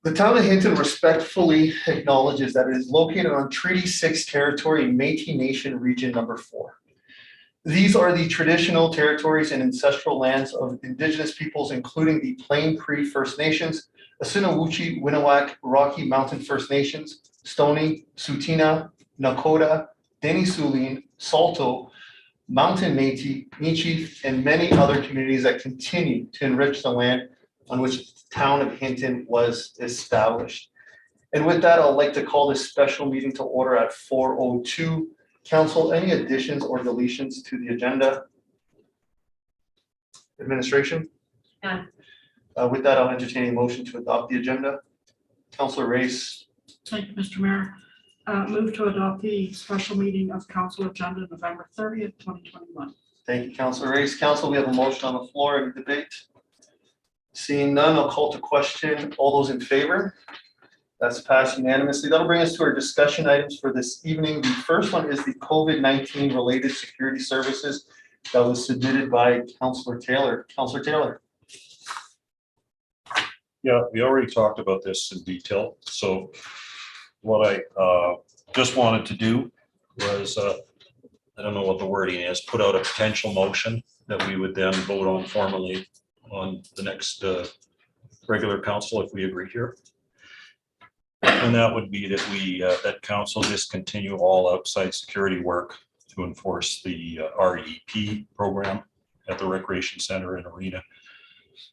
The town of Hinton respectfully acknowledges that it is located on Treaty 6 territory, Métis Nation Region Number 4. These are the traditional territories and ancestral lands of Indigenous peoples, including the Plain Cree First Nations, Assiniboine, Winawak, Rocky Mountain First Nations, Stoney, Tsuut'ina, Nakota, Denisovan, Saulteaux, Mountain Métis, Michi, and many other communities that continue to enrich the land on which the town of Hinton was established. And with that, I'd like to call this special meeting to order at 4:02. Council, any additions or deletions to the agenda? Administration? None. With that, I'll entertain a motion to adopt the agenda. Councilor Race. Thank you, Mr. Mayor. Move to adopt the special meeting of council agenda November 30th, 2021. Thank you, Councilor Race. Council, we have a motion on the floor. Any debate? Seeing none, I'll call to question. All those in favor? That's passed unanimously. That'll bring us to our discussion items for this evening. The first one is the COVID-19 related security services that was submitted by Councilor Taylor. Councilor Taylor. Yeah, we already talked about this in detail. So what I just wanted to do was, I don't know what the wording is, put out a potential motion that we would then vote on formally on the next regular council if we agree here. And that would be that we, that council discontinue all outside security work to enforce the REP program at the Recreation Center and Arena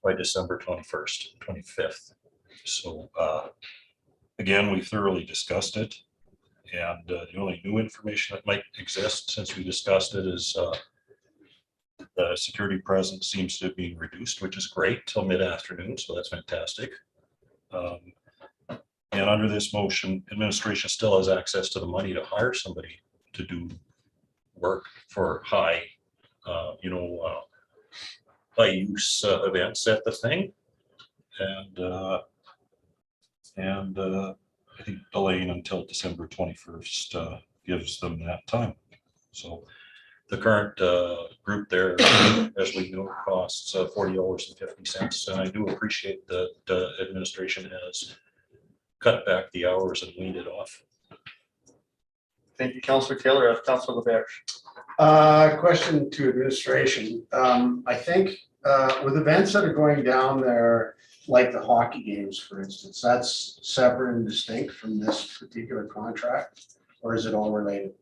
by December 21st, 25th. So again, we thoroughly discussed it. And the only new information that might exist since we discussed it is the security presence seems to be reduced, which is great, till mid-afternoon. So that's fantastic. And under this motion, administration still has access to the money to hire somebody to do work for high use events at the thing. And I think delaying until December 21st gives them that time. So the current group there, as we know, costs $40.50. And I do appreciate that administration has cut back the hours and weaned it off. Thank you, Councilor Taylor. Councilor LaBerge. Question to administration. I think with events that are going down there, like the hockey games, for instance, that's separate and distinct from this particular contract, or is it all related?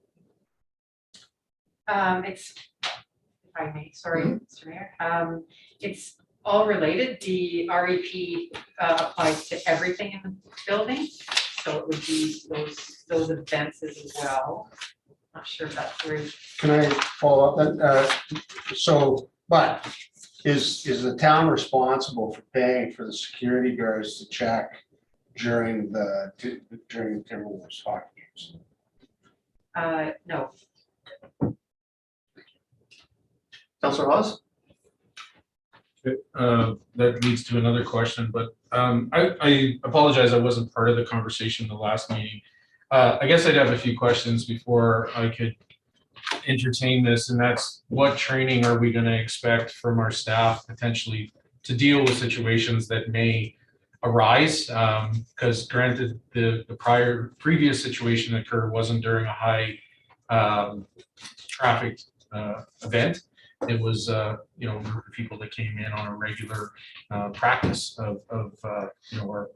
It's, if I may, sorry, Mr. Mayor. It's all related. The REP applies to everything in the building, so it would be those events as well. Not sure if that's where. Can I follow up then? But is the town responsible for paying for the security guards to check during the Timberwolves hockey games? No. Councilor Hawes. That leads to another question, but I apologize, I wasn't part of the conversation in the last meeting. I guess I'd have a few questions before I could entertain this, and that's what training are we going to expect from our staff potentially to deal with situations that may arise? Because granted, the previous situation that occurred wasn't during a high traffic event. It was, a group of people that came in on a regular practice of our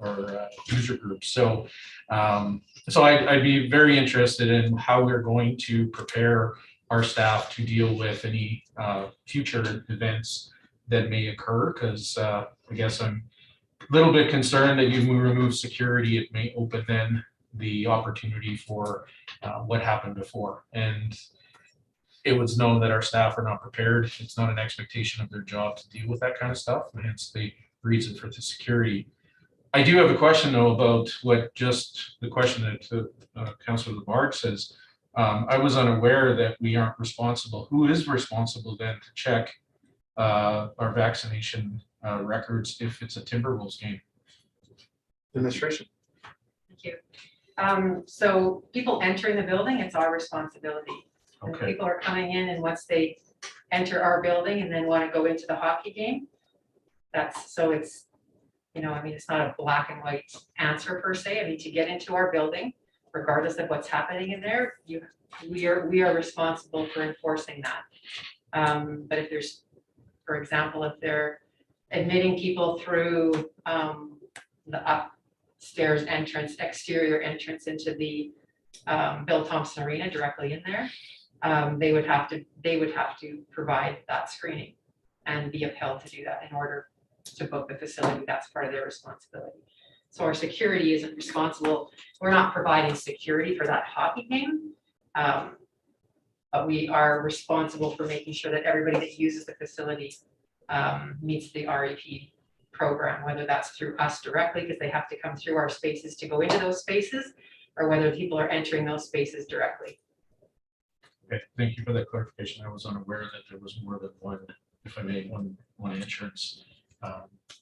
user group. So I'd be very interested in how we're going to prepare our staff to deal with any future events that may occur. Because I guess I'm a little bit concerned that you remove security, it may open then the opportunity for what happened before. And it was known that our staff are not prepared. It's not an expectation of their job to deal with that kind of stuff, and hence the reason for the security. I do have a question though about the question that Councilor LaBarge says. I was unaware that we aren't responsible. Who is responsible then to check our vaccination records if it's a Timberwolves game? Administration. Thank you. So people entering the building, it's our responsibility. And Okay. people are coming in, and once they enter our building and then want to go into the hockey game, it's You know, I mean, it's not a black and white answer per se. I mean, to get into our building, regardless of what's happening in there, we are responsible for enforcing that. But if there's, for example, if they're admitting people through the upstairs entrance, exterior entrance into the Bill Thompson Arena directly in there, they would have to provide that screening and be upheld to do that in order to book the facility. That's part of their responsibility. So our security isn't responsible. We're not providing security for that hockey game. But we are responsible for making sure that everybody that uses the facility meets the REP program, whether that's through us directly, because they have to come through our spaces to go into those spaces, or whether people are entering those spaces directly. Okay, thank you for that clarification. I was unaware that there was more than one, if I may, one insurance.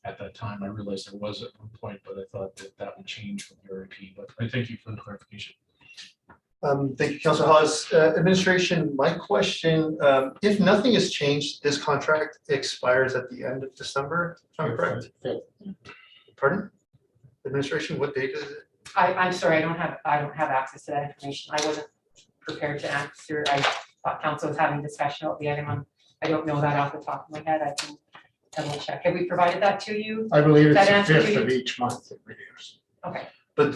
At that time, I realized there was at one point, but I thought that would change from the REP, but I thank you for the clarification. Thank you, Councilor Hawes. Administration, my question, if nothing has changed, this contract expires at the end of December, if I'm correct? Pardon? Administration, what date is it? I'm sorry, I don't have access to that information. I wasn't prepared to answer. I thought council was having discussion about the item. I don't know that off the top of my head. I can double check. Have we provided that to you? I believe it's That the answer to 5th you? of each month it renews. Okay. But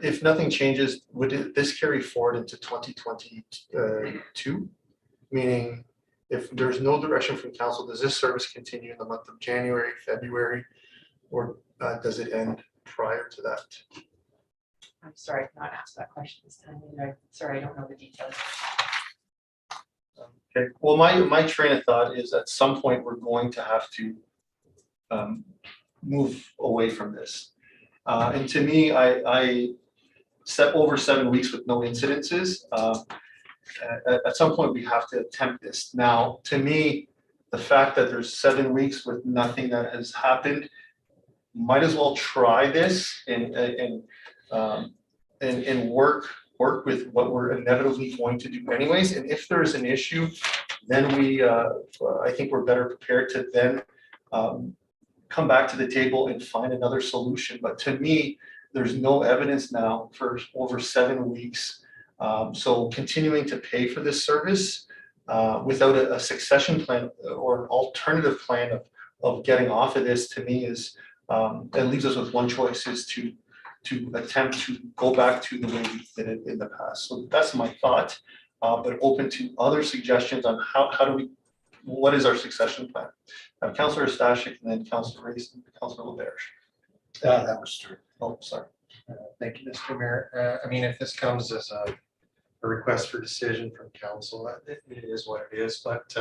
if nothing changes, would this carry forward into 2022? Meaning, if there's no direction from council, does this service continue in the month of January, February, or does it end prior to that? I'm sorry, I've not asked that question this time. Sorry, I don't know the details. Okay, well, my train of thought is at some point we're going to have to move away from this. And to me, I set over 7 weeks with no incidences. At some point, we have to attempt this. Now, to me, the fact that there's 7 weeks with nothing that has happened, might as well try this and work with what we're inevitably going to do anyways. And if there's an issue, then I think we're better prepared to then come back to the table and find another solution. But to me, there's no evidence now for over 7 weeks. So continuing to pay for this service without a succession plan or an alternative plan of getting off of this, to me is, it leaves us with one choice, is to attempt to go back to the way we did it in the past. So that's my thought, but open to other suggestions on what is our succession plan? Councillor Stashik and then Councillor Race and Councillor LaBerge. That was true. Oh, sorry. Thank you, Mr. Mayor. I mean, if this comes as a request for decision from council, it is what it is. But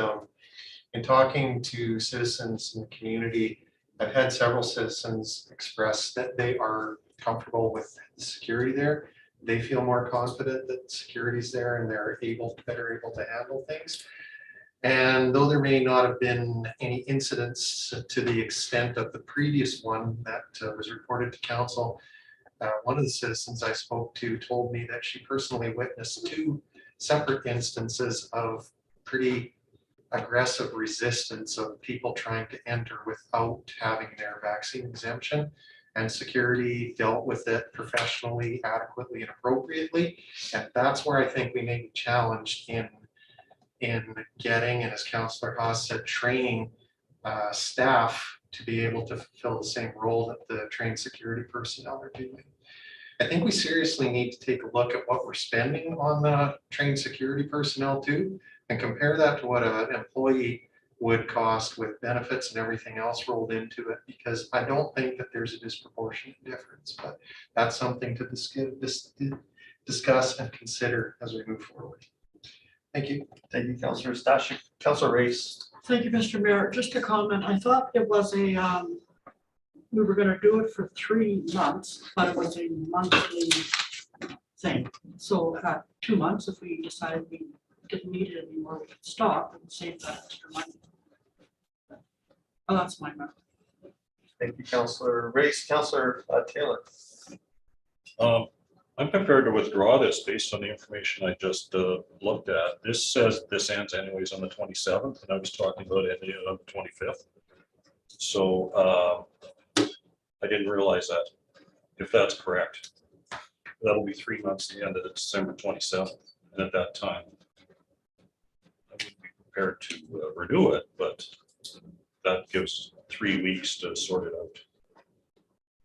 in talking to citizens in the community, I've had several citizens express that they are comfortable with the security there. They feel more confident that security's there and they're better able to handle things. And though there may not have been any incidents to the extent of the previous one that was reported to council, one of the citizens I spoke to told me that she personally witnessed 2 separate instances of pretty aggressive resistance of people trying to enter without having their vaccine exemption. And security dealt with it professionally, adequately, and appropriately. And that's where I think we may be challenged in getting, and as Councillor Haas said, training staff to be able to fulfill the same role that the trained security personnel are doing. I think we seriously need to take a look at what we're spending on the trained security personnel too, and compare that to what an employee would cost with benefits and everything else rolled into it, because I don't think that there's a disproportionate difference, but that's something to discuss and consider as we move forward. Thank you. Thank you, Councillor Stashik. Councillor Race. Thank you, Mr. Mayor. Just a comment. I thought it was we were going to do it for 3 months, but it was a monthly thing. So 2 months, if we decided we didn't need it anymore, we could stop and save that extra money. Oh, that's my mind. Thank you, Councillor Race. Councillor Taylor. I'm prepared to withdraw this based on the information I just looked at. This says this ends anyways on the 27th, and I was talking about ending on the 25th. So I didn't realize that. If that's correct, that'll be 3 months to the end of December 27th. And at that time, I would be prepared to renew it, but that gives 3 weeks to sort it out.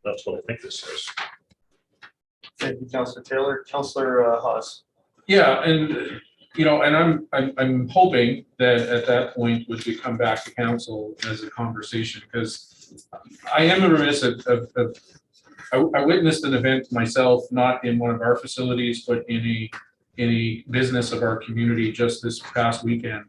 That's what I think this says. Thank you, Councillor Taylor. Councillor Haas. Yeah, and, you know, and I'm hoping that at that point, we could come back to council as a conversation, because I am remiss I witnessed an event myself, not in one of our facilities, but in a business of our community just this past weekend.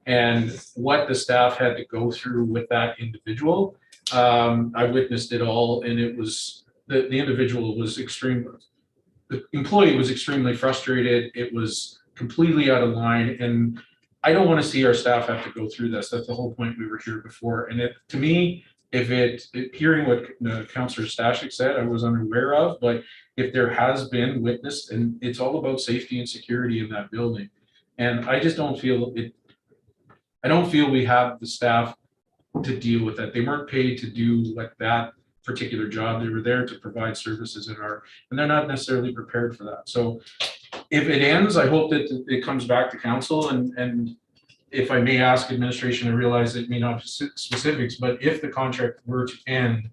And what the staff had to go through with that individual, I witnessed it all, and it was, the individual was the employee was extremely frustrated. It was completely out of line, and I don't want to see our staff have to go through this. That's the whole point we were here before. And it, to me, hearing what Councillor Stashik said, I was unaware of, but if there has been witnessed, and it's all about safety and security in that building. And I just don't feel it, I don't feel we have the staff to deal with that. They weren't paid to do like that particular job. They were there to provide services and they're not necessarily prepared for that. So if it ends, I hope that it comes back to council, and if I may ask administration, I realize it may not be specifics, but if the contract were to end,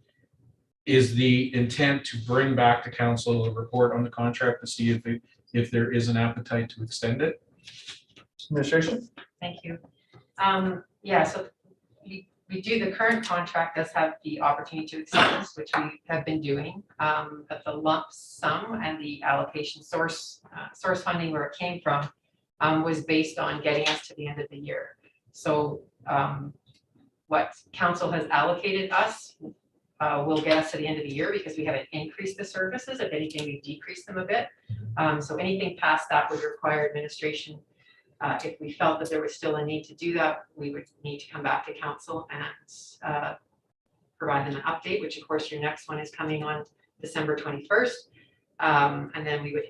is the intent to bring back to council a report on the contract to see if there is an appetite to extend it? Administration. Thank you. Yeah, so we do, the current contract does have the opportunity to extend this, which we have been doing, but the lump sum and the allocation source funding where it came from was based on getting us to the end of the year. So what council has allocated us will get us to the end of the year, because we haven't increased the services. If anything, we've decreased them a bit. So anything past that would require administration. If we felt that there was still a need to do that, we would need to come back to council and provide them an update, which of course your next one is coming on December 21st. And then we would,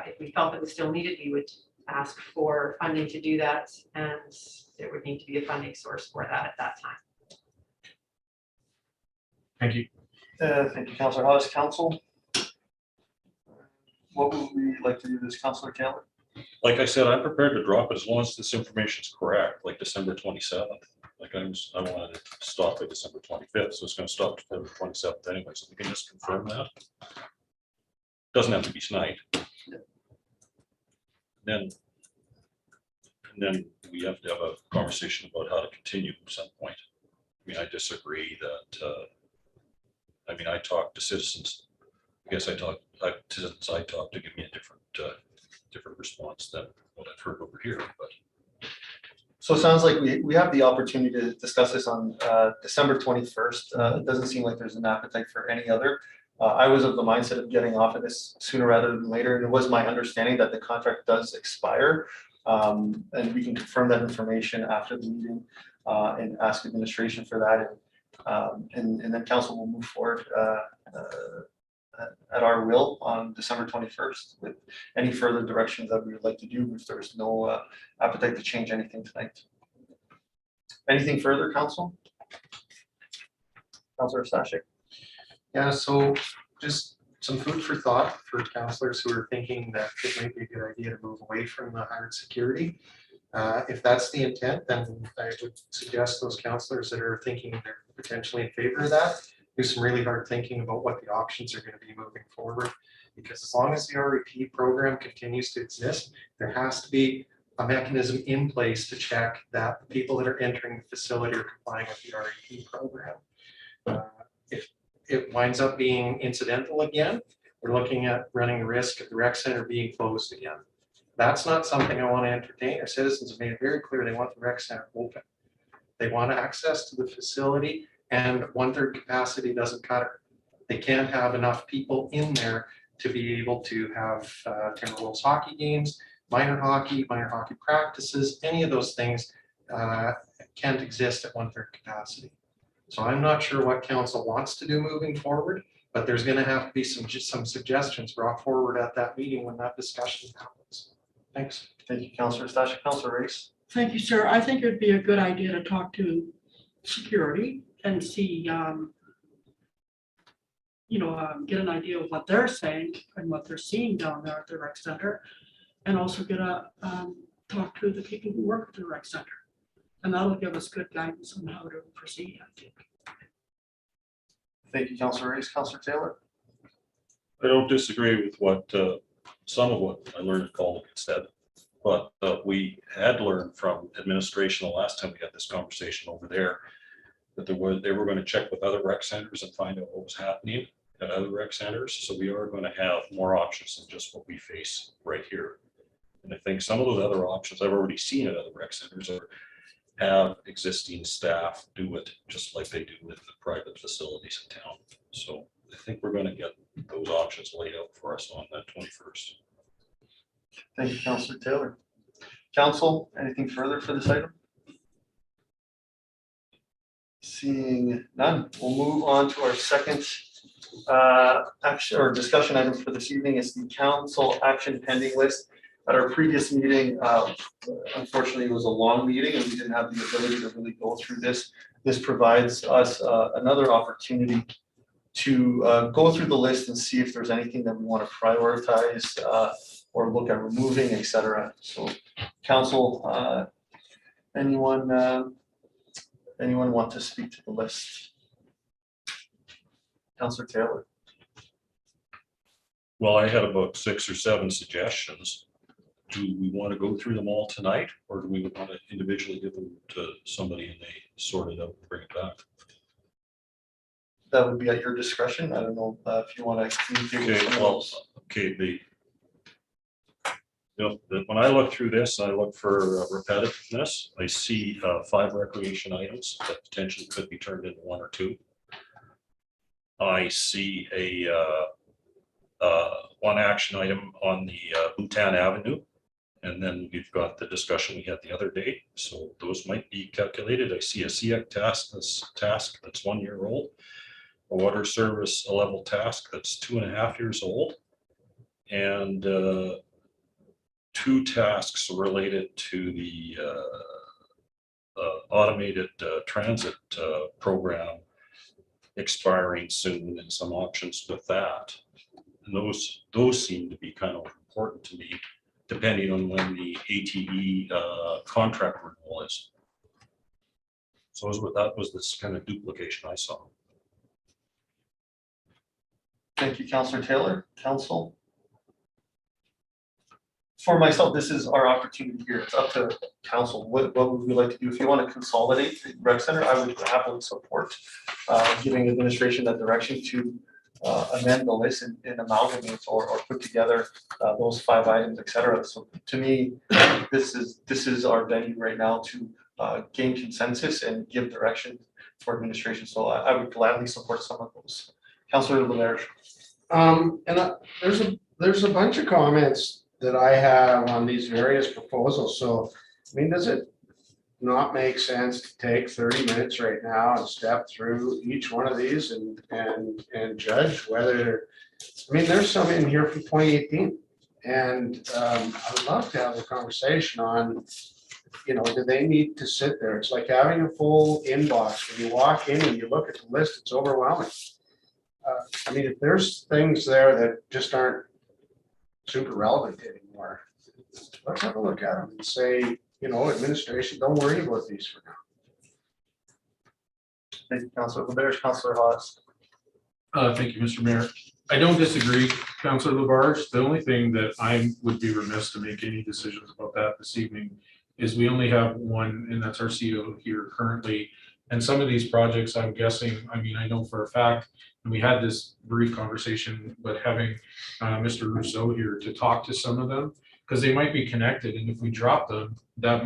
if we felt it was still needed, we would ask for funding to do that, and there would need to be a funding source for that at that time. Thank you. Thank you, Councillor Haas. Council. What would we like to do this, Councillor Taylor? Like I said, I'm prepared to drop it as long as this information is correct, like December 27th. Like I wanted to stop at December 25th, so it's going to stop December 27th anyway. So we can just confirm that. Doesn't have to be tonight. And then we have to have a conversation about how to continue at some point. I mean, I disagree that. I mean, I talked to citizens. I guess I talked to citizens. I talked to give me a different response than what I've heard over here. But So it sounds like we have the opportunity to discuss this on December 21st. It doesn't seem like there's an appetite for any other. I was of the mindset of getting off of this sooner rather than later, and it was my understanding that the contract does expire. And we can confirm that information after the meeting and ask administration for that. And then council will move forward at our will on December 21st with any further directions that we would like to do if there's no appetite to change anything tonight. Anything further, council? Councillor Stashik. Yeah, so just some food for thought for councillors who are thinking that it might be a good idea to move away from the hired security. If that's the intent, then I would suggest those councillors that are thinking they're potentially in favor of that, do some really hard thinking about what the options are going to be moving forward. Because as long as the REP program continues to exist, there has to be a mechanism in place to check that the people that are entering the facility are complying with the REP program. If it winds up being incidental again, we're looking at running the risk of the rec center being closed again. That's not something I want to entertain. Our citizens have made it very clear they want the rec center open. They want access to the facility, and 1/3 capacity doesn't cut it. They can't have enough people in there to be able to have Timberwolves hockey games, minor hockey practices, any of those things can't exist at 1/3 capacity. So I'm not sure what council wants to do moving forward, but there's going to have to be some suggestions brought forward at that meeting when that discussion happens. Thanks. Thank you, Councillor Stashik. Councillor Race. Thank you, sir. I think it'd be a good idea to talk to security and see get an idea of what they're saying and what they're seeing down there at the rec center. And also talk to the people who work at the rec center. And that'll give us good guidance on how to proceed, I think. Thank you, Councillor Reyes. Councillor Taylor? I don't disagree with what, some of what I learned at Caldic said, but we had learned from administration the last time we had this conversation over there, that they were going to check with other rec centers and find out what was happening at other rec centers. So we are going to have more options than just what we face right here. And I think some of those other options I've already seen at other rec centers are have existing staff do it just like they do with the private facilities in town. So I think we're going to get those options laid out for us on that 21st. Thank you, Councillor Taylor. Council, anything further for this item? Seeing none, we'll move on to our second action or discussion item for this evening. Is the council action pending list. At our previous meeting, unfortunately, it was a long meeting and we didn't have the ability to really go through this. This provides us another opportunity to go through the list and see if there's anything that we want to prioritize or look at removing, etc. So, council, anyone want to speak to the list? Councillor Taylor. Well, I had about 6 or 7 suggestions. Do we want to go through them all tonight, or do we want to individually give them to somebody and they sort it out and bring it back? That would be at your discretion. I don't know if you want to communicate with Okay, someone well, else. okay, when I look through this, I look for repetitiveness. I see 5 recreation items that potentially could be turned into 1 or 2. I see a 1 action item on the Bhutan Avenue. And then we've got the discussion we had the other day. So those might be calculated. I see a SEAC task that's 1 year old, a water service level task that's 2.5 years old, and 2 tasks related to the automated transit program expiring soon, and some options with that. And those seem to be kind of important to me, depending on when the ATE contract renewal is. So that was this kind of duplication I saw. Thank you, Councillor Taylor. Council. For myself, this is our opportunity here. It's up to council. What would we like to do? If you want to consolidate the rec center, I would happily support giving administration that direction to amend the list and amalgamate or put together those 5 items, etc. So to me, this is our venue right now to gain consensus and give direction for administration. So I would gladly support some of those. Councillor LeMaire. There's a bunch of comments that I have on these various proposals. So, I mean, does it not make sense to take 30 minutes right now and step through each one of these and judge whether, I mean, there's some in here from 2018. And I would love to have a conversation on, do they need to sit there? It's like having a full inbox. When you walk in and you look at the list, it's overwhelming. I mean, if there's things there that just aren't super relevant anymore, let's have a look at them and say, administration, don't worry about these for now. Thank you, Councillor LeMaire. Councillor Hawes. Thank you, Mr. Mayor. I don't disagree, Councillor Labarge. The only thing that I would be remiss to make any decisions about that this evening is we only have 1, and that's our CO here currently. And some of these projects, I'm guessing, I mean, I know for a fact, and we had this brief conversation, but having Mr. Rousseau here to talk to some of them, because they might be connected, and if we drop them, it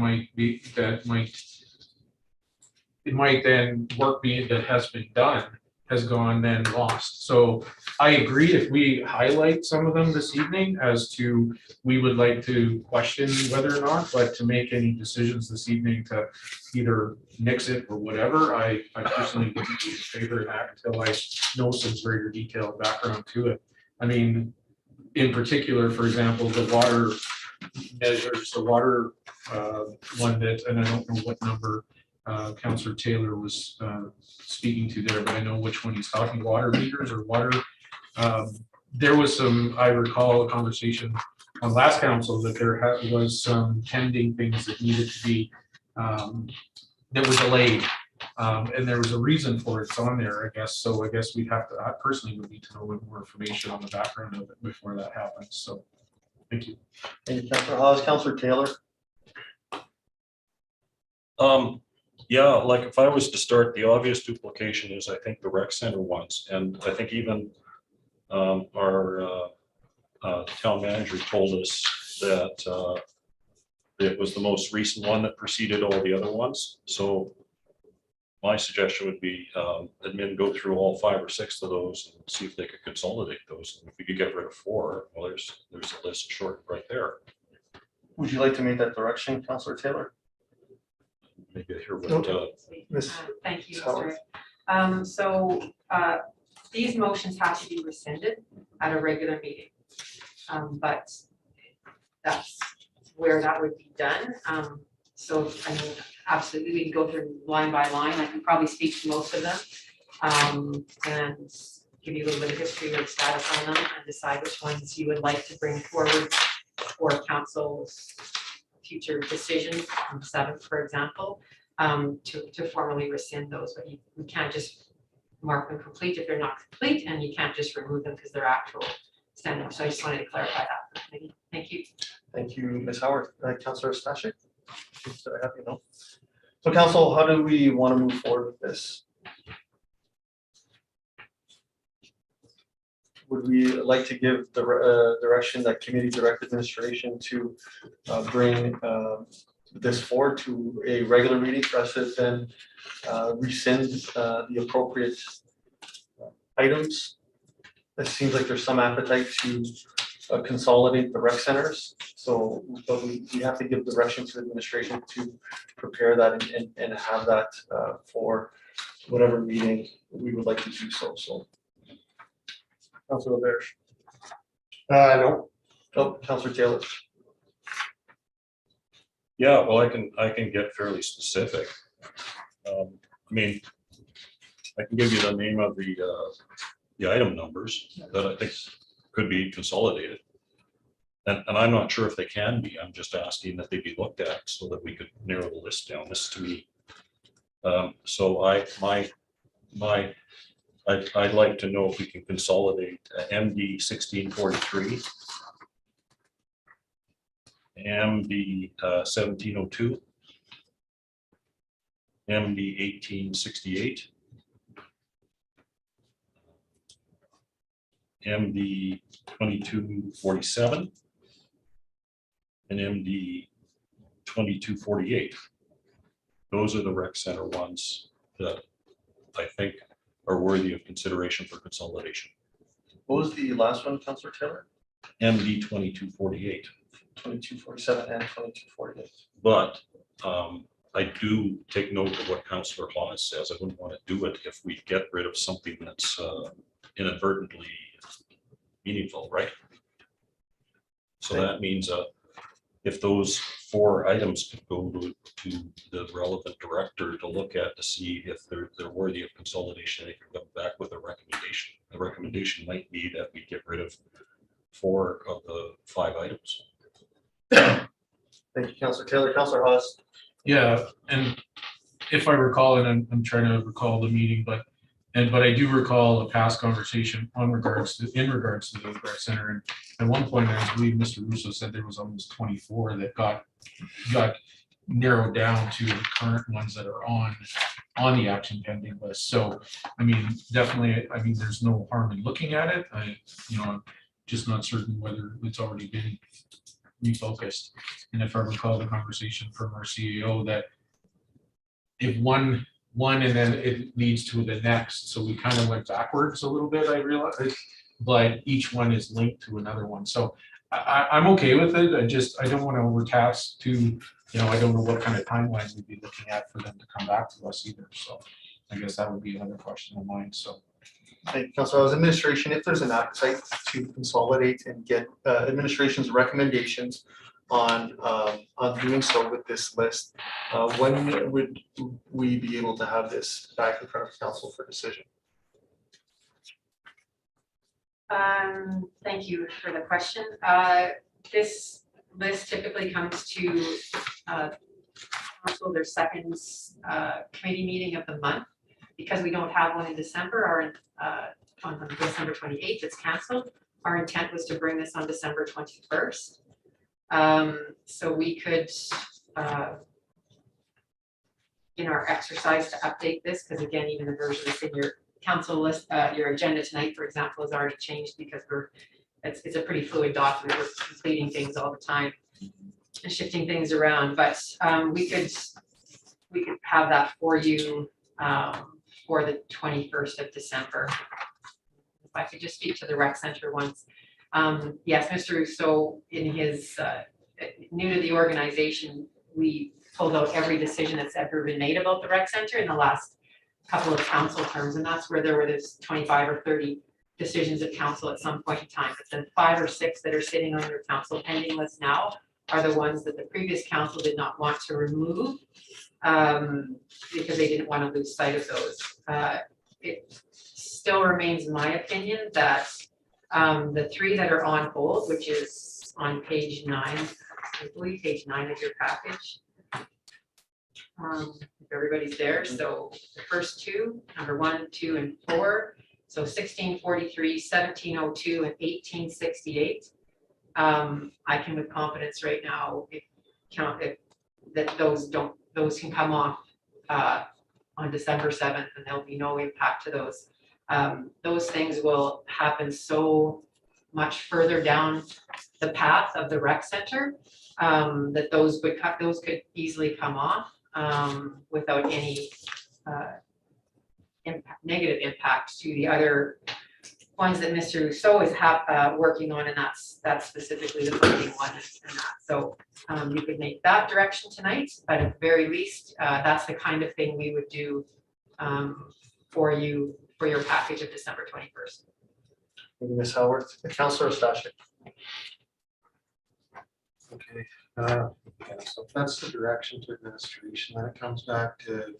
might then work that has been done has gone then lost. So I agree if we highlight some of them this evening as to we would like to question whether or not, but to make any decisions this evening to either nix it or whatever, I personally wouldn't be in favor of that until I know some greater detailed background to it. I mean, in particular, for example, the water measures, the water one that, and I don't know what number Councillor Taylor was speaking to there, but I know which one he's talking, water meters or water. There was some, I recall a conversation on last council that there was some pending things that needed to be, that were delayed. And there was a reason for it. It's on there, I guess. So I guess we'd have to, I personally would need to know a little more information on the background of it before that happens. So, thank you. Thank you, Councillor Hawes. Councillor Taylor. Yeah, like if I was to start, the obvious duplication is, I think, the rec center ones, and I think even our town manager told us that it was the most recent one that preceded all the other ones. So my suggestion would be admin go through all 5 or 6 of those and see if they could consolidate those. And if we could get rid of 4, well, there's a list short right there. Would you like to make that direction, Councillor Taylor? Maybe I hear what Miss Thank you, Howard. Mr. These motions have to be rescinded at a regular meeting. But that's where that would be done. So, I mean, absolutely, we can go through line by line. I can probably speak to most of them. And give you a little bit of history or status on them and decide which ones you would like to bring forward for council's future decisions on the 7th, for example, to formally rescind those, but you can't just mark them complete if they're not complete, and you can't just remove them because they're actual standing. So I just wanted to clarify that for the committee. Thank you. Thank you, Ms. Howard. Councillor Stashik? So I have you know. So council, how do we want to move forward with this? Would we like to give the direction that committee direct administration to bring this forward to a regular meeting for us to then rescind the appropriate items? It seems like there's some appetite to consolidate the rec centers. So, but we have to give direction to administration to prepare that and have that for whatever meeting we would like to do so. So, Councilor Laberge. No, Oh, Councilor Taylor. Yeah, well, I can get fairly specific. I mean, I can give you the name of the item numbers that I think could be consolidated. And I'm not sure if they can be. I'm just asking that they be looked at so that we could narrow the list down. This to me. So I'd like to know if we can consolidate MD 1643, MD 1702, MD 1868, MD 2247, and MD 2248. Those are the rec center ones that I think are worthy of consideration for consolidation. What was the last one, Councilor Taylor? MD 2248. 2247 and 2248. But I do take note of what Councillor Hawes says. I wouldn't want to do it if we get rid of something that's inadvertently meaningful, right? So that means if those 4 items could go to the relevant director to look at to see if they're worthy of consolidation, they can come back with a recommendation. The recommendation might be that we get rid of 4 of the 5 items. Thank you, Councilor Taylor. Councilor Hawes. Yeah, and if I recall, and I'm trying to recall the meeting, but I do recall a past conversation in regards to the rec center. And at one point, I believe Mr. Russo said there was almost 24 that got narrowed down to the current ones that are on the action pending list. So, I mean, definitely, I mean, there's no harm in looking at it. I'm just not certain whether it's already been refocused. And if I recall the conversation from our CEO that if one and then it leads to the next. So we kind of went backwards a little bit, I realized, but each one is linked to another one. So I'm okay with it. I don't want to overtask to, I don't know what kind of timelines we'd be looking at for them to come back to us either. So I guess that would be another question of mine. So. Thank you, Councilor Hawes. Administration, if there's an appetite to consolidate and get administration's recommendations on doing so with this list. When would we be able to have this back in front of council for decision? Thank you for the question. This list typically comes to council, their second committee meeting of the month. Because we don't have one in December, on December 28th, it's canceled. Our intent was to bring this on December 21st. So we could, in our exercise to update this, because again, even the version that's in your council list, your agenda tonight, for example, has already changed because it's a pretty fluid document. We're completing things all the time and shifting things around, but we could have that for you for the 21st of December. If I could just speak to the rec center once. Yes, Mr. Rousseau, in his new to the organization, we pulled out every decision that's ever been made about the rec center in the last couple of council terms, and that's where there were this 25 or 30 decisions at council at some point in time. But the 5 or 6 that are sitting on your council pending list now are the ones that the previous council did not want to remove because they didn't want to lose sight of those. It still remains my opinion that the 3 that are on hold, which is on page 9, I believe page 9 of your package. If everybody's there, so the first 2, number 1, 2, and 4, so 1643, 1702, and 1868. I can with confidence right now count that those can come off on December 7th, and there'll be no impact to those. Those things will happen so much further down the path of the rec center that those could easily come off without any negative impact to the other ones that Mr. Rousseau is working on, and that's specifically the funding one and that. So you could make that direction tonight, but at the very least, that's the kind of thing we would do for you for your package of December 21st. Thank you, Ms. Howarth. Councillor Stashik. Okay, yeah, so if that's the direction to administration, then it comes back to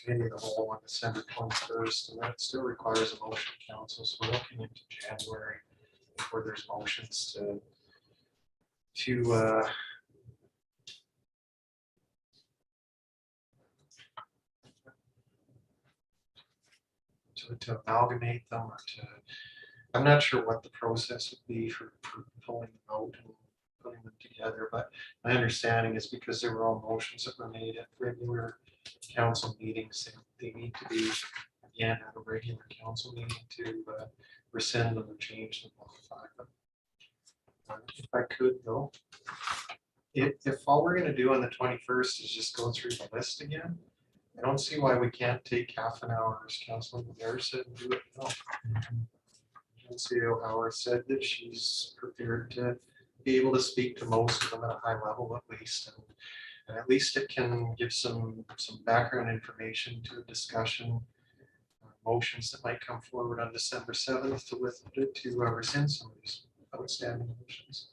committee of the whole on December 21st, and that still requires a motion of council, so we're looking into January before there's motions to amalgamate them or to, I'm not sure what the process would be for pulling them out and putting them together, but my understanding is because there were all motions that were made at regular council meetings, they need to be again at a regular council meeting to rescind them or change them, modify them. If I could though, if all we're gonna do on the 21st is just go through the list again, I don't see why we can't take half an hour, as Councilman Bear said, and do it now. CEO Howard said that she's prepared to be able to speak to most of them at a high level at least, and at least it can give some background information to a discussion, motions that might come forward on December 7th to rescind some of these outstanding motions.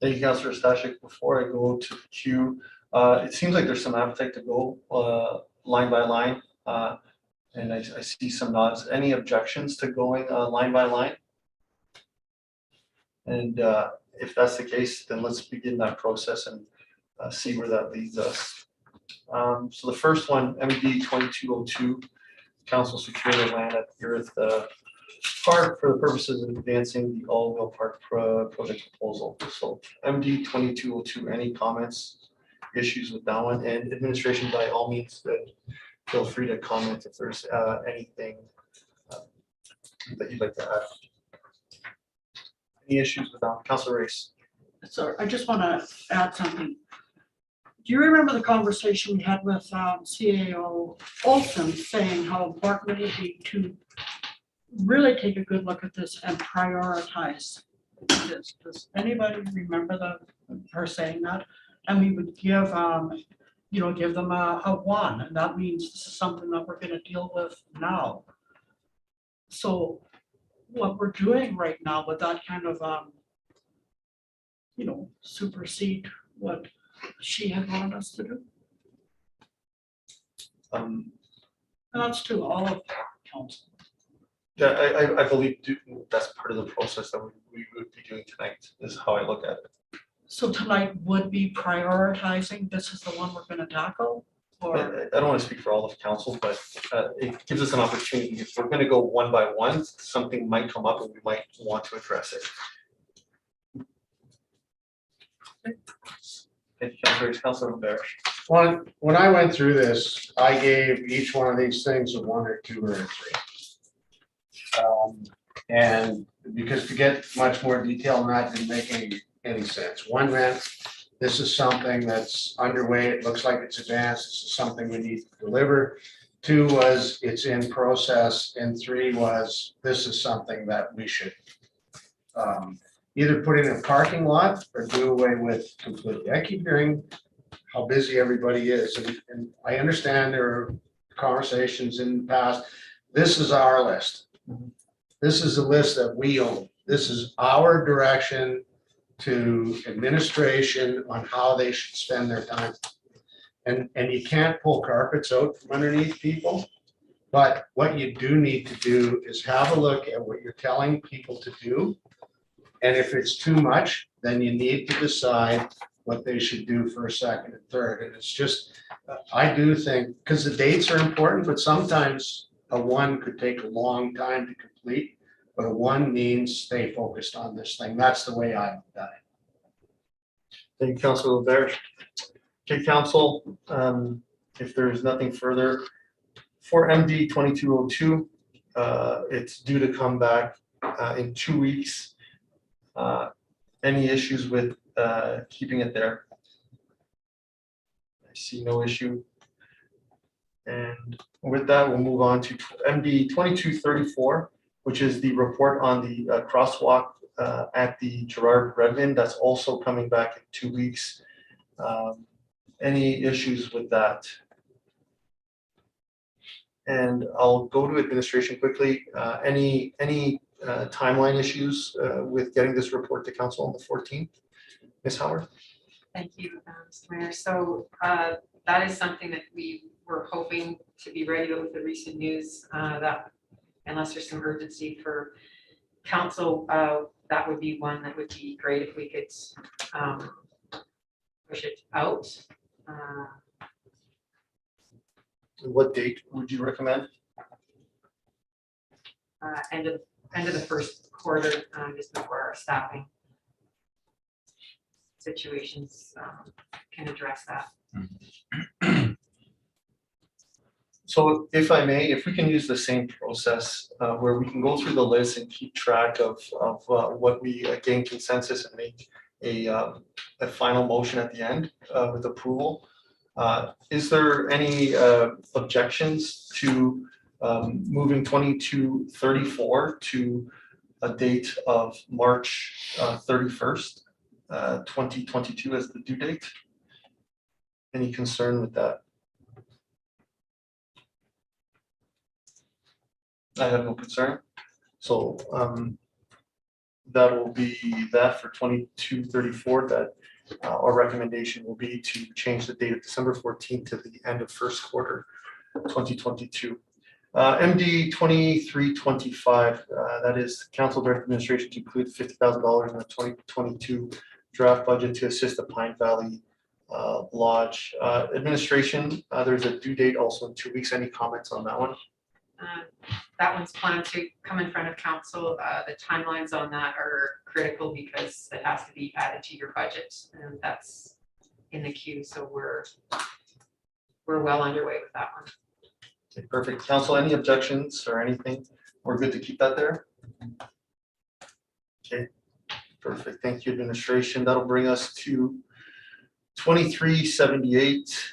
Thank you, Councillor Stashik. Before I go to the queue, it seems like there's some appetite to go line by line, and I see some nods. Any objections to going line by line? And if that's the case, then let's begin that process and see where that leads us. So the first one, MD 2202, council secure the land at Earth Park for the purposes of advancing the all-wheel park project proposal. So MD 2202, any comments, issues with that one? And administration, by all means, feel free to comment if there's anything that you'd like to add. Any issues with that one? Councilor Race. So I just want to add something. Do you remember the conversation we had with CAO Olson saying how important it would be to really take a good look at this and prioritize this? Does anybody remember her saying that? And we would give, give them a 1, and that means this is something that we're going to deal with now. So what we're doing right now with that kind of supersede what she had wanted us to do. Um, And that's to all of council. Yeah, I believe that's part of the process that we would be doing tonight, is how I look at it. So tonight would be prioritizing, this is the one we're gonna tackle, or? I don't want to speak for all of council, but it gives us an opportunity. If we're going to go one by one, something might come up and we might want to address it. Thank you, Councilor Barrett. When I went through this, I gave each one of these things a 1 or 2 or a 3. And because to get much more detail on that didn't make any sense. 1 meant this is something that's underway, it looks like it's advanced, this is something we need to deliver. 2 was it's in process, and 3 was this is something that we should either put in a parking lot or do away with completely. I keep hearing how busy everybody is, and I understand there are conversations in the past. This is our list. This is a list that we own. This is our direction to administration on how they should spend their time. And you can't pull carpets out from underneath people, but what you do need to do is have a look at what you're telling people to do. And if it's too much, then you need to decide what they should do for a second and third. And it's just, I do think, because the dates are important, but sometimes a 1 could take a long time to complete, but a 1 means stay focused on this thing. That's the way I've done it. Thank you, Councilor Barrett. Okay, council, if there's nothing further, for MD 2202, it's due to come back in 2 weeks. Any issues with keeping it there? I see no issue. And with that, we'll move on to MD 2234, which is the report on the crosswalk at the Gerard Redmond. That's also coming back in 2 weeks. Any issues with that? And I'll go to administration quickly. Any timeline issues with getting this report to council on the 14th? Ms. Howard? Thank you, Mr. Mayor. So that is something that we were hoping to be ready, but with the recent news that unless there's some urgency for council, that would be one that would be great if we could push it out. What date would you recommend? End of the first quarter, just before our staffing situations can address that. So if I may, if we can use the same process where we can go through the list and keep track of what we gain consensus and make a final motion at the end with approval. Is there any objections to moving 2234 to a date of March 31st, 2022 as the due date? Any concern with that? I have no concern. So that will be that for 2234. That our recommendation will be to change the date of December 14th to the end of first quarter 2022. MD 2325, that is council direct administration to include $50,000 in the 2022 draft budget to assist the Pine Valley Lodge. Administration, there's a due date also in 2 weeks. Any comments on that one? That one's planned to come in front of council. The timelines on that are critical because it has to be added to your budget, and that's in the queue. So we're well underway with that one. Okay, perfect. Council, any objections or anything? We're good to keep that there? Okay, perfect. Thank you, administration. That'll bring us to 2378.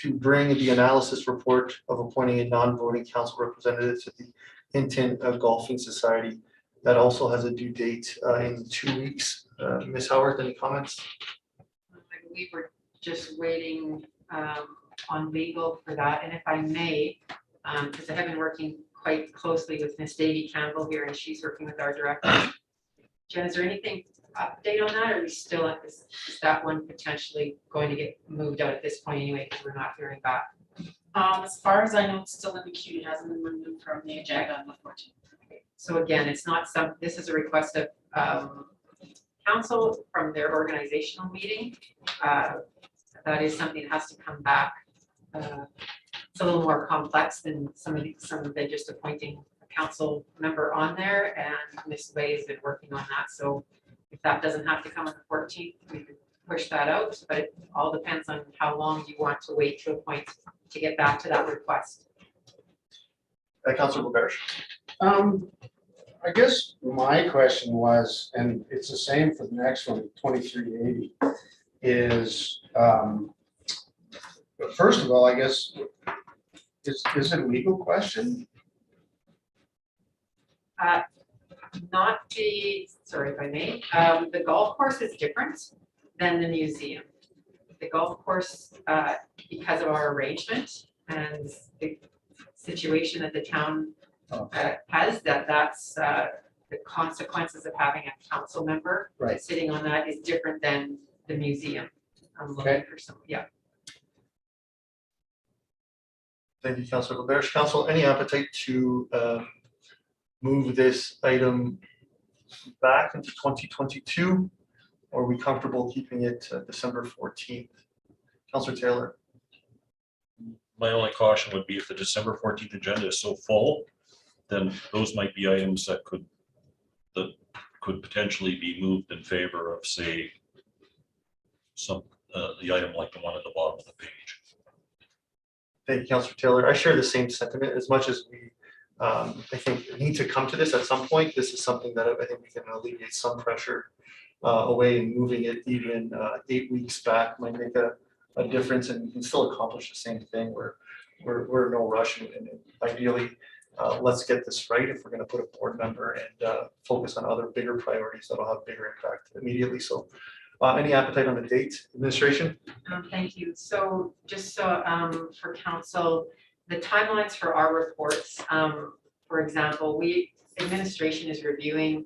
To bring the analysis report of appointing a non-voting council representative to the Hinton Golfing Society. That also has a due date in 2 weeks. Ms. Howard, any comments? I believe we're just waiting on legal for that. And if I may, because I have been working quite closely with Ms. Davy Campbell here, and she's working with our director. Jen, is there anything update on that? Or are we still at this, is that one potentially going to get moved out at this point anyway, because we're not hearing back? As far as I know, it's still in the queue, it hasn't been removed from the agenda on the 14th. So again, it's not some, this is a request of council from their organizational meeting. That is something that has to come back. It's a little more complex than some of the just appointing a council member on there, and Ms. Way has been working on that. So if that doesn't have to come on the 14th, we can push that out, but it all depends on how long you want to wait to appoint to get back to that request. Councilor Roberge. I guess my question was, and it's the same for the next one, 2380, is, first of all, I guess, is it a legal question? Not the, sorry if I may, the golf course is different than the museum. The golf course, because of our arrangement and the situation that the town has, that's the consequences of having a council member Right. sitting on that is different than the museum. I'm looking for some, yeah. Thank you, Councilor Roberge. Council, any appetite to move this item back into 2022? Or are we comfortable keeping it December 14th? Councilor Taylor. My only caution would be if the December 14th agenda is so full, then those might be items that could potentially be moved in favor of, say, some, the item like the one at the bottom of the page. Thank you, Councilor Taylor. I share the same sentiment. As much as we, I think, need to come to this at some point, this is something that I think we can alleviate some pressure away, and moving it even 8 weeks back might make a difference, and we can still accomplish the same thing. We're in no rush, and ideally, let's get this right if we're going to put a board member and focus on other bigger priorities that'll have bigger impact immediately. So any appetite on the date, administration? Thank you. So just so for council, the timelines for our reports, for example, administration is reviewing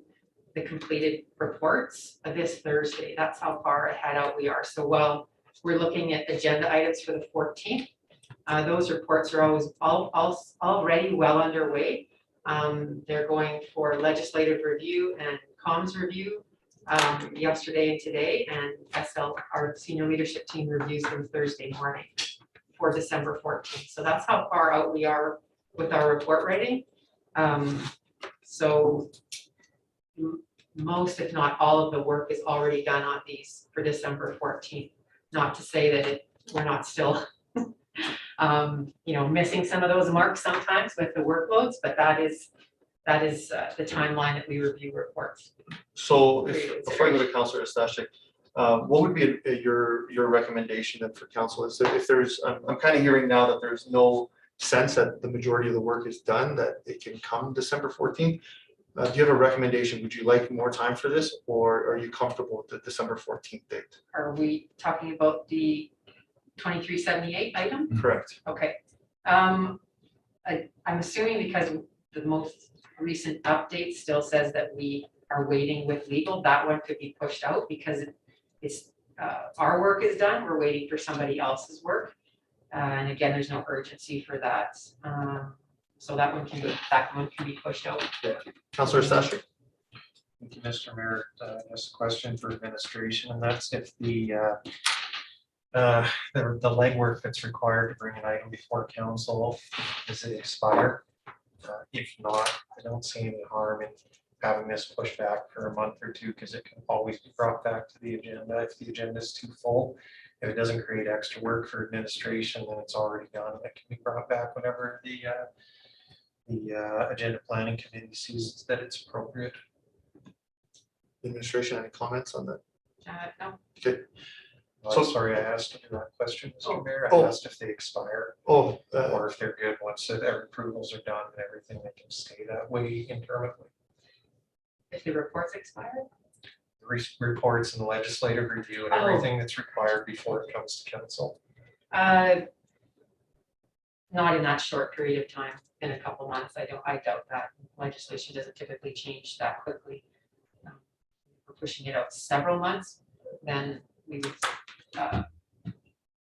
the completed reports this Thursday. That's how far ahead out we are. So while we're looking at agenda items for the 14th, those reports are already well underway. They're going for legislative review and comms review yesterday and today, and SL, our senior leadership team, reviews them Thursday morning for December 14th. So that's how far out we are with our report writing. So most, if not all, of the work is already done on these for December 14th. Not to say that we're not still missing some of those marks sometimes with the workloads, but that is the timeline that we review reports. So before I go to Councilor Stashik, what would be your recommendation then for council? Is that if there's, I'm kind of hearing now that there's no sense that the majority of the work is done, that it can come December 14th. Do you have a recommendation? Would you like more time for this, or are you comfortable with the December 14th date? Are we talking about the 2378 item? Correct. Okay. I'm assuming because the most recent update still says that we are waiting with legal, that one could be pushed out because it's our work is done. We're waiting for somebody else's work. And again, there's no urgency for that. So that one can be pushed out. Councilor Stashik. Thank you, Mr. Mayor. Just a question for administration, and that's if the legwork that's required to bring an item before council, does it expire? If not, I don't see any harm in having this pushed back for a month or two, because it can always be brought back to the agenda if the agenda is too full. If it doesn't create extra work for administration, then it's already done. It can be brought back whenever the agenda planning committee sees that it's appropriate. Administration, any comments on that? No. Okay. So sorry, I asked you that question, Mr. Mayor. I asked if they expire or if they're good once their approvals are done and everything, they can stay that way intermittently. If the reports expire? Reports and legislative review and everything that's required before it comes to council. Not in that short period of time, in a couple months. I doubt that. Legislation doesn't typically change that quickly. pushing it out several months, then we would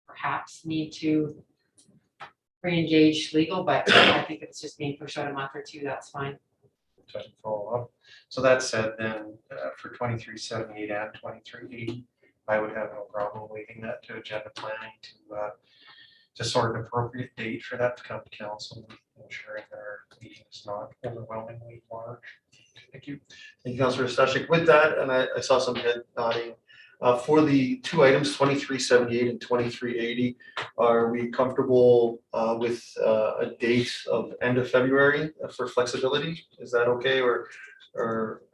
perhaps need to re-engage legal, but I think if it's just being pushed out a month or two, that's fine. To follow up. So that said, then for 2378 and 2380, I would have no problem leaving that to agenda planning to sort an appropriate date for that to come to council, ensuring that our meeting is not overwhelmingly large. Thank you. Thank you, Councillor Stashik. With that, and I saw some head nodding, for the two items, 2378 and 2380, are we comfortable with a date of end of February for flexibility? Is that okay, or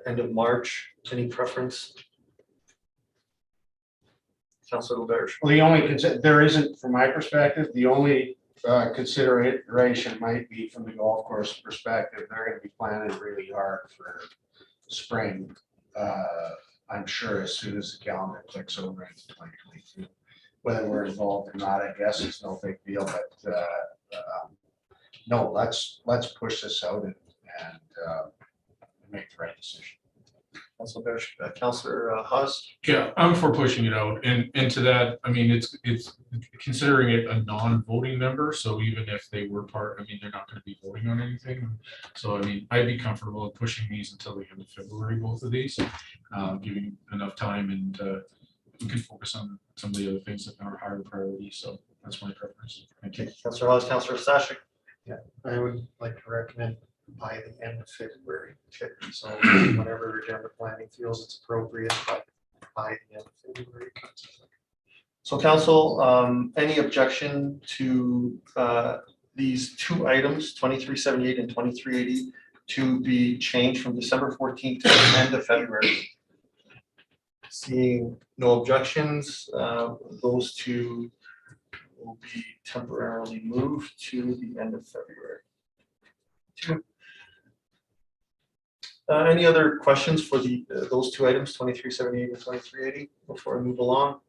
end of March? Any preference? Councillor Laberge. Well, there isn't, from my perspective, the only consideration might be from the golf course perspective, they're gonna be planning really hard for spring. I'm sure as soon as the calendar clicks over into 2022, whether we're involved or not, I guess it's no big deal, but no, let's push this out and make the right decision. Councillor Laberge, Councillor Haas. Yeah, I'm for pushing it out, and to that, I mean, it's considering it a non-voting member, so even if they were part, I mean, they're not gonna be voting on anything. So I mean, I'd be comfortable with pushing these until the end of February, both of these, giving enough time, and we can focus on some of the other things that are higher priority, so that's my preference. Thank you. Councillor Haas, Councillor Stashik. I would like to recommend by the end of February. So whatever agenda planning feels it's appropriate, but by the end of February. So council, any objection to these two items, 2378 and 2380, to be changed from December 14th to the end of February? Seeing no objections, those two will be temporarily moved to the end of February. Any other questions for those two items, 2378 and 2380, before I move along?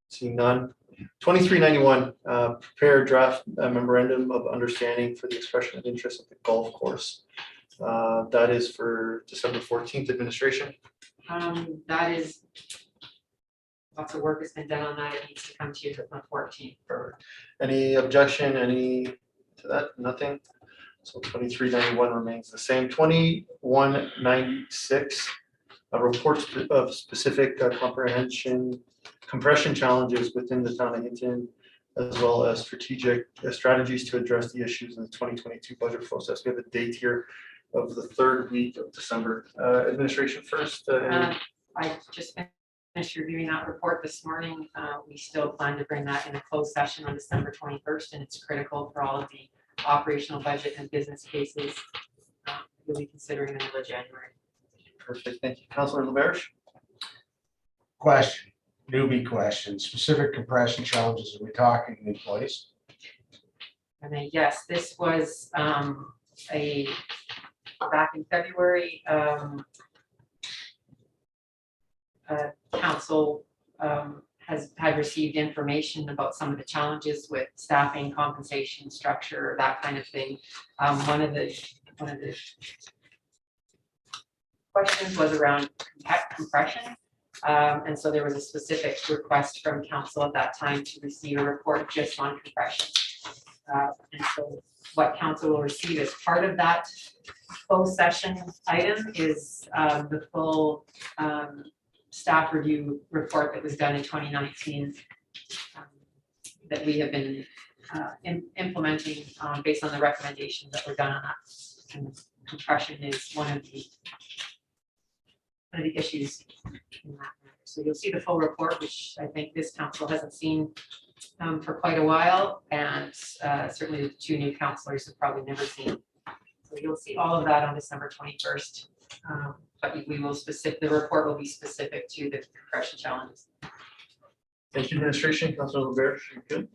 Seeing none. 2391, prepare draft memorandum of understanding for the expression of interest at the golf course. That is for December 14th administration. That is, lots of work has been done on that. It needs to come to you on the 14th. Any objection, any to that? Nothing. So 2391 remains the same. 2196, a report of specific compression challenges within the town of Hinton, as well as strategic strategies to address the issues in the 2022 budget process. We have a date here of the third week of December. Administration first. I just finished reviewing that report this morning. We still plan to bring that in a closed session on December 21st, and it's critical for all of the operational budget and business cases we'll be considering in the middle of January. Perfect. Thank you. Councillor Laberge. Question, newbie question, specific compression challenges, are we talking employees? And then, yes, this was back in February, council had received information about some of the challenges with staffing, compensation, structure, that kind of thing. One of the questions was around compression. And so there was a specific request from council at that time to receive a report just on compression. And so what council will receive as part of that closed session item is the full staff review report that was done in 2019 that we have been implementing based on the recommendations that were done on that. And compression is one of the issues in that matter. So you'll see the full report, which I think this council hasn't seen for quite a while, and certainly the two new councillors have probably never seen. So you'll see all of that on December 21st. But we will the report will be specific to the compression challenges. Thank you, administration. Councilor Laberge, you good?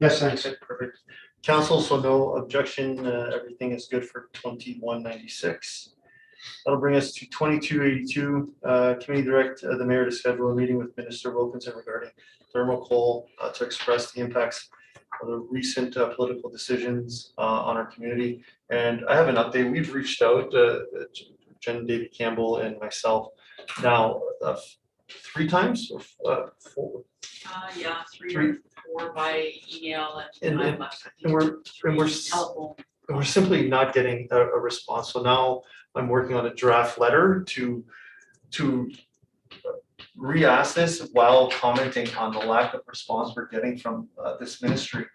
Yes, thanks. Perfect. Council, so no objection. Everything is good for 2196. That'll bring us to 2282. Committee direct the mayor to schedule a meeting with Minister Wilkinson regarding thermal coal to express the impacts of the recent political decisions on our community. And I have an update. We've reached out, Jen, David Campbell, and myself now 3 times or 4. Yeah, three Three. or four by email and And- I left. And we're Telephone. we're simply not getting a response. So now I'm working on a draft letter to re-ask this while commenting on the lack of response we're getting from this ministry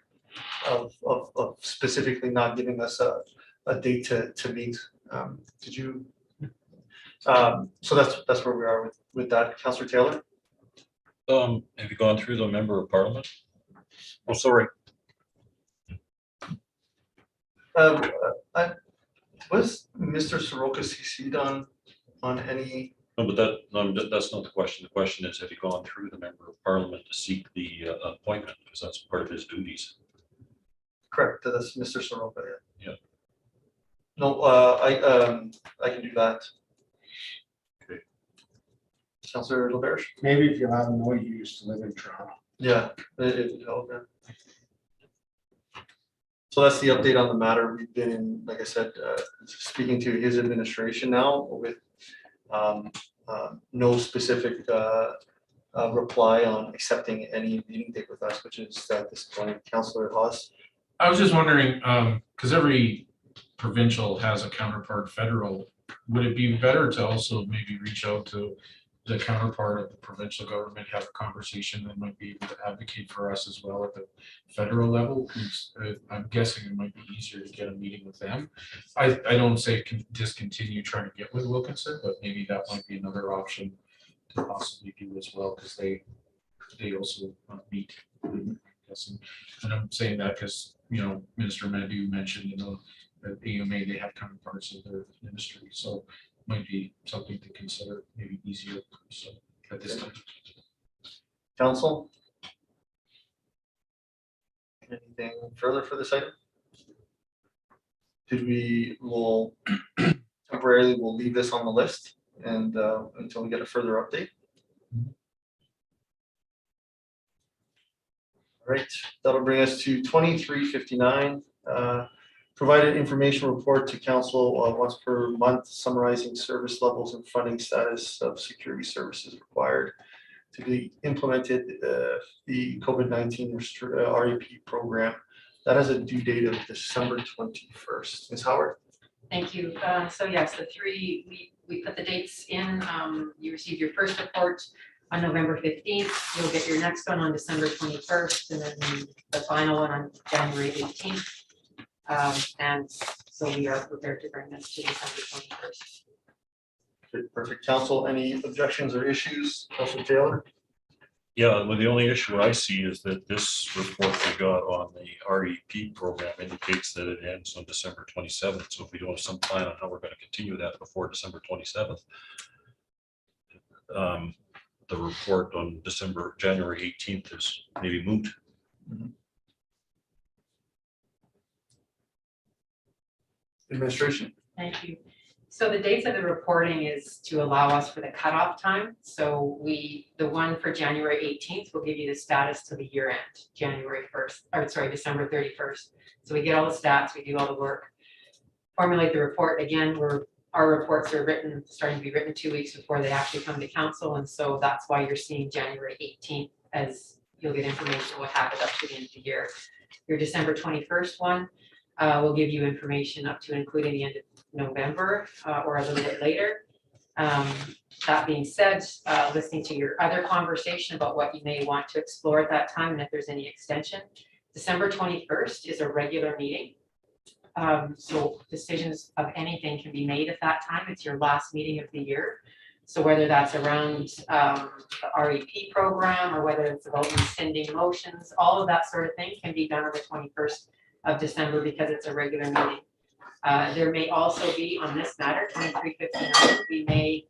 of specifically not giving us a date to meet. Did you? So that's where we are with that. Councillor Taylor? Have you gone through the member of parliament? Oh, sorry. Was Mr. Soroka CC'd on any? No, but that's not the question. The question is, have you gone through the member of parliament to seek the appointment? Because that's part of his duties. Correct, that's Mr. Soroka, yeah. Yeah. No, I can do that. Okay. Councillor LaBerge? Maybe if you have him know you used to live in Toronto. Yeah, it would help, yeah. So that's the update on the matter. We've been in, like I said, speaking to his administration now with no specific reply on accepting any meeting date with us, which is at this point. Councillor Hawes? I was just wondering, because every provincial has a counterpart federal, would it be better to also maybe reach out to the counterpart of the provincial government, have a conversation that might be able to advocate for us as well at the federal level? 'Cause, I'm guessing it might be easier to get a meeting with them. I don't say discontinue trying to get with Wilkinson, but maybe that might be another option to possibly do as well, because they also meet. And I'm saying that because, Minister Madu mentioned, that AUMA, they have counterparts of their ministry, so might be something to consider, maybe easier, so at this time. Council? Anything further for this item? Will temporarily, we'll leave this on the list and until we get a further update. All right, that'll bring us to 2359. Provided information report to council once per month summarizing service levels and funding status of security services required to be implemented, the COVID-19 REP program. That has a due date of December 21st. Ms. Howard? Thank you. So yes, we put the dates in. You received your first report on November 15th. You'll get your next one on December 21st, and then the final one on January 18th. And so we are prepared to bring this to December 21st. Okay, perfect. Council, any objections or issues? Councilor Taylor? Yeah, well, the only issue I see is that this report we got on the REP program indicates that it ends on December 27th. So if we don't have some plan on how we're going to continue that before December 27th, the report on January 18th is maybe moot. Administration. Thank you. So the dates of the reporting is to allow us for the cutoff time. So the one for January 18th will give you the status to the year end, December 31st. So we get all the stats, we do all the work, formulate the report. Again, our reports are starting to be written 2 weeks before they actually come to council. And so that's why you're seeing January 18th, as you'll get information what happened up to the end of the year. Your December 21st one will give you information up to including the end of November or a little bit later. That being said, listening to your other conversation about what you may want to explore at that time and if there's any extension, December 21st is a regular meeting. So decisions of anything can be made at that time. It's your last meeting of the year. So whether that's around the REP program or whether it's about rescinding motions, all of that sort of thing can be done on the 21st of December because it's a regular meeting. There may also be on this matter, 2359, we may,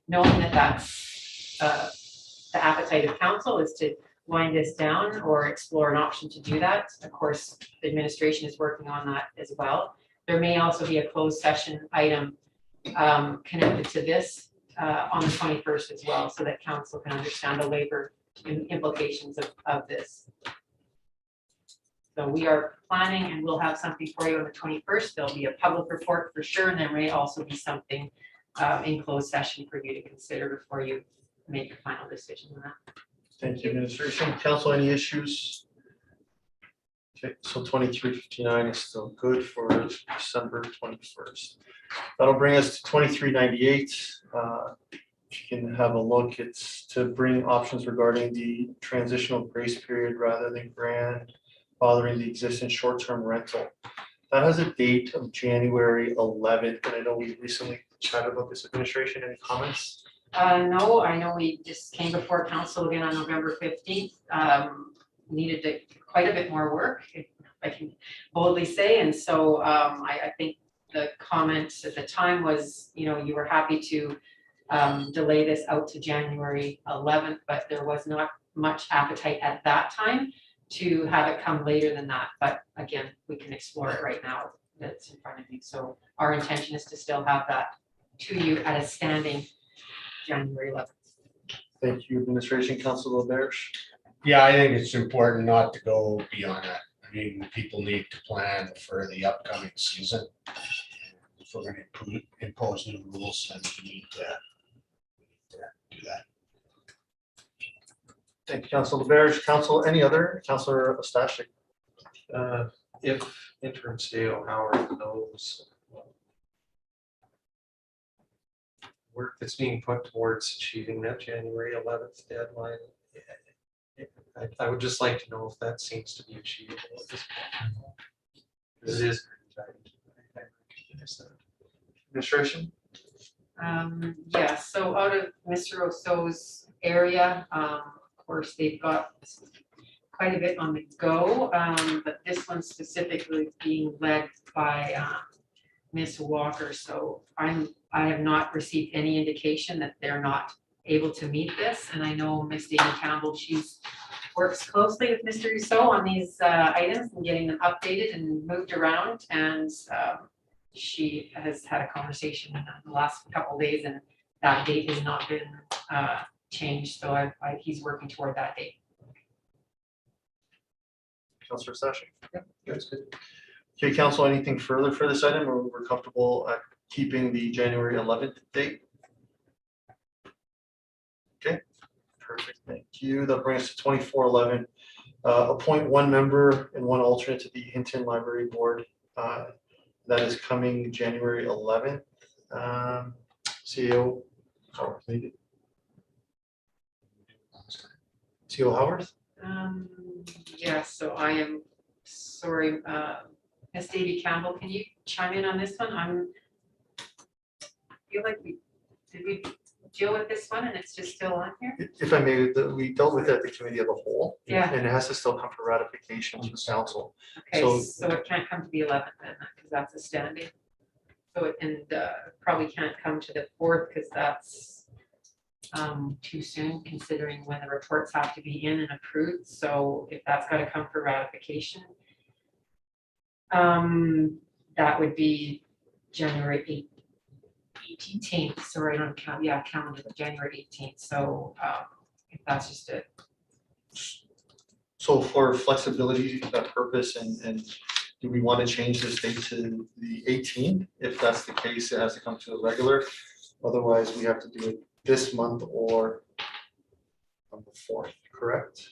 knowing that that's the appetite of council is to wind this down or explore an option to do that. Of course, the administration is working on that as well. There may also be a closed session item connected to this on the 21st as well, so that council can understand the labor implications of this. So we are planning and we'll have something for you on the 21st. There'll be a public report for sure, and there may also be something in closed session for you to consider before you make your final decision on that. Thank you, administration. Council, any issues? Okay, so 2359 is still good for December 21st. That'll bring us to 2398. If you can have a look, it's to bring options regarding the transitional grace period rather than grandfathering the existing short-term rental. That has a date of January 11th, and I know we recently chatted about this, administration. Any comments? No, I know we just came before council again on November 15th. Needed quite a bit more work, if I can boldly say. And so I think the comment at the time was, you were happy to delay this out to January 11th, but there was not much appetite at that time to have it come later than that. But again, we can explore it right now that's in front of you. So our intention is to still have that to you at a standing January 11th. Thank you, administration. Council LaBerge. Yeah, I think it's important not to go beyond that. I mean, people need to plan for the upcoming season. If we're gonna impose new rules, then we need to do that. Thank you, Council LaBerge. Council, any other? Councilor Stashik. If interim CEO Howard knows work that's being put towards achieving that January 11th deadline, I would just like to know if that seems to be achievable at this point. This is. Administration. Yeah, so out of Mr. Rousseau's area, of course, they've got quite a bit on the go, but this one specifically being led by Ms. Walker. So I have not received any indication that they're not able to meet this. And I know Ms. Dana Campbell, she's works closely with Mr. Rousseau on these items and getting them updated and moved around. And she has had a conversation in the last couple of days, and that date has not been changed. So he's working toward that date. Councilor Stashik. Yeah, that's good. Okay, council, anything further for this item, or we're comfortable at keeping the January 11th date? Okay, perfect, thank you. That brings us to 2411. Appoint one member and one alternate to the Hinton Library Board. That is coming January 11th. CEO Howard, needed. CEO Howard? Yeah, so I am sorry, Ms. Davy Campbell, can you chime in on this one? I feel like did we deal with this one and it's just still on here? If I may, we dealt with it at the committee of the whole. Yeah. And it has to still come for ratification to the council. Okay, So- so it can't come to the 11th then, because that's a standing. So it, and probably can't come to the 4th because that's too soon, considering when the reports have to be in and approved. So if that's got to come for ratification, that would be January 18th. Sorry, I don't count. Yeah, calendar, but January 18th. So if that's just it. So for flexibility, that purpose, and do we want to change this date to the 18th? If that's the case, it has to come to a regular. Otherwise, we have to do it this month or on the 4th, correct?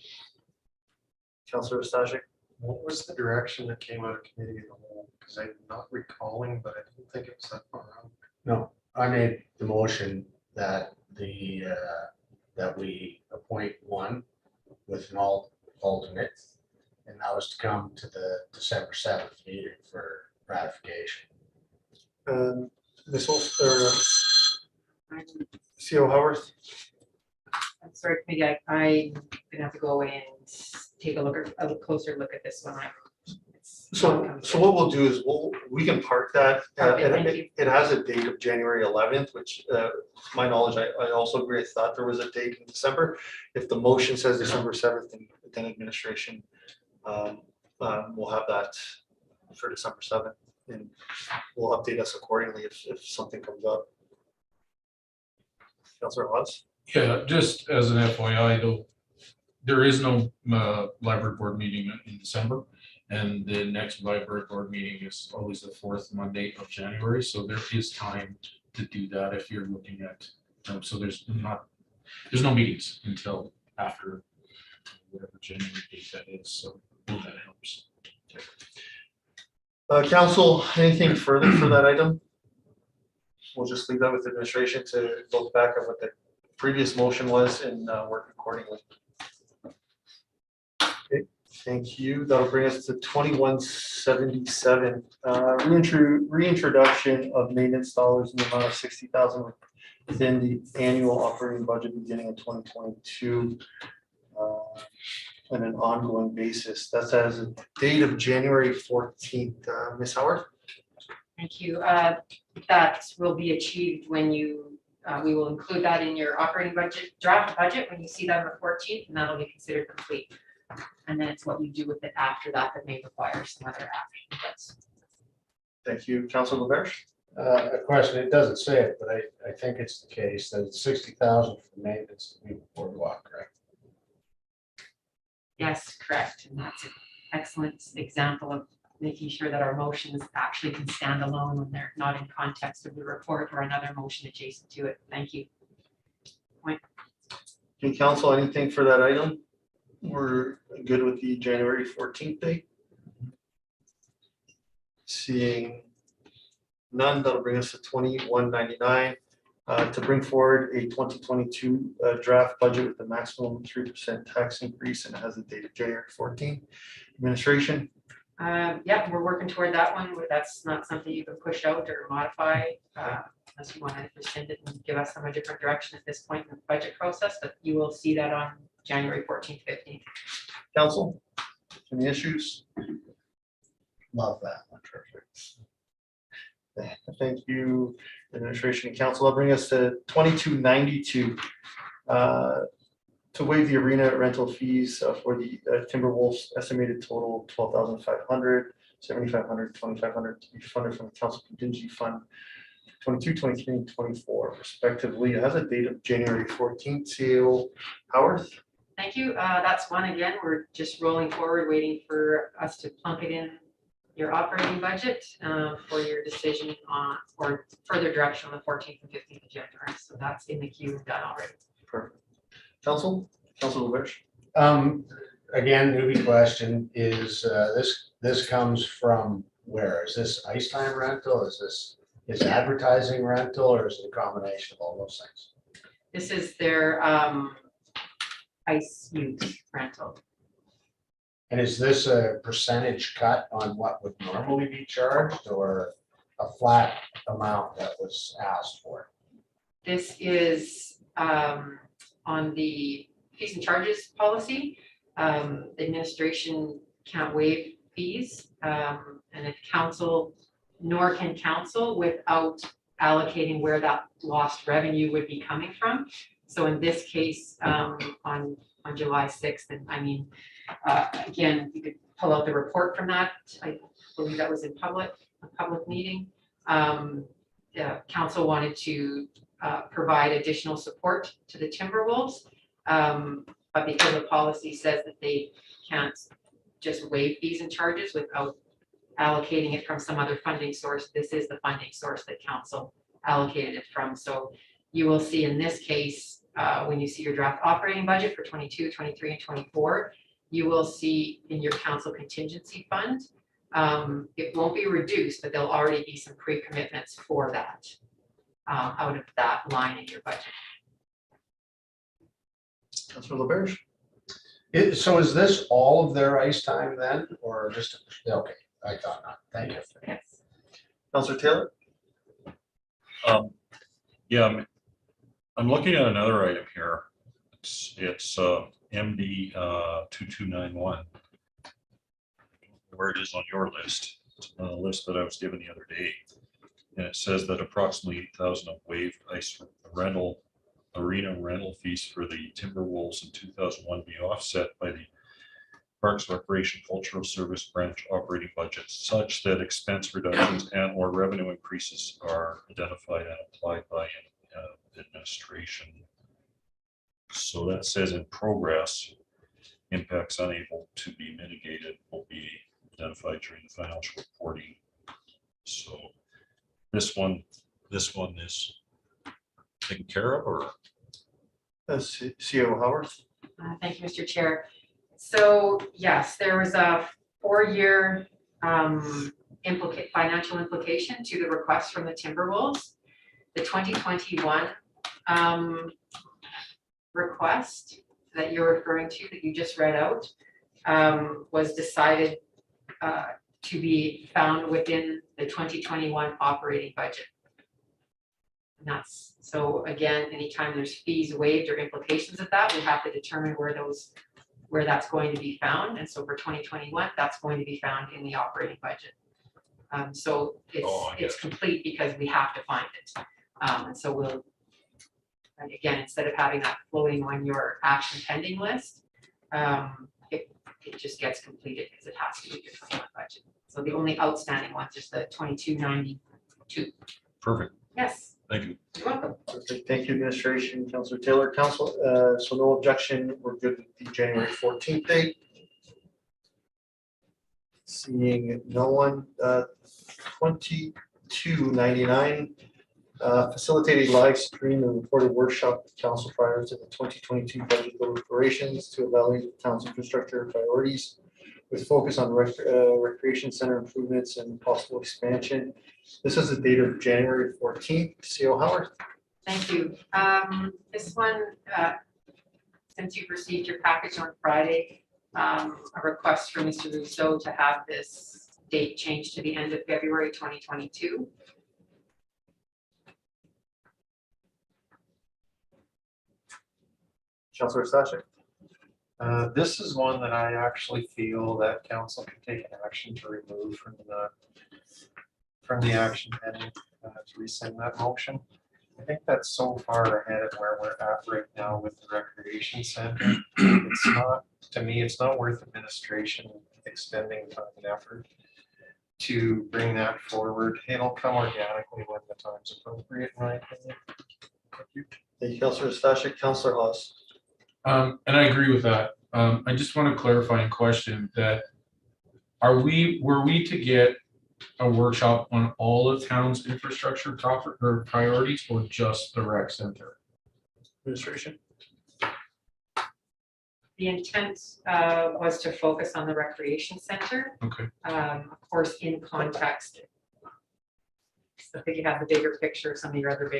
Councilor Stashik? What was the direction that came out of committee of the whole? Because I'm not recalling, but I didn't think it was that far out. No, I made the motion that that we appoint one with an alternate, and that was to come to the December 7th meeting for ratification. Ms. CEO Howard? I'm sorry, committee, I'm gonna have to go away and take a closer look at this one. So what we'll do is we can park that. Okay, thank you. It has a date of January 11th, which to my knowledge, I also agree. I thought there was a date in December. If the motion says December 7th, then administration will have that for December 7th, and will update us accordingly if something comes up. Councilor Watts? Yeah, just as an FYI though, there is no library board meeting in December. And the next library board meeting is always the 4th Monday of January. So there is time do that if you're looking at, so there's no meetings until after whatever January date that is, so that helps. Council, anything further for that item? We'll just leave that with administration to look back at what the previous motion was and work accordingly. Okay, thank you. That'll bring us to 2177. Reintroduction of maintenance dollars in the amount of 60,000 within the annual operating budget beginning in 2022. On an ongoing basis. That's as a date of January 14th. Ms. Howard? Thank you. That will be achieved when you, we will include that in your operating budget, draft budget, when you see that on the 14th, and that'll be considered complete. And then it's what you do with it after that that may require some other action. Thank you. Councilor LaBerge? A question, it doesn't say it, but I think it's the case that it's 60,000 for maintenance to be boardwalk, correct? Yes, correct. And that's an excellent example of making sure that our motions actually can stand alone when they're not in context of the report or another motion adjacent to it. Thank you. Can council, anything for that item? We're good with the January 14th date? Seeing none, that'll bring us to 2199. To bring forward a 2022 draft budget with a maximum 3% tax increase, and it has a date of January 14th. Administration? Yeah, we're working toward that one. That's not something you can push out or modify unless you want to rescind it and give us some a different direction at this point in the budget process, but you will see that on January 14th, 15th. Council? Any issues? Love that one. Thank you, administration and council. I'll bring us to 2292. To waive the arena rental fees for the Timberwolves estimated total 12,500, 7,500, 2,500 to be funded from the council contingency fund 22, 23, and 24 respectively. It has a date of January 14th. CEO Howard? Thank you. That's one again. We're just rolling forward, waiting for us to plunk it in your operating budget for your decision on or further direction on the 14th and 15th of January. So that's in the queue, done already. Perfect. Council LaBerge? Again, newbie question is this comes from where? Is this ice time rental? Is advertising rental, or is it a combination of all those things? This is their ice use rental. And is this a percentage cut on what would normally be charged, or a flat amount that was asked for? This is on the fees and charges policy. The administration can't waive fees, and if council, nor can council without allocating where that lost revenue would be coming from. So in this case, on July 6th, and I mean, again, you could pull out the report from that. I believe that was in a public meeting. Council wanted to provide additional support to the Timberwolves, but because the policy says that they can't just waive fees and charges without allocating it from some other funding source, this is the funding source that council allocated it from. So you will see in this case, when you see your draft operating budget for 22, 23, and 24, you will see in your council contingency fund, it won't be reduced, but there'll already be some pre-commitments for that out of that line in your budget. Councilor LaBerge? So is this all of their ice time then, or just, okay, I thought not. Thank you. Yes. Councilor Taylor? Yeah, I'm looking at another item here. It's MD 2291. Where it is on your list. It's on a list that I was given the other day. And it says that approximately 8,000 of waived ice arena rental fees for the Timberwolves in 2001 be offset by the Parks Recreation Cultural Service branch operating budget, such that expense reductions and or revenue increases are identified and applied by administration. So that says in progress, impacts unable to be mitigated will be identified during the financial reporting. So this this one is taken care of, or? CO Howard? Thank you, Mr. Chair. So yes, there was a 4-year financial implication to the request from the Timberwolves. The 2021 request that you're referring to, that you just read out, was decided to be found within the 2021 operating budget. And that's, so again, anytime there's fees waived or implications of that, we have to determine where that's going to be found. And so for 2021, that's going to be found in the operating budget. So it's complete because we have to find it. And so we'll, and again, instead of having that floating on your action pending list, it just gets completed because it has to be your 21 budget. So the only outstanding ones is the 2292. Perfect, Yes, thank you. you're welcome. Perfect. Thank you, administration, Councillor Taylor. Council, so no objection. We're good with the January 14th date. Seeing no one, 2299, facilitate a live stream and recorded workshop with council prior to the 2022 budget deliberations to evaluate the town's infrastructure priorities with focus on recreation center improvements and possible expansion. This is the date of January 14th. CO Howard. Thank you. This one, since you've received your package on Friday, a request from Mr. Rousseau to have this date changed to the end of February 2022. Councillor Stashik. This is one that I actually feel that council can take an action to remove from the action pending, to rescind that motion. I think that's so far ahead of where we're at right now with the recreation center. It's not, to me, it's not worth administration extending time and effort to bring that forward. It'll come organically when the time's appropriate, in my opinion. Thank you. Thank you, Councillor Stashik. Councillor Haas. And I agree with that. I just want to clarify and question that, were we to get a workshop on all of town's infrastructure priorities or just the rec center? Administration. The intent was to focus on the recreation center. Okay. Of course, in context. So I think you have the bigger picture of some of your other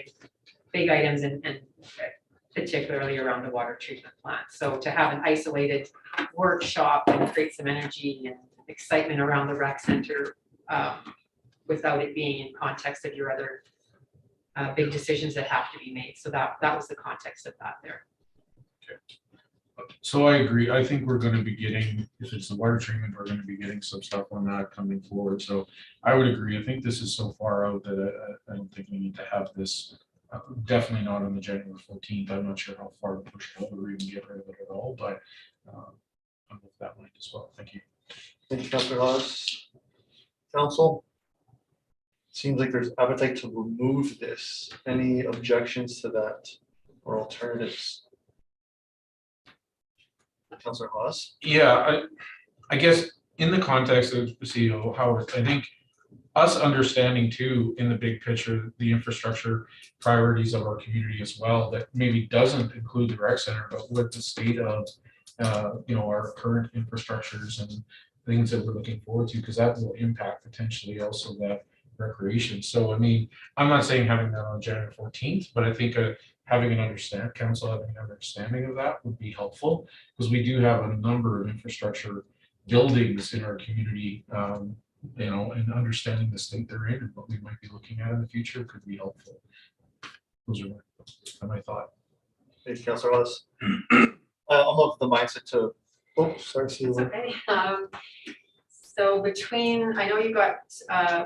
big items and particularly around the water treatment plant. So to have an isolated workshop and create some energy and excitement around the rec center without it being in context of your other big decisions that have to be made. So that was the context of that there. Okay. So I agree. I think we're going to be getting, if it's the water treatment, we're going to be getting some stuff on that coming forward. So I would agree. I think this is so far out that I don't think we need to have this. Definitely not on the January 14th. I'm not sure how far to push it over or even get rid of it at all, but I'm with that mind as well. Thank you. Thank you, Councillor Haas. Council. Seems like there's appetite to remove this. Any objections to that or alternatives? Councillor Haas. Yeah, I guess in the context of CEO Howard, I think us understanding too, in the big picture, the infrastructure priorities of our community as well, that maybe doesn't include the rec center, but what the state of our current infrastructures and things that we're looking forward to, because that will impact potentially also that recreation. So I mean, I'm not saying having that on January 14th, but I think having an understanding of that would be helpful, because we do have a number of infrastructure buildings in our community, and understanding the state they're in and what we might be looking at in the future could be helpful. Those are my thought. Thank you, Councillor Haas. I'm of the mindset to, sorry, It's okay. So I know you got,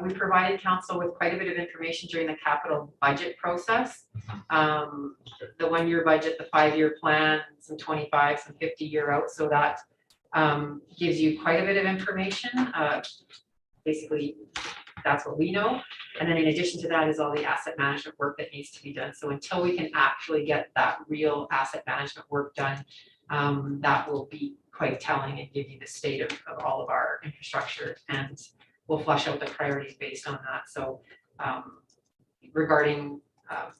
we provided council with quite a bit of information during the capital budget process. The 1-year budget, the 5-year plan, some 25, some 50-year out. So that gives you quite a bit of information. Basically, that's what we know. And then in addition to that is all the asset management work that needs to be done. So until we can actually get that real asset management work done, that will be quite telling and give you the state of all of our infrastructure, and we'll flush out the priorities based on that. So regarding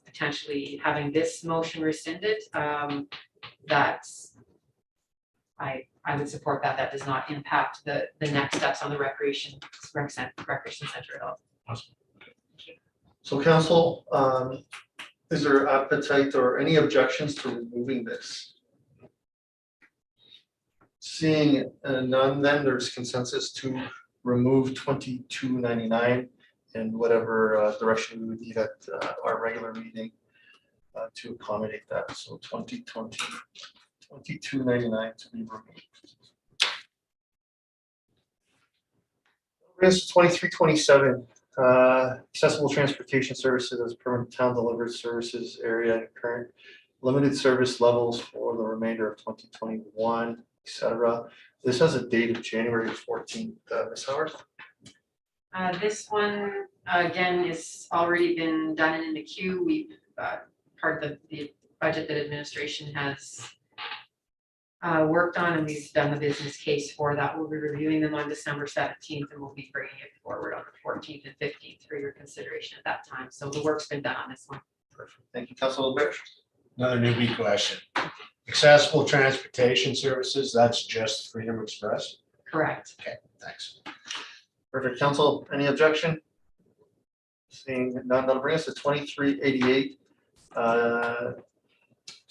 potentially having this motion rescinded, that's, I would support that. That does not impact the next steps on the recreation center at all. So council, is there appetite or any objections to removing this? Seeing none, then there's consensus to remove 2299 and whatever direction we would need at our regular meeting to accommodate that. So 2299 to be removed. Brings to 2327. Accessible transportation services as permanent town delivered services area and current limited service levels for the remainder of 2021, etc. This has a date of January 14th. Ms. Howard? This one, again, is already been done and in the queue. We've, part of the budget that administration has worked on, and we've done the business case for that. We'll be reviewing them on December 17th, and we'll be bringing it forward on the 14th and 15th for your consideration at that time. So the work's been done on this one. Perfect. Thank you, Councilor Bears. Another newbie question. Accessible transportation services, that's just Freedom Express? Correct. Okay, thanks. Perfect. Council, any objection? Seeing none, that'll bring us to 2388.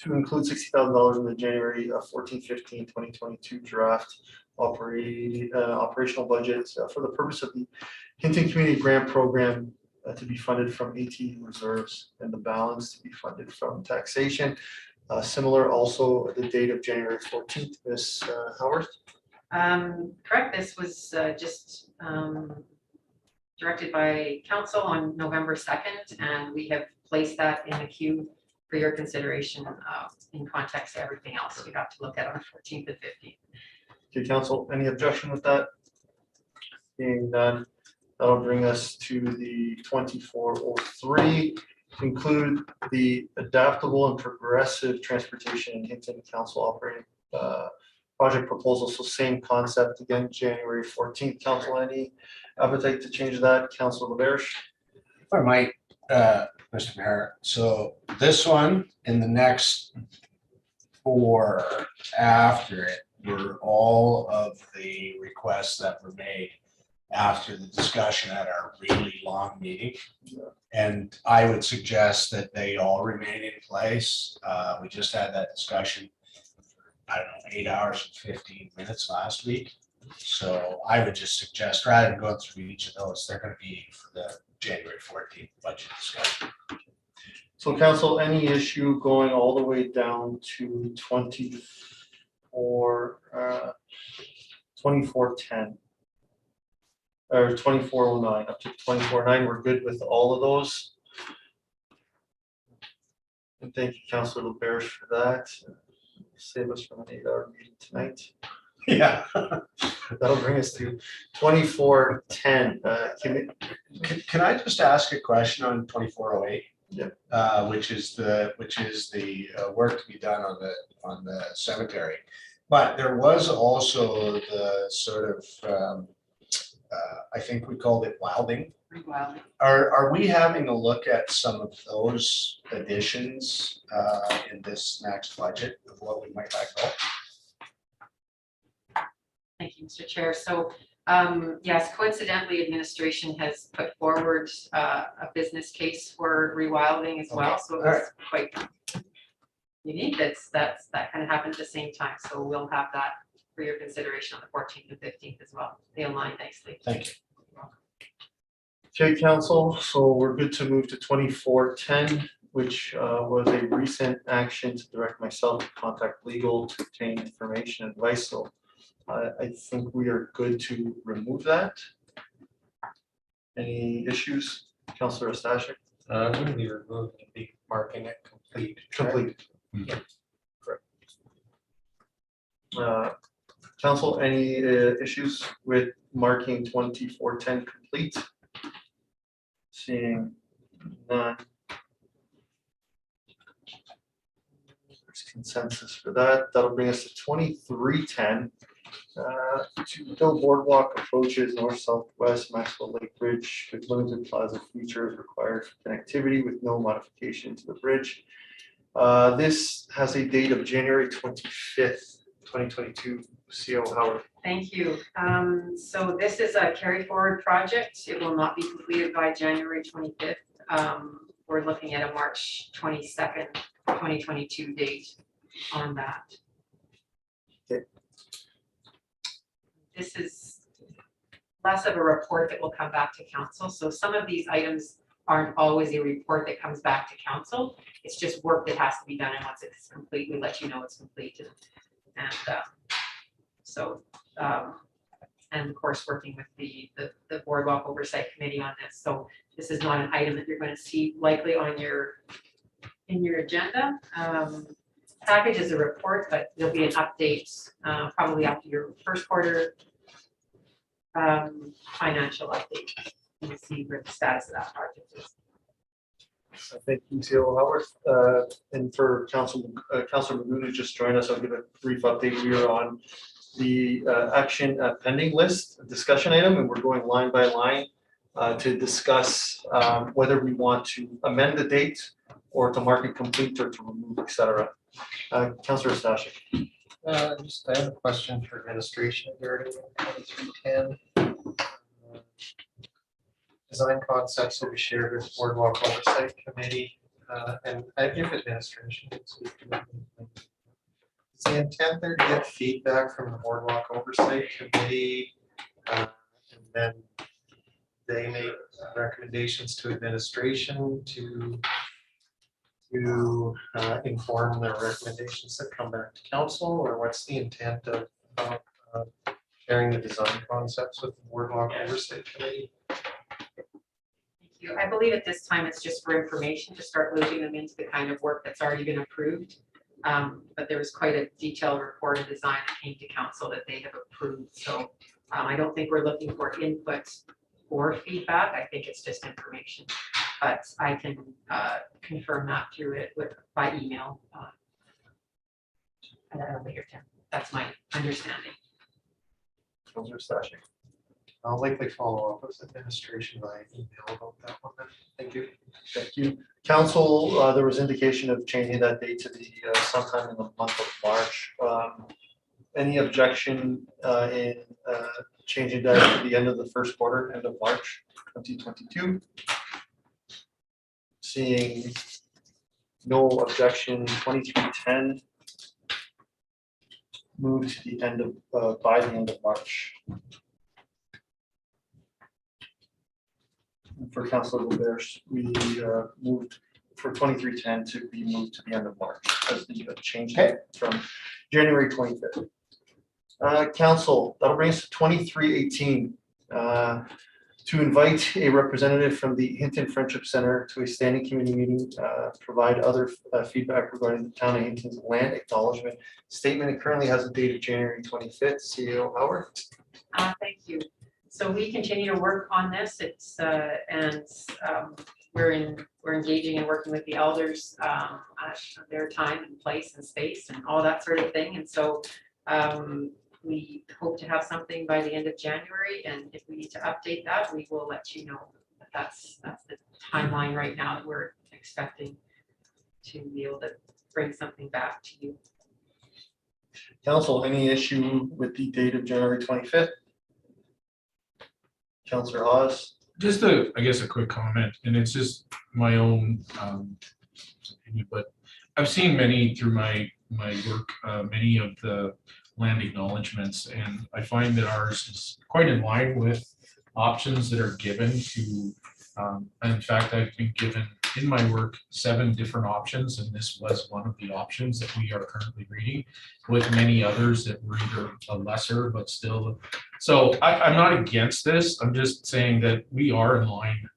To include $60,000 in the January 2022 draft operational budget for the purpose of the Hinton Community Grant Program to be funded from AT reserves and the balance to be funded from taxation. Similar also the date of January 14th, Ms. Howard. Correct. This was just directed by council on November 2nd, and we have placed that in the queue for your consideration in context to everything else we have to look at on the 14th and 15th. Okay, council, any objection with that? Being none, that'll bring us to the 2403, to include the adaptable and progressive transportation in Hinton Council operating project proposal. So same concept again, January 14th. Council, any appetite to change that? Councilor LaBerge? If I might, Mr. Mayor, so this one and the next 4 after it were all of the requests that were made after the discussion at our really long meeting. And I would suggest that they all remain in place. We just had that discussion, I don't know, 8 hours and 15 minutes last week. So I would just suggest, rather than going through each of those, they're going to be for the January 14th budget discussion. So council, any issue going all the way down to 2410 or 2409 up to 2409? We're good with all of those. And thank you, Councilor LaBerge, for that. Save us from an 8-hour meeting tonight. Yeah. That'll bring us to 2410. Can I just ask a question on 2408? Yeah. Which is the work to be done on the cemetery, but there was also the sort of I think we called it wilding. Rewilding. Are we having a look at some of those additions in this next budget of what we might let go? Thank you, Mr. Chair. So yes, coincidentally, administration has put forward a business case for rewilding as well. Okay. So it was quite unique. That kind of happened at the same time. So we'll have that for your consideration on the 14th and 15th as well. They align nicely. Thank you. Okay, council, so we're good to move to 2410, which was a recent action to direct myself to contact legal to obtain information and advice. So I think we are good to remove that. Any issues, Councilor Stashik? When we remove and be marking it complete. Complete. Yeah. Correct. Council, any issues with marking 2410 complete? Seeing none. There's consensus for that. That'll bring us to 2310. To build boardwalk approaches north, southwest, Maxwell Lake Bridge with limited plaza features required for connectivity with no modification to the bridge. This has a date of January 25th, 2022. CO Howard. Thank you. So this is a carry forward project. It will not be completed by January 25th. We're looking at a March 22nd, 2022 date on that. Okay. This is less of a report that will come back to council. So some of these items aren't always a report that comes back to council. It's just work that has to be done, and once it's complete, we let you know it's completed. And and of course, working with the Boardwalk Oversight Committee on this. So this is not an item that you're going to see likely on in your agenda. Package is a report, but there'll be an update probably after your first quarter financial update. You see where the status of that project is. Thank you, CO Howard. And for Councilor Magoo to just join us, I'll give a brief update. We are on the action pending list, discussion item, and we're going line by line to discuss whether we want to amend the date or to mark it complete or to remove, etc. Councilor Stashik. I have a question for administration regarding 2310. Design concepts will be shared with Boardwalk Oversight Committee, and if administration can speak to that. Is the intent there to get feedback from the Boardwalk Oversight Committee, and then they make recommendations to administration to inform their recommendations that come back to council, or what's the intent of sharing the design concepts with the Boardwalk Oversight Committee? I believe at this time it's just for information to start looping them into the kind of work that's already been approved. But there was quite a detailed report and design that came to council that they have approved. So I don't think we're looking for input or feedback. I think it's just information. But I can confirm that through it by email at a later time. That's my understanding. Councilor Stashik. I'll likely follow up with administration by email about that one. Thank you. Thank you. Council, there was indication of changing that date to the sometime in the month of March. Any objection in changing that to the end of the first quarter, end of March 2022? Seeing no objection, 2310 move to the end of by the end of March. For Councilor Roberts, we moved for 2310 to be moved to the end of March as the change from January 25th. Council, that'll bring us to 2318 to invite a representative from the Hinton Friendship Center to a standing committee meeting, provide other feedback regarding the town of Hinton's land acknowledgement statement. It currently has a date of January 25th. CEO Howard. Thank you. So we continue to work on this. It's we're engaging and working with the elders at their time and place and space and all that sort of thing. And so we hope to have something by the end of January. And if we need to update that, we will let you know. But that's the timeline right now that we're expecting to be able to bring something back to you. Council, any issue with the date of January 25th? Councillor Hawes. Just I guess a quick comment, and it's just my own opinion, but I've seen many through my work, many of the land acknowledgements, and I find that ours is quite in line with options that are given to, in fact, I've been given in my work 7 different options, and this was one of the options that we are currently reading, with many others that were either a lesser but still. So I'm not against this. I'm just saying that we are in line,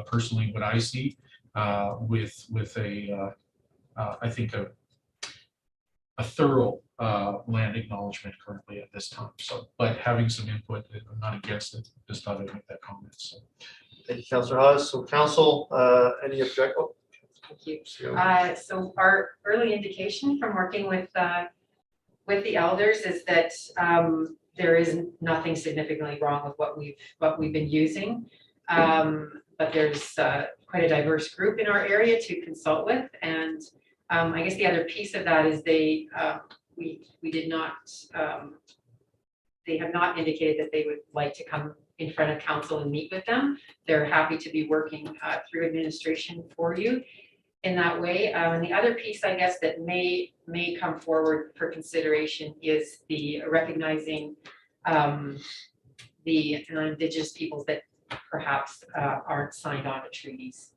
personally, what I see with a I think a thorough land acknowledgement currently at this time. So, but having some input, I'm not against it. Just thought I'd make that comment. So. Thank you, Councillor Hawes. So council, any objection? Oh. Thank you. So our early indication from working with the elders is that there is nothing significantly wrong with what we've been using. But there's quite a diverse group in our area to consult with. And I guess the other piece of that is we did not, they have not indicated that they would like to come in front of council and meet with them. They're happy to be working through administration for you in that way. And the other piece, I guess, that may come forward for consideration is the recognizing the Indigenous peoples that perhaps aren't signed on to treaties.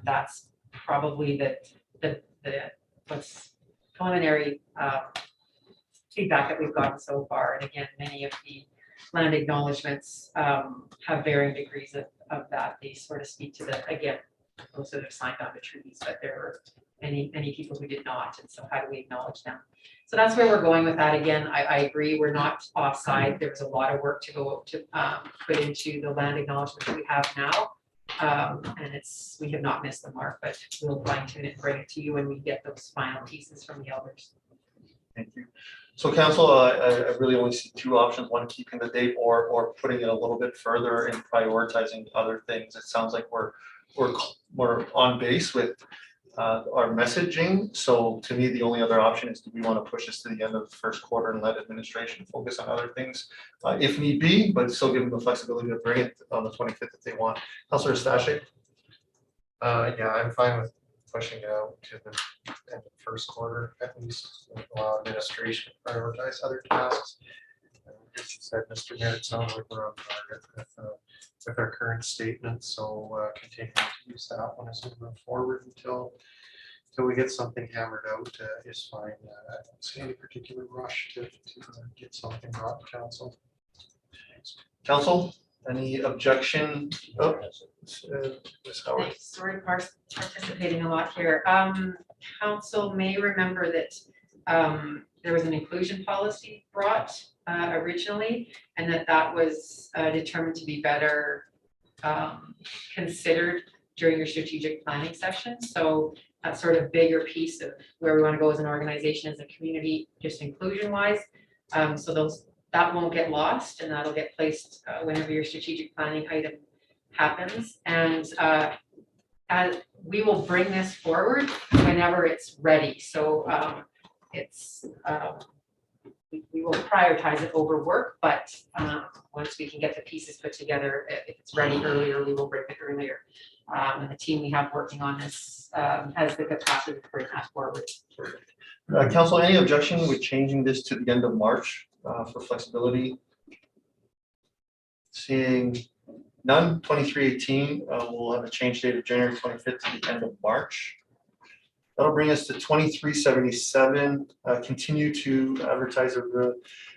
That's probably the what's preliminary feedback that we've gotten so far. And again, many of the land acknowledgements have varying degrees of that. They sort of speak to again, those that have signed on to treaties, but there were many people who did not. And so how do we acknowledge them? So that's where we're going with that. Again, I agree, we're not offside. There was a lot of work to go to put into the land acknowledgement that we have now. And we have not missed the mark, but we'll fine tune it and bring it to you when we get those final pieces from the elders. Thank you. So council, I really only see two options, one, keeping the date or putting it a little bit further and prioritizing other things. It sounds like we're on base with our messaging. So to me, the only other option is, do we want to push this to the end of the first quarter and let administration focus on other things if need be, but still give them the flexibility to bring it on the 25th if they want. Councilor Stashik? Yeah, I'm fine with pushing it out to the end of the first quarter, at least allow administration to prioritize other tasks. As you said, Mr. Mayor, it sounds like we're on target with our current statement, so continuing to use that one as we move forward until we get something hammered out is fine. I don't see any particular rush to get something brought to council. Council, any objection? Oh, Ms. Howard. Thanks. Sorry, participating a lot here. Council may remember that there was an inclusion policy brought originally, and that was determined to be better considered during your strategic planning session. So that sort of bigger piece of where we want to go as an organization, as a community, just inclusion wise. So that won't get lost, and that'll get placed whenever your strategic planning item happens. And we will bring this forward whenever it's ready. So we will prioritize it over work, but once we can get the pieces put together, if it's ready earlier, we will bring it earlier. And the team we have working on this has the capacity to bring that forward. Council, any objection with changing this to the end of March for flexibility? Seeing none, 2318, we'll have a change date of January 25th to the end of March. That'll bring us to 2377. Continue to advertise the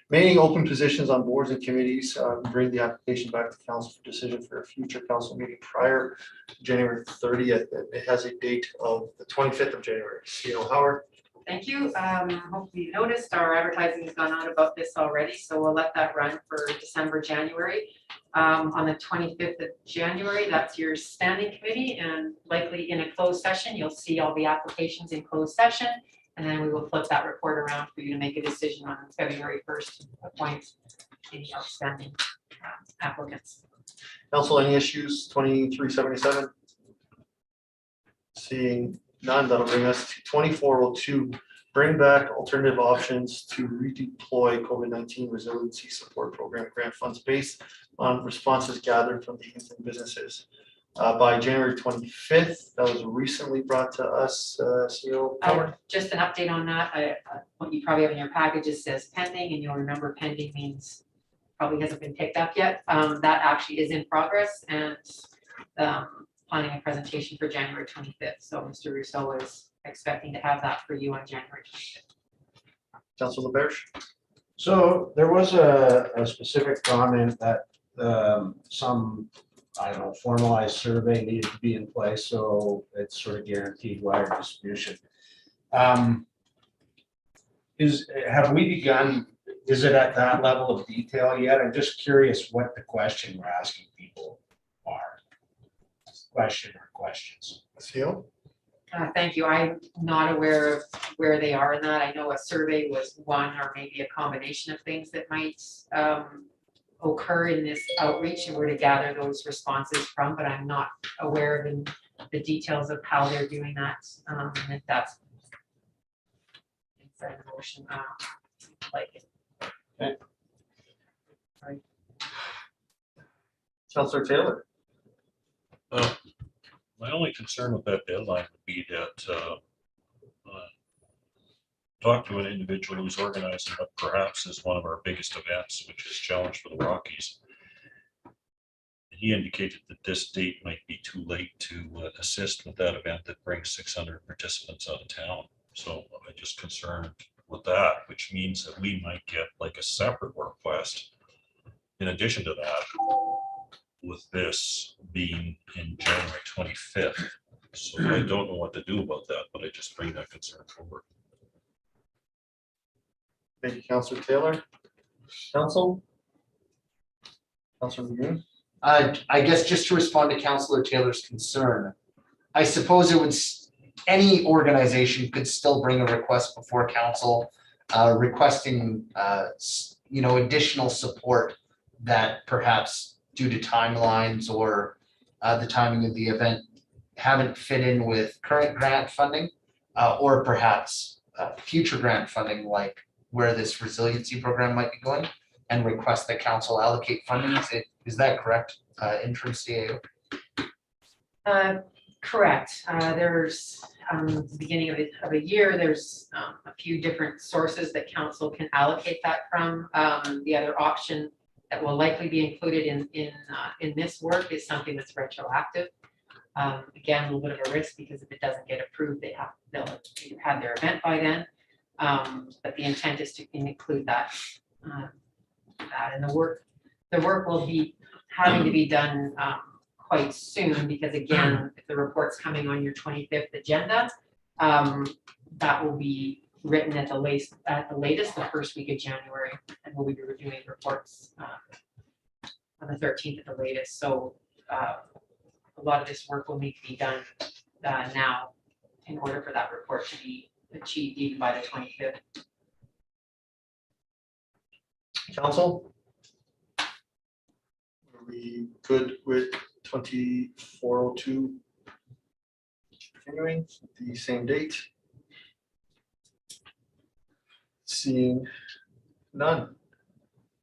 remaining open positions on boards and committees. Bring the application back to council for decision for a future council meeting prior to January 30th. It has a date of the 25th of January. CEO Howard. Thank you. Hopefully you noticed our advertising has gone out about this already, so we'll let that run for December, January. On the 25th of January, that's your standing committee, and likely in a closed session, you'll see all the applications in closed session, and then we will flip that report around for you to make a decision on February 1st to appoint any outstanding applicants. Council, any issues? 2377. Seeing none, that'll bring us to 2402. Bring back alternative options to redeploy COVID-19 resiliency support program grant funds based on responses gathered from the Hinton businesses. By January 25th, that was recently brought to us, CEO Howard. Just an update on that. What you probably have in your packages says pending, and you'll remember pending means probably hasn't been picked up yet. That actually is in progress, and planning a presentation for January 25th. So Mr. Rousseau is expecting to have that for you on January 25th. Councilor LaBerge. So there was a specific comment that some, I don't know, formalized survey needed to be in place, so it's sort of guaranteed wire distribution. Have we begun, is it at that level of detail yet? I'm just curious what the question we're asking people are. Question or questions. CEO. Thank you. I'm not aware of where they are in that. I know a survey was one, or maybe a combination of things that might occur in this outreach, and we're to gather those responses from, but I'm not aware of the details of how they're doing that. And if that's inside the motion, like it. Counselor Taylor. My only concern with that deadline would be that talk to an individual who's organizing what perhaps is one of our biggest events, which is Challenge for the Rockies. He indicated that this date might be too late to assist with that event that brings 600 participants out of town. So I'm just concerned with that, which means that we might get like a separate request in addition to that, with this being in January 25th. So I don't know what to do about that, but I just bring that concern forward. Thank you, Counselor Taylor. Council? Counselor McGee? I guess just to respond to Councillor Taylor's concern, I suppose it would, any organization could still bring a request before council, requesting, additional support that perhaps due to timelines or the timing of the event haven't fit in with current grant funding, or perhaps future grant funding, like where this resiliency program might be going, and request that council allocate funding. Is that correct, interim CAO? Correct. There's the beginning of a year, there's a few different sources that council can allocate that from. The other option that will likely be included in this work is something that's retroactive. Again, a little bit of a risk, because if it doesn't get approved, they'll have their event by then. But the intent is to include that. And the work will be having to be done quite soon, because again, if the report's coming on your 25th agenda, that will be written at the latest the first week of January, and we'll be reviewing reports on the 13th at the latest. So a lot of this work will need to be done now in order for that report to be achieved even by the 25th. Council? Are we good with 2402 continuing the same date? Seeing none.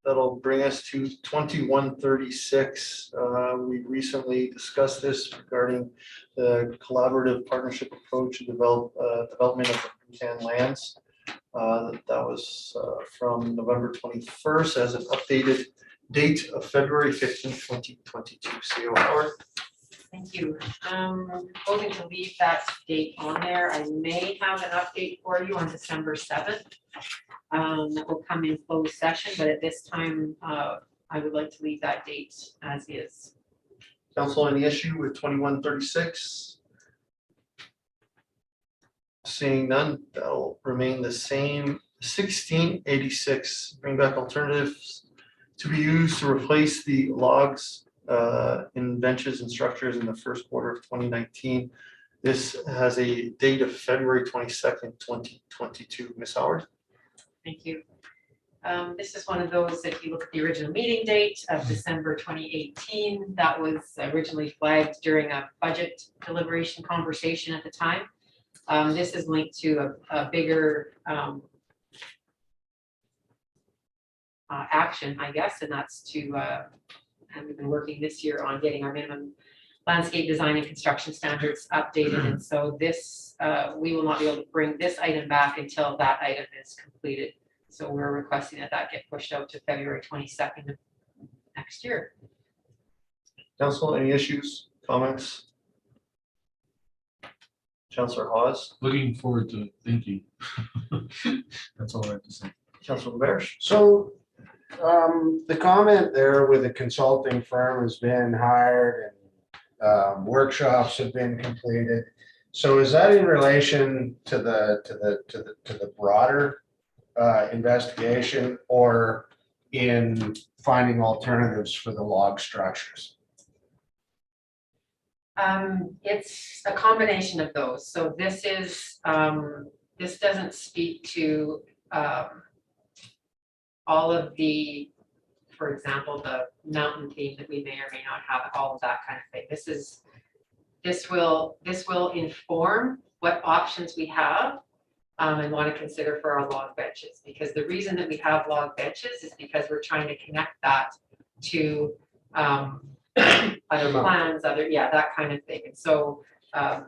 That'll bring us to 2136. We recently discussed this regarding the collaborative partnership approach to development of Hinton lands. That was from November 21st as an updated date of February 15th, 2022. CO Howard. Thank you. Hoping to leave that date on there. I may have an update for you on December 7th. That will come in closed session, but at this time, I would like to leave that date as is. Council, any issue with 2136? Seeing none, that'll remain the same. 1686, bring back alternatives to be used to replace the logs in benches and structures in the first quarter of 2019. This has a date of February 22nd, 2022. Ms. Howard. Thank you. This is one of those, if you look at the original meeting date of December 2018, that was originally flagged during a budget deliberation conversation at the time. This is linked to a bigger action, I guess, and that's to, and we've been working this year on getting our minimum landscape design and construction standards updated. And so this, we will not be able to bring this item back until that item is completed. So we're requesting that get pushed out to February 22nd of next year. Council, any issues, comments? Councillor Hawes. Looking forward to thinking. That's all I have to say. Councillor LaBerge. So the comment there with the consulting firm has been hired and workshops have been completed. So is that in relation to the broader investigation, or in finding alternatives for the log structures? It's a combination of those. So this is, this doesn't speak to all of the, for example, the mountain theme that we may or may not have, all of that kind of thing. This will inform what options we have and want to consider for our log benches. Because the reason that we have log benches is because we're trying to connect that to other plans, that kind of thing. And so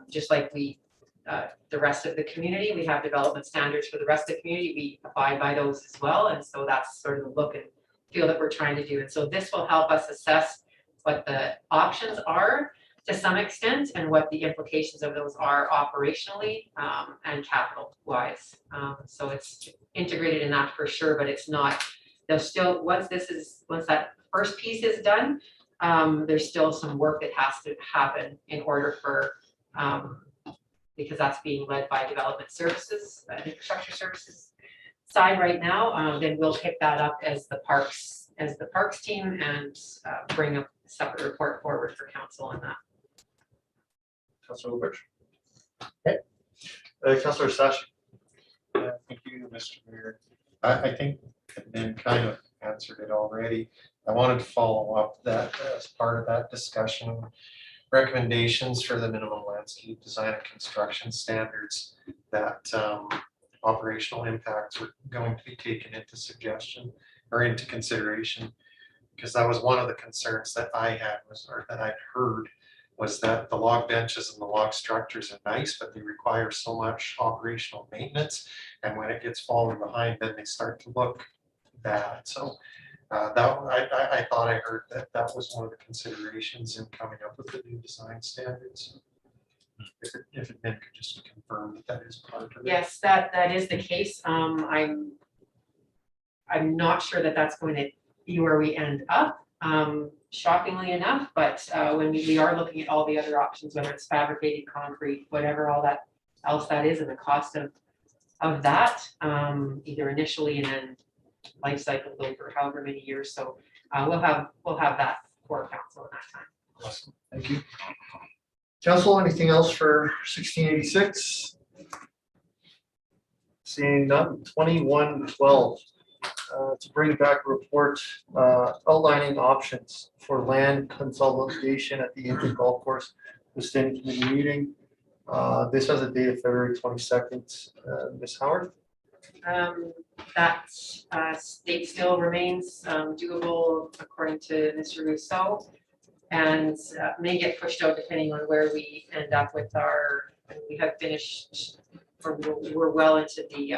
just like we, the rest of the community, we have development standards for the rest of the community, we abide by those as well. And so that's sort of the look and feel that we're trying to do. And so this will help us assess what the options are to some extent and what the implications of those are operationally and capital wise. So it's integrated in that for sure, but it's not, there's still, once that first piece is done, there's still some work that has to happen in order for, because that's being led by development services, infrastructure services side right now. Then we'll pick that up as the parks team and bring a separate report forward for council on that. Councilor Lubich. Okay. Councilor Sashi. Thank you, Mr. Mayor. I think Ben kind of answered it already. I wanted to follow up that as part of that discussion, recommendations for the minimum landscape design and construction standards that operational impacts were going to be taken into suggestion or into consideration. Because that was one of the concerns that I had or that I'd heard was that the log benches and the log structures are nice, but they require so much operational maintenance. And when it gets falling behind, then they start to look bad. So I thought I heard that was one of the considerations in coming up with the new design standards. If it could just confirm that is part of it. Yes, that is the case. I'm not sure that that's going to be where we end up. Shockingly enough, but when we are looking at all the other options, whether it's fabricated concrete, whatever all that else that is, and the cost of that, either initially and then life cycle over however many years. So we'll have that for council at that time. Awesome. Thank you. Council, anything else for 1686? Seeing none. 2112. To bring back a report outlining options for land consolidation at the Hinton Golf Course, the standing committee meeting. This has a date of February 22nd. Ms. Howard? That date still remains doable according to Mr. Rousseau, and may get pushed out depending on where we end up with our, we have finished, or we're well into the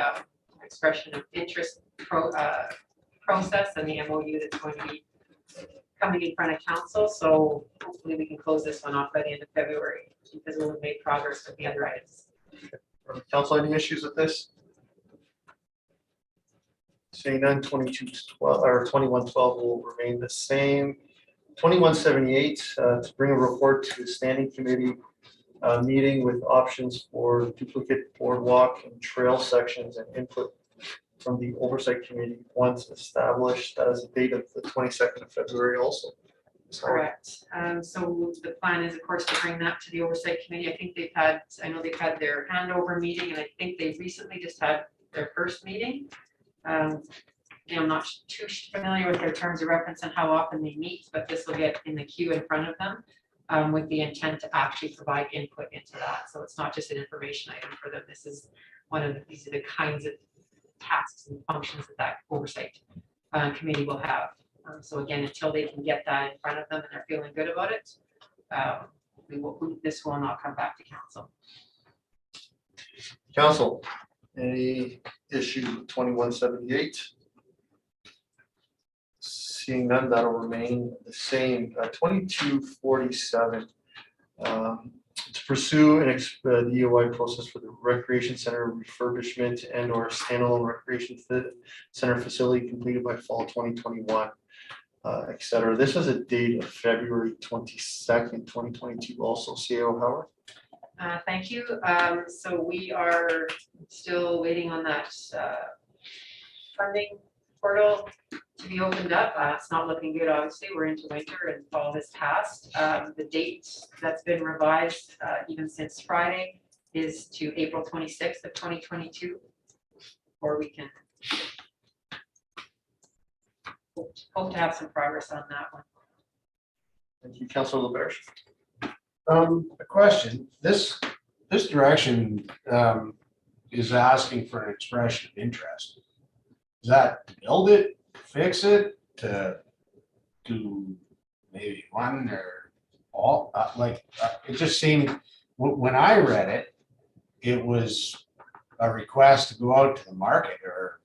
expression of interest process and the MOU that's going to be coming in front of council. So hopefully we can close this one off by the end of February because we'll have made progress with the other items. Council, any issues with this? Seeing none, 2212 or 2112 will remain the same. 2178 to bring a report to the standing committee meeting with options for duplicate boardwalk and trail sections and input from the oversight committee once established. That is the date of the 22nd of February also. Correct. So the plan is, of course, to bring that to the oversight committee. I know they've had their handover meeting, and I think they recently just had their first meeting. I'm not too familiar with their terms of reference and how often they meet, but this will get in the queue in front of them with the intent to actually provide input into that. So it's not just an information item for them. These are the kinds of tasks and functions that oversight committee will have. So again, until they can get that in front of them and they're feeling good about it, this will not come back to council. Council, any issue with 2178? Seeing none, that'll remain the same. 2247. To pursue the EOI process for the recreation center refurbishment and or standalone recreation center facility completed by fall 2021, et cetera. This has a date of February 22nd, 2022 also. CAO Howard? Thank you. So we are still waiting on that funding portal to be opened up. It's not looking good, obviously. We're into winter and fall has passed. The date that's been revised, even since Friday, is to April 26th of 2022. Or we can hope to have some progress on that one. Thank you, Councilor LaBerge. A question, this direction, is asking for an expression of interest. Is that to build it, fix it, to do maybe one or all, it just seemed, when I read it, it was a request to go out to the market or,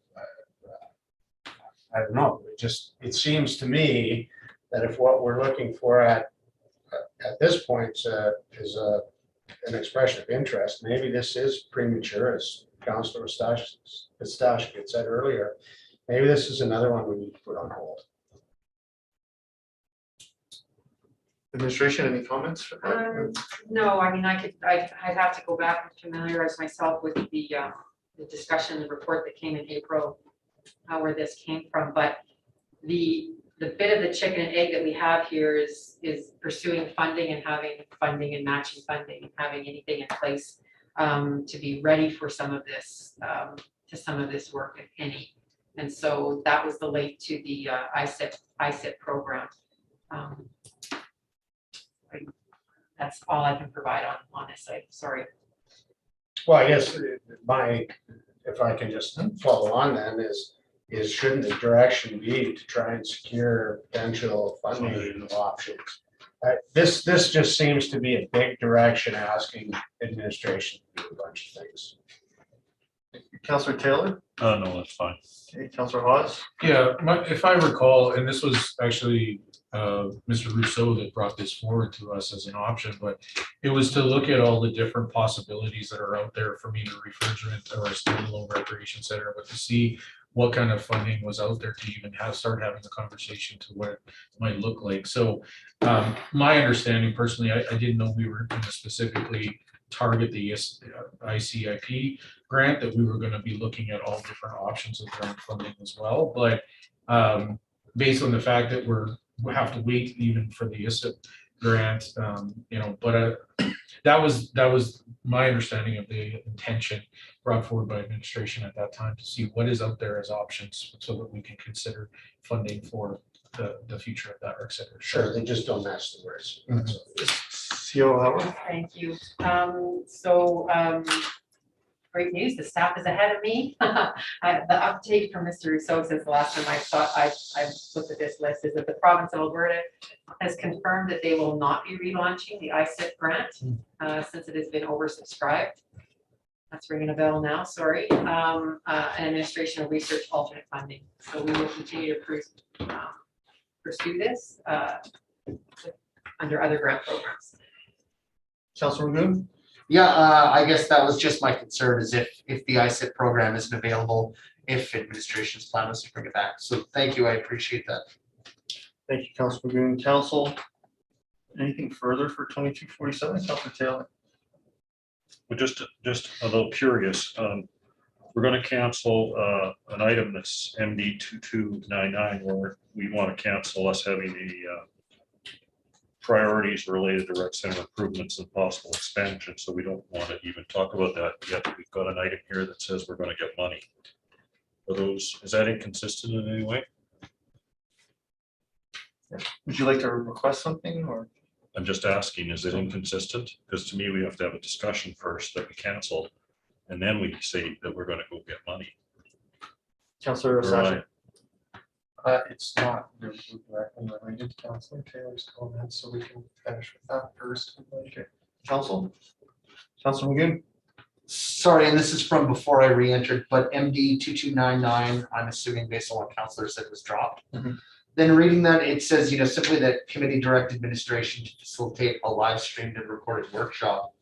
I don't know, it seems to me that if what we're looking for at this point is an expression of interest, maybe this is premature, as Councilor Pistache had said earlier. Maybe this is another one we need to put on hold. Administration, any comments for that? No, I mean, I'd have to go back and familiarize myself with the discussion, the report that came in April, where this came from, but the bit of the chicken and egg that we have here is pursuing funding and having funding and matching funding and having anything in place to be ready for some of this, work, if any. And so that was the link to the ISIP program. That's all I can provide on this site, sorry. Well, I guess if I can just follow on then, is shouldn't the direction be to try and secure potential funding options? This just seems to be a big direction asking administration to do a bunch of things. Councilor Taylor? No, that's fine. Okay, Councilor Hawes? Yeah, if I recall, and this was actually Mr. Rousseau that brought this forward to us as an option, but it was to look at all the different possibilities that are out there for either refrigerant or a standalone recreation center, but to see what kind of funding was out there to even start having the conversation to what it might look like. So my understanding personally, I didn't know we were going to specifically target the ICIP grant, that we were going to be looking at all different options of grant funding as well. But based on the fact that we have to wait even for the ISIP grant, but that was my understanding of the intention brought forward by administration at that time, to see what is out there as options so that we can consider funding for the future of that rec center. Sure, they just don't match the words. CO Howard? Thank you. Great news, the staff is ahead of me. The update from Mr. Rousseau since the last time I looked at this list is that the province of Alberta has confirmed that they will not be relaunching the ISIP grant since it has been oversubscribed. That's ringing a bell now, sorry. And administration will research alternate funding. So we will continue to pursue this under other grant programs. Councilor Magoon? Yeah, I guess that was just my concern, is if the ISIP program isn't available, if administration's plan was to bring it back. So thank you, I appreciate that. Thank you, Councilor Magoon. Council, anything further for 2247? Councilor Taylor? We're just a little curious. We're going to cancel an item that's MD 2299, where we want to cancel us having the priorities related to rec center improvements and possible expansion. So we don't want to even talk about that yet. We've got an item here that says we're going to get money. Is that inconsistent in any way? Would you like to request something, or? I'm just asking, is it inconsistent? Because to me, we have to have a discussion first that we canceled, and then we say that we're going to go get money. Councilor Sasha? It's not really directly related to Councilor Taylor's comments, so we can finish with that first. Okay. Council? Councilor Magoon? Sorry, and this is from before I re-entered, but MD 2299, I'm assuming based on what Councilor said, was dropped. Mhm. Then reading that, it says, simply that committee direct administration to facilitate a live streamed and recorded workshop.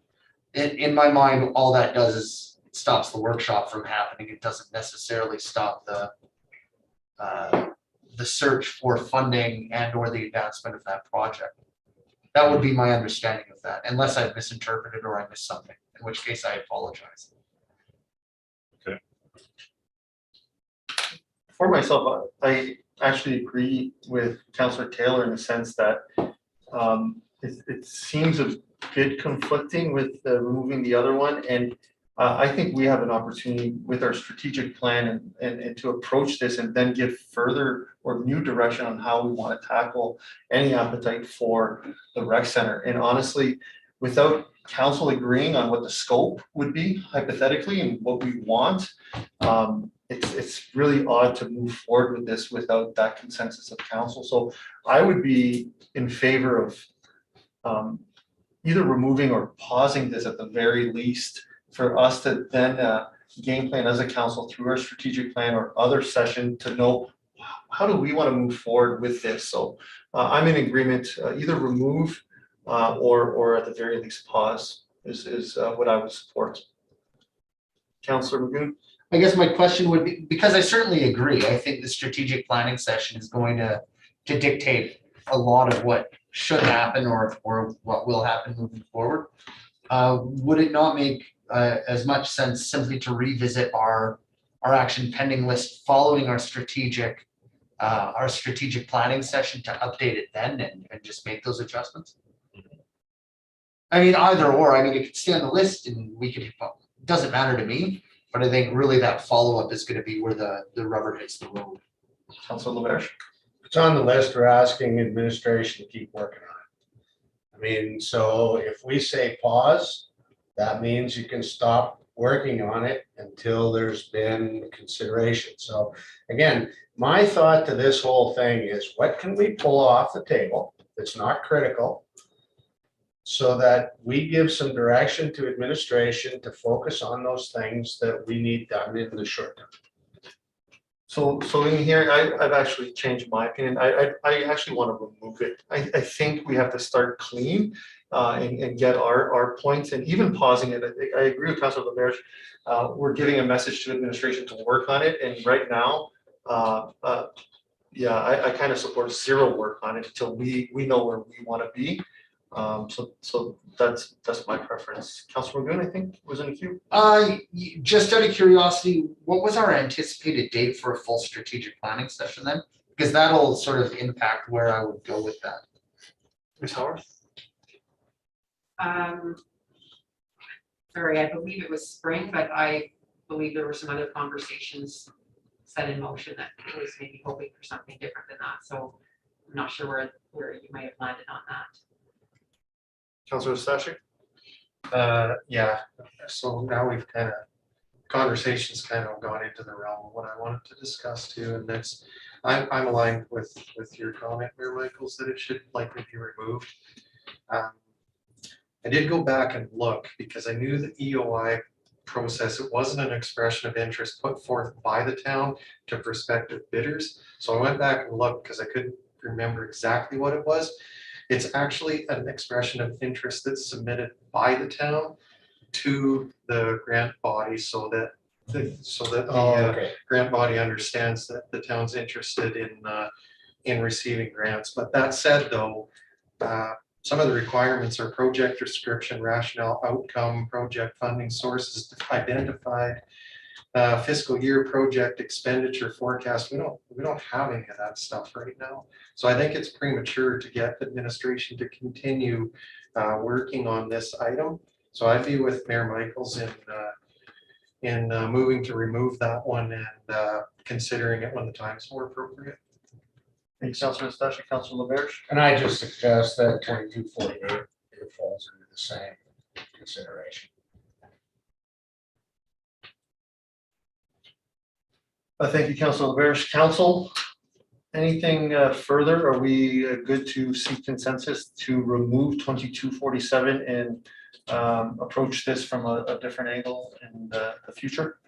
In my mind, all that does is it stops the workshop from happening. It doesn't necessarily stop the search for funding and or the advancement of that project. That would be my understanding of that, unless I've misinterpreted or I missed something, in which case I apologize. For myself, I actually agree with Councillor Taylor in the sense that it seems a bit conflicting with removing the other one. And I think we have an opportunity with our strategic plan and to approach this and then give further or new direction on how we want to tackle any appetite for the rec center. And honestly, without council agreeing on what the scope would be hypothetically and what we want, it's really odd to move forward with this without that consensus of council. So I would be in favor of either removing or pausing this at the very least for us to then game plan as a council through our strategic plan or other session to know how do we want to move forward with this. So I'm in agreement, either remove or at the very least pause is what I would support. Councillor Magoon? I guess my question would be, because I certainly agree, I think the strategic planning session is going to dictate a lot of what should happen or what will happen moving forward. Would it not make as much sense simply to revisit our action pending list following our strategic planning session to update it then and just make those adjustments? I mean, either or, I mean, it could stay on the list and we could, it doesn't matter to me, but I think really that follow-up is going to be where the rubber hits the road. Councillor LaBerge? It's on the list, we're asking administration to keep working on it. I mean, so if we say pause, that means you can stop working on it until there's been consideration. So again, my thought to this whole thing is what can we pull off the table that's not critical so that we give some direction to administration to focus on those things that we need done in the short term. So in here, I've actually changed my opinion. I actually want to remove it. I think we have to start clean and get our points, and even pausing it. I agree with Councilor LaBerge. We're giving a message to administration to work on it, and right now, yeah, I kind of support zero work on it until we know where we want to be. So that's my preference. Councilor Magoon, I think, was in the queue. Just out of curiosity, what was our anticipated date for a full strategic planning session then? Because that'll sort of impact where I would go with that. Ms. Howard? Sorry, I believe it was spring, but I believe there were some other conversations set in motion that was maybe hoping for something different than that. So I'm not sure where you might have landed on that. Councilor Stashik? Yeah, so now we've kind of, conversations kind of gone into the realm of what I wanted to discuss too, and that's, I'm aligned with your comment, Mayor Michaels, that it should likely be removed. I did go back and look because I knew the EOI process, it wasn't an expression of interest put forth by the town to prospective bidders. So I went back and looked because I couldn't remember exactly what it was. It's actually an expression of interest that's submitted by the town to the grant body so that the grant body understands that the town's interested in receiving grants. But that said, though, some of the requirements are project description, rationale, outcome, project funding sources identified, fiscal year project expenditure forecast. We don't have any of that stuff right now. So I think it's premature to get administration to continue working on this item. So I'd be with Mayor Michaels in moving to remove that one and considering it when the time is more appropriate. Thanks, Councilor Stashik. Councilor LaBerge? And I just suggest that 2248 it falls into the same consideration. Thank you, Councilor LaBerge. Council, anything further? Are we good to seek consensus to remove 2247 and approach this from a different angle in the future?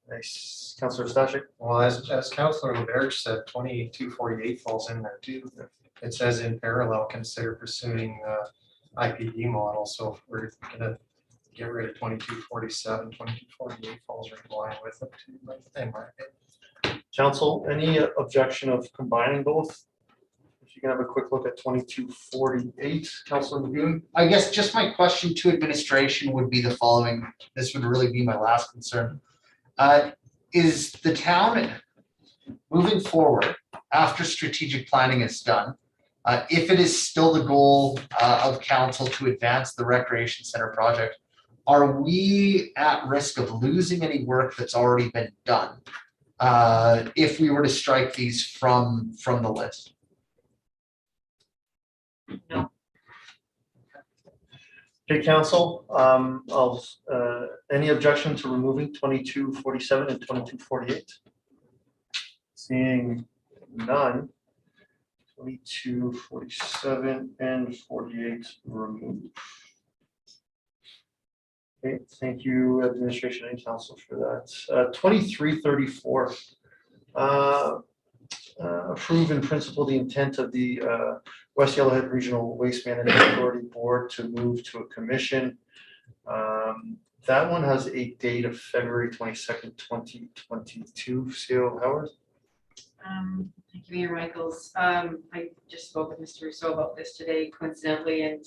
Thanks, Councilor Stashik. Well, as Councilor LaBerge said, 2248 falls in there too. It says in parallel, consider pursuing IPD model. So if we're gonna get rid of 2247, 2248 falls right in line with it too, in my opinion. Council, any objection of combining both? If you can have a quick look at 2248, Councilor Magoon. I guess just my question to administration would be the following. This would really be my last concern. Is the town moving forward, after strategic planning is done, if it is still the goal of council to advance the recreation center project, are we at risk of losing any work that's already been done if we were to strike these from the list? No. Okay, council, any objection to removing 2247 and 2248? Seeing none, 2247 and 48 removed. Okay, thank you, administration and council for that. 2334. Approve in principle the intent of the West Yellowhead Regional Waste Management Authority Board to move to a commission. That one has a date of February 22nd, 2022. CO Howard. Thank you, Mayor Michaels. I just spoke with Mr. Rousseau about this today coincidentally, and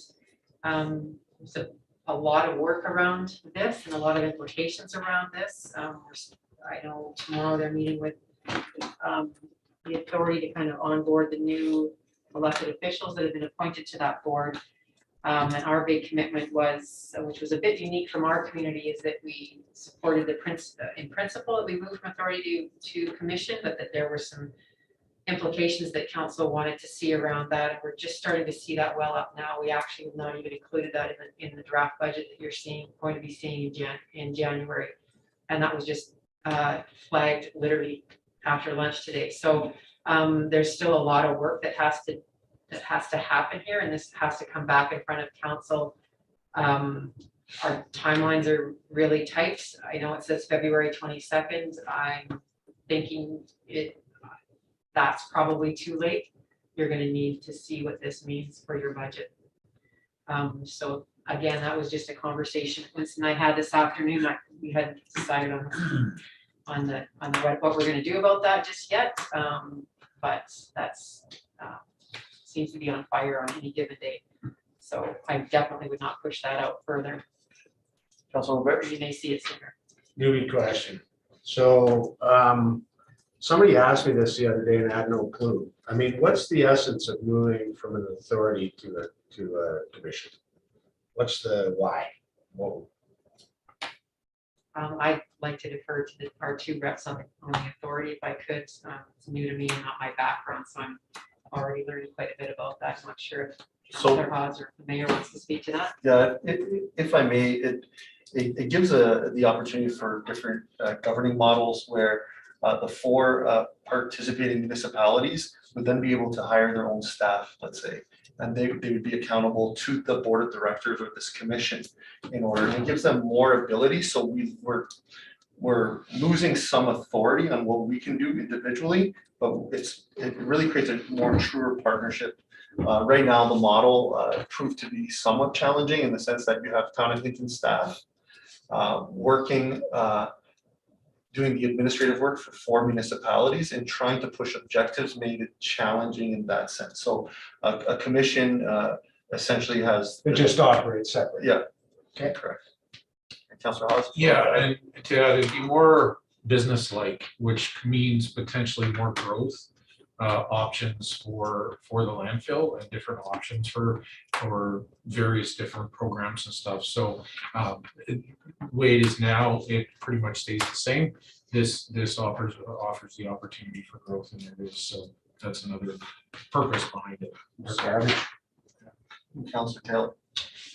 there's a lot of work around this and a lot of implications around this. I know tomorrow they're meeting with the authority to kind of onboard the new elected officials that have been appointed to that board. And our big commitment was, which was a bit unique from our community, is that we supported the in principle that we moved from authority to commission, but that there were some implications that council wanted to see around that. And we're just starting to see that well up now. We actually have not even included that in the draft budget that you're going to be seeing in January. And that was just flagged literally after lunch today. So there's still a lot of work that has to happen here, and this has to come back in front of council. Our timelines are really tight. I know it says February 22nd. I'm thinking that's probably too late. You're going to need to see what this means for your budget. So again, that was just a conversation Winston and I had this afternoon. We hadn't decided on what we're going to do about that just yet, but that's seems to be on fire on any given day. So I definitely would not push that out further. Councilor Roberts. You may see it sooner. Newbie question. So somebody asked me this the other day and I had no clue. I mean, what's the essence of moving from an authority to a commission? What's the why? Whoa. I'd like to defer to our two reps on the authority if I could. It's new to me and not my background, so I'm already learning quite a bit about that. I'm not sure if Councilor Hawes or the mayor wants to speak to that. Yeah, if I may, it gives the opportunity for different governing models where the four participating municipalities would then be able to hire their own staff, let's say, and they would be accountable to the board of directors or this commission in order, and it gives them more ability. So we're losing some authority on what we can do individually, but it really creates a more truer partnership. Right now, the model proved to be somewhat challenging in the sense that you have town and Hinton staff working, doing the administrative work for four municipalities, and trying to push objectives made it challenging in that sense. So a commission essentially has. It just operates separately. Yeah. Okay. Correct. Councilor Hawes? Yeah, and to add, it'd be more business-like, which means potentially more growth options for the landfill and different options for various different programs and stuff. So the way it is now, it pretty much stays the same. This offers the opportunity for growth, and it is, so that's another purpose behind it. Garbage. Councilor Taylor?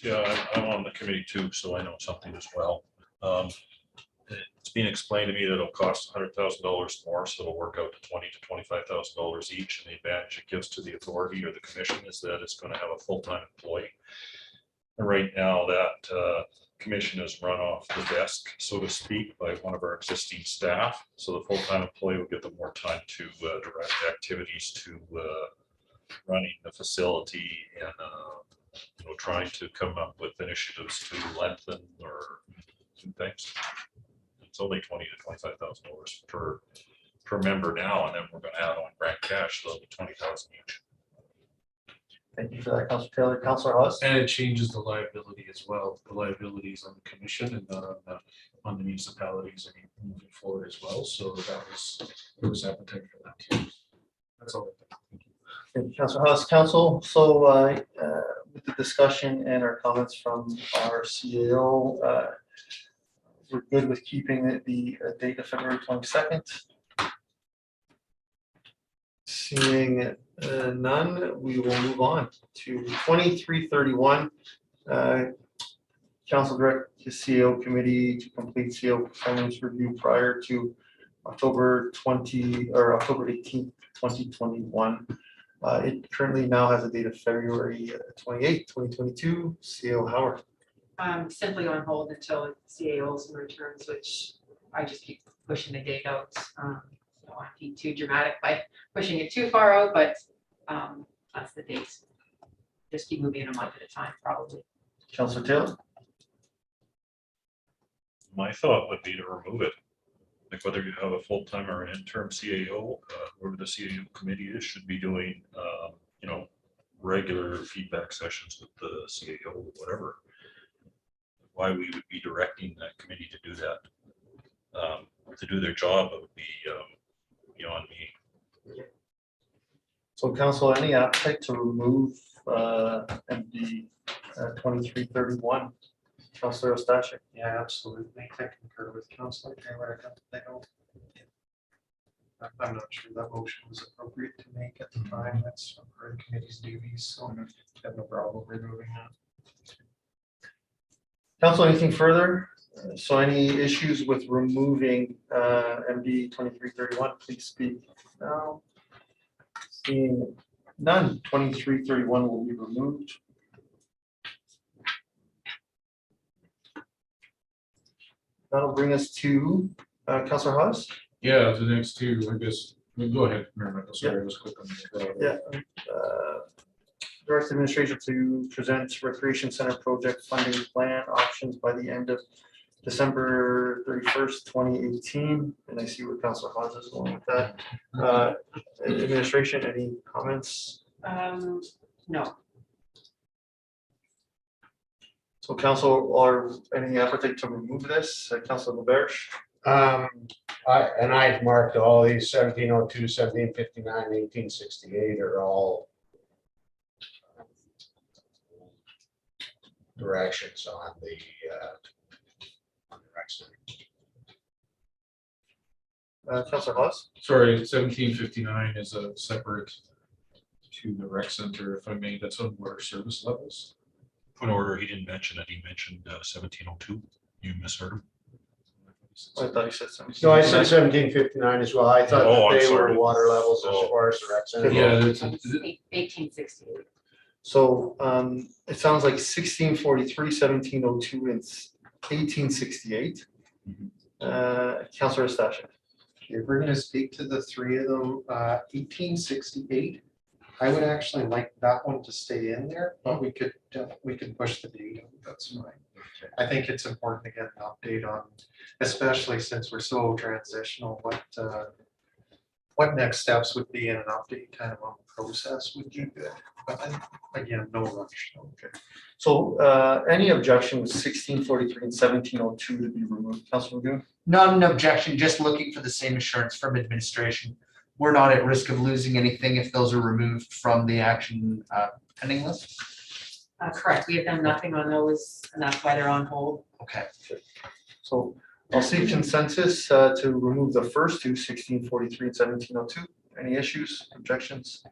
Yeah, I'm on the committee too, so I know something as well. It's being explained to me that it'll cost $100,000 more, so it'll work out to $20,000 to $25,000 each. And the advantage it gives to the authority or the commission is that it's going to have a full-time employee. And right now, that commission is run off the desk, so to speak, by one of our existing staff. So the full-time employee will get the more time to direct activities to running the facility and trying to come up with initiatives to lengthen or do things. It's only $20,000 to $25,000 per member now, and then we're going to add on grant cash, so it'll be $20,000 each. Thank you for that, Councilor Taylor. Councilor Hawes? And it changes the liability as well. The liability is on the commission and not on the municipalities moving forward as well. So there was appetite for that too. That's all. Thank you, Councilor Hawes. Council, so with the discussion and our comments from our CAO, we're good with keeping the date of February 22nd. Seeing none, we will move on to 2331. Council direct the CAO committee to complete CAO performance review prior to October 18th, 2021. It currently now has a date of February 28th, 2022. CAO Howard. Simply on hold until CAO's returns, which I just keep pushing the date out. Don't want to be too dramatic by pushing it too far out, but that's the dates. Just keep moving it a month at a time, probably. Councilor Taylor. My thought would be to remove it. Like whether you have a full-time or an interim CAO, whoever the CAO committee is, should be doing, regular feedback sessions with the CAO, whatever. Why we would be directing that committee to do that. To do their job, it would be beyond me. So council, any appetite to remove MD 2331? Councilor Ostashik. Yeah, absolutely. I concur with Councilor Taylor. I'm not sure that motion was appropriate to make at the time. That's part of the committee's duties, so I have no problem removing that. Council, anything further? So any issues with removing MD 2331, please speak now. Seeing none, 2331 will be removed. That'll bring us to Councilor Hawes. Yeah, the next two, I guess, go ahead, Mayor Michael, sorry, I was quick on the. Yeah. Direct administration to present recreation center project funding plan options by the end of December 31st, 2018. And I see where Councilor Hawes is going with that. Administration, any comments? No. So council, are any appetite to remove this? Councilor LaBerge? I've marked all these 1702, 1759, 1868 are all directions on the rec center. Councilor Hawes? Sorry, 1759 is a separate to the rec center, if I may, that's on water service levels. Point of order, he didn't mention it. He mentioned 1702. You misheard him. I thought you said something. No, I said 1759 as well. I thought Oh, that I'm they sorry. were water levels as Oh. far as the rec center. Yeah, goes. it's- 1868. So it sounds like 1643, 1702, and 1868. Councilor Stashik. If we're gonna speak to the three of them, 1868, I would actually like that one to stay in there, but we could push the date. That's fine. I think it's important to get an update on, especially since we're so transitional, what next steps would be in an update kind of on the process would be good. But then, again, no rush. Okay. So any objection with 1643 and 1702 to be removed? Councilor Lagoon? Not an objection, just looking for the same assurance from administration. We're not at risk of losing anything if those are removed from the action pending list. Correct. We have done nothing on those, and that's why they're on hold. Okay. So I'll seek consensus to remove the first two, 1643 and 1702. Any issues, objections?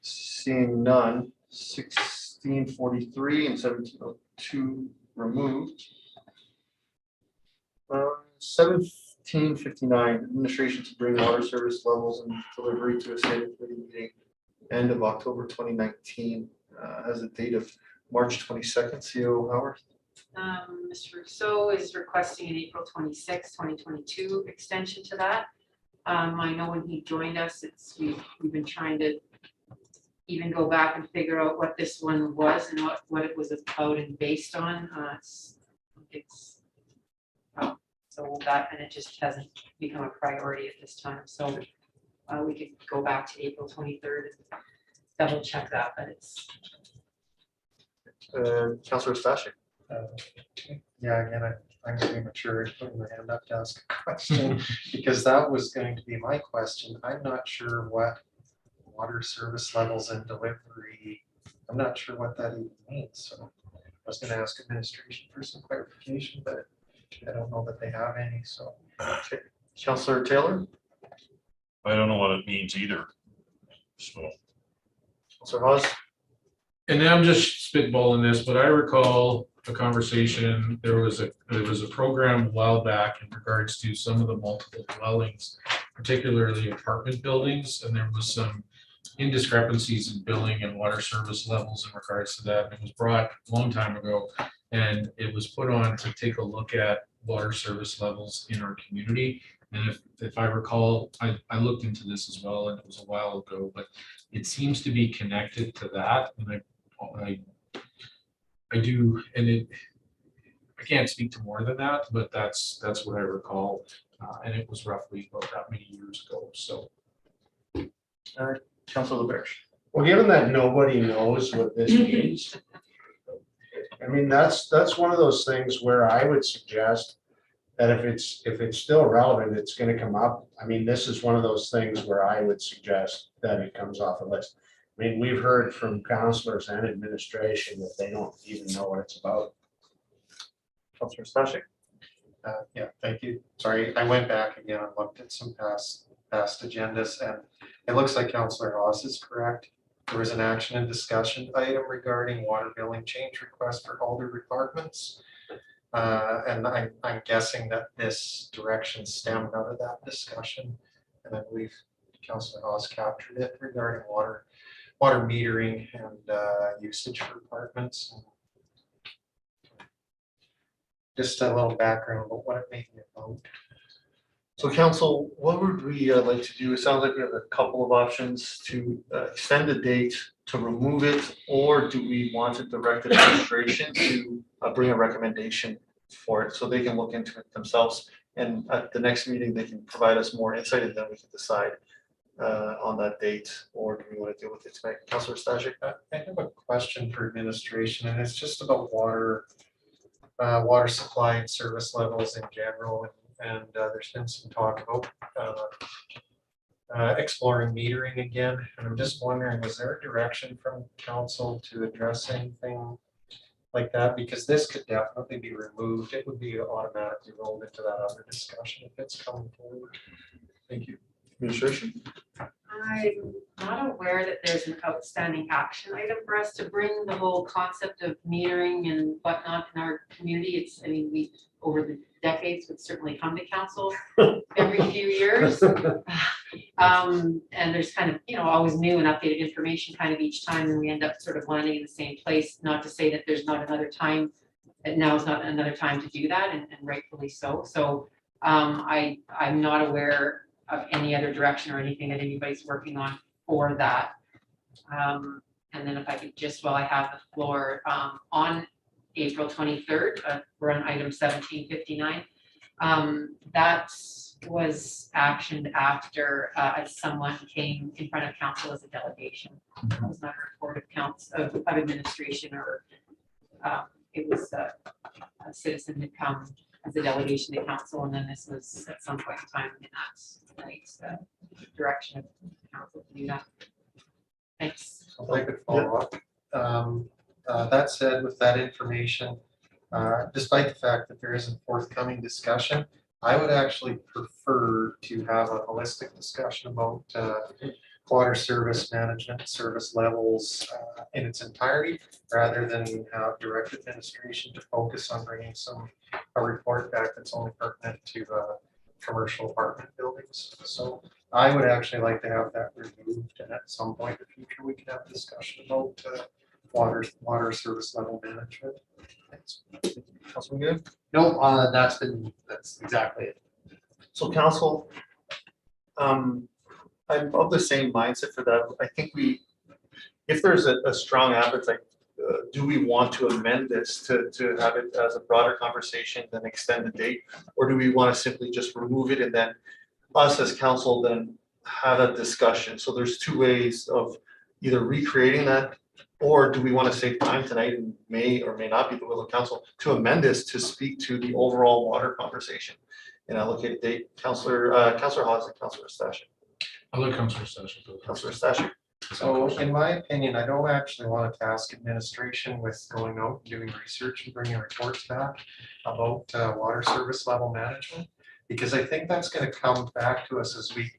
Seeing none, 1643 and 1702 removed. 1759, administration to bring water service levels and delivery to a standard committee meeting end of October 2019, has a date of March 22nd. CO Howard. Mr. Rousseau is requesting an April 26, 2022 extension to that. I know when he joined us, we've been trying to even go back and figure out what this one was and what it was about and based on. So that, and it just hasn't become a priority at this time. So we could go back to April 23rd double check that, but it's, Councillor Stashik. Yeah, again, I'm premature at putting my hand up to ask a question, because that was going to be my question. I'm not sure what water service levels and delivery, I'm not sure what that even means, so I was gonna ask administration for some clarification, but I don't know that they have any, so. Councillor Taylor. I don't know what it means either. So, Councillor Hawes. And I'm just spitballing this, but I recall a conversation, there was a program a while back in regards to some of the multiple dwellings, particularly apartment buildings, and there was some indiscrepancies in billing and water service levels in regards to that. And it was brought a long time ago, and it was put on to take a look at water service levels in our community. And if I recall, I looked into this as well, and it was a while ago, but it seems to be connected to that. And I do, and I can't speak to more than that, but that's what I recall. And it was roughly about that many years ago, so. Councillor LeBerge. Well, given that nobody knows what this means, I mean, that's one of those things where I would suggest that if it's still relevant, it's gonna come up. I mean, this is one of those things where I would suggest that it comes off a list. I mean, we've heard from councilors and administration that they don't even know what it's about. Councillor Stashik. Yeah, thank you. Sorry, I went back again and looked at some past agendas, and it looks like Councillor Hawes is correct. There was an action and discussion item regarding water billing change request for older apartments. And I'm guessing that this direction stemmed out of that discussion. And I believe Councillor Hawes captured it regarding water metering and usage for apartments. Just a little background about what it may be about. So council, what would we like to do? It sounds like we have a couple of options to extend the date, to remove it, or do we want to direct administration to bring a recommendation for it so they can look into it themselves? And at the next meeting, they can provide us more insight, and then we can decide on that date, or do we want to deal with it tonight? Councillor Stashik. I have a question for administration, and it's just about water supply and service levels in general. And there's been some talk about exploring metering again. And I'm just wondering, was there a direction from council to address anything like that? Because this could definitely be removed. It would be automatically rolled into that other discussion if it's coming forward. Thank you. Administration. I'm not aware that there's an outstanding action item for us to bring the whole concept of metering and whatnot in our community. I mean, we, over the decades, would certainly come to council every few years. And there's kind of, always new and updated information kind of each time, and we end up sort of landing in the same place. Not to say that there's not another time, that now is not another time to do that, and rightfully so. So I'm not aware of any other direction or anything that anybody's working on for that. And then if I could just, while I have the floor, on April 23rd, we're on item 1759. That was actioned after someone came in front of council as a delegation. It was not a report of administration, or it was a citizen that come as a delegation to council, and then this was at some point in time in that direction of council to do that. Thanks. So if I could follow up. That said, with that information, despite the fact that there isn't forthcoming discussion, I would actually prefer to have a holistic discussion about water service management, service levels in its entirety, rather than have direct administration to focus on bringing a report back that's only pertinent to commercial apartment buildings. So I would actually like to have that removed, and at some point in the future, we can have a discussion about water service level management. Thanks. Councilman Good. No, that's exactly it. So council, I'm of the same mindset for that. I think if there's a strong appetite, do we want to amend this to have it as a broader conversation, then extend the date? Or do we want to simply just remove it and then us as council then have a discussion? So there's two ways of either recreating that, or do we want to save time tonight and may or may not be the will of council to amend this to speak to the overall water conversation? And allocate a date, Councillor Hawes and Councillor Stashik. I'll let Councillor Sessions. Councillor Stashik. So in my opinion, I don't actually want to task administration with going out and doing research and bringing reports back about water service level management. Because I think that's going to come back to us as we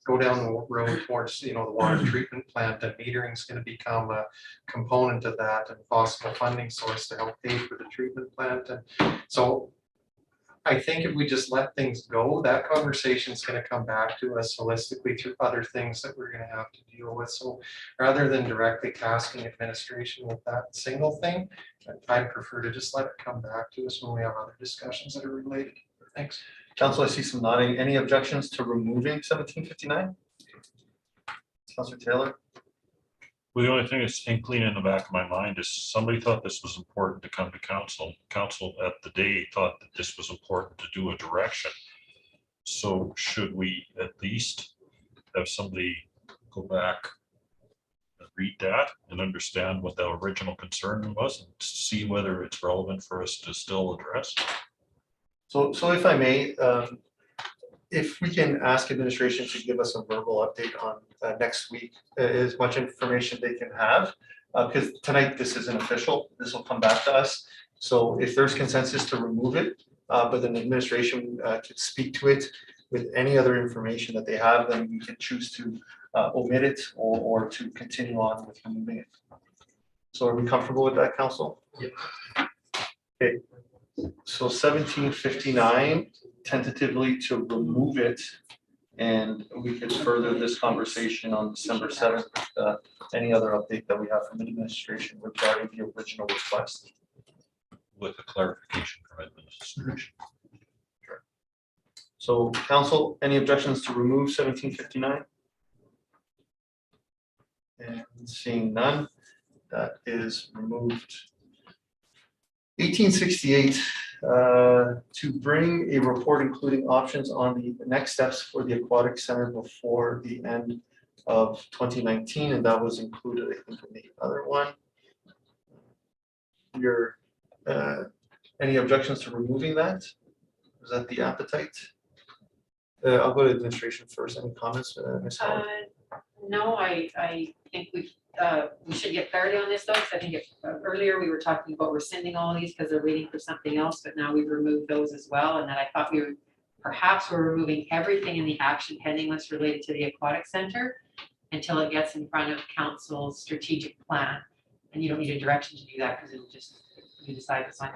go down the road towards, the water treatment plant, and metering is going to become a component of that and possible funding source to help pay for the treatment plant. And so I think if we just let things go, that conversation is going to come back to us holistically through other things that we're going to have to deal with. So rather than directly tasking administration with that single thing, I'd prefer to just let it come back to us when we have other discussions that are related. Thanks. Council, I see some nodding. Any objections to removing 1759? Councillor Taylor? Well, the only thing that's inkling in the back of my mind is somebody thought this was important to come to council. Council at the day thought that this was important to do a direction. So should we at least have somebody go back and read that and understand what the original concern was and see whether it's relevant for us to still address? So if I may, if we can ask administration to give us a verbal update on next week, as much information they can have, because tonight this isn't official, this will come back to us. So if there's consensus to remove it, but then administration could speak to it with any other information that they have, then we can choose to omit it or to continue on with removing it. So are we comfortable with that, council? Yep. Okay. So 1759, tentatively to remove it, and we could further this conversation on December 7th. Any other update that we have from administration regarding the original request? With a clarification from administration. So council, any objections to remove 1759? And seeing none, that is removed. 1868, to bring a report including options on the next steps for the aquatic center before the end of 2019, and that was included, I think, in the other one. Any objections to removing that? Is that the appetite? I'll go to administration first. Any comments, Ms. Howard? No, I think we should get clarity on this though, because I think earlier we were talking about rescinding all of these because they're waiting for something else, but now we've removed those as well. And then I thought perhaps we're removing everything in the action pending list related to the aquatic center until it gets in front of council's strategic plan. And you don't need a direction to do that because it'll just, you decide it's on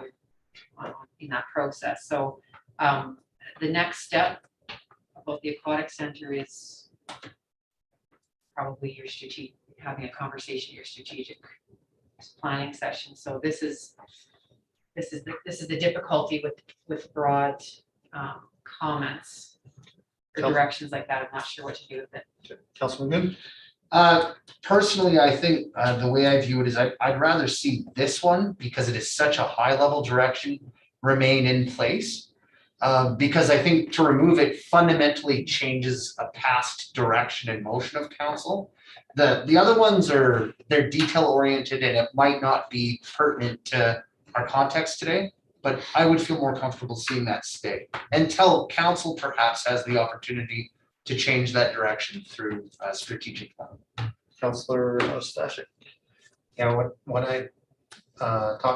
in that process. So the next step about the aquatic center is probably your strategic, having a conversation, your strategic planning session. So this is the difficulty with broad comments or directions like that. I'm not sure what to do with it. Councilman Moon? Personally, I think the way I view it is I'd rather see this one because it is such a high level direction remain in place. Because I think to remove it fundamentally changes a past direction and motion of council. The other ones they're detail oriented and it might not be pertinent to our context today, but I would feel more comfortable seeing that stay until council perhaps has the opportunity to change that direction through a strategic plan. Councillor Stashik? Yeah, when I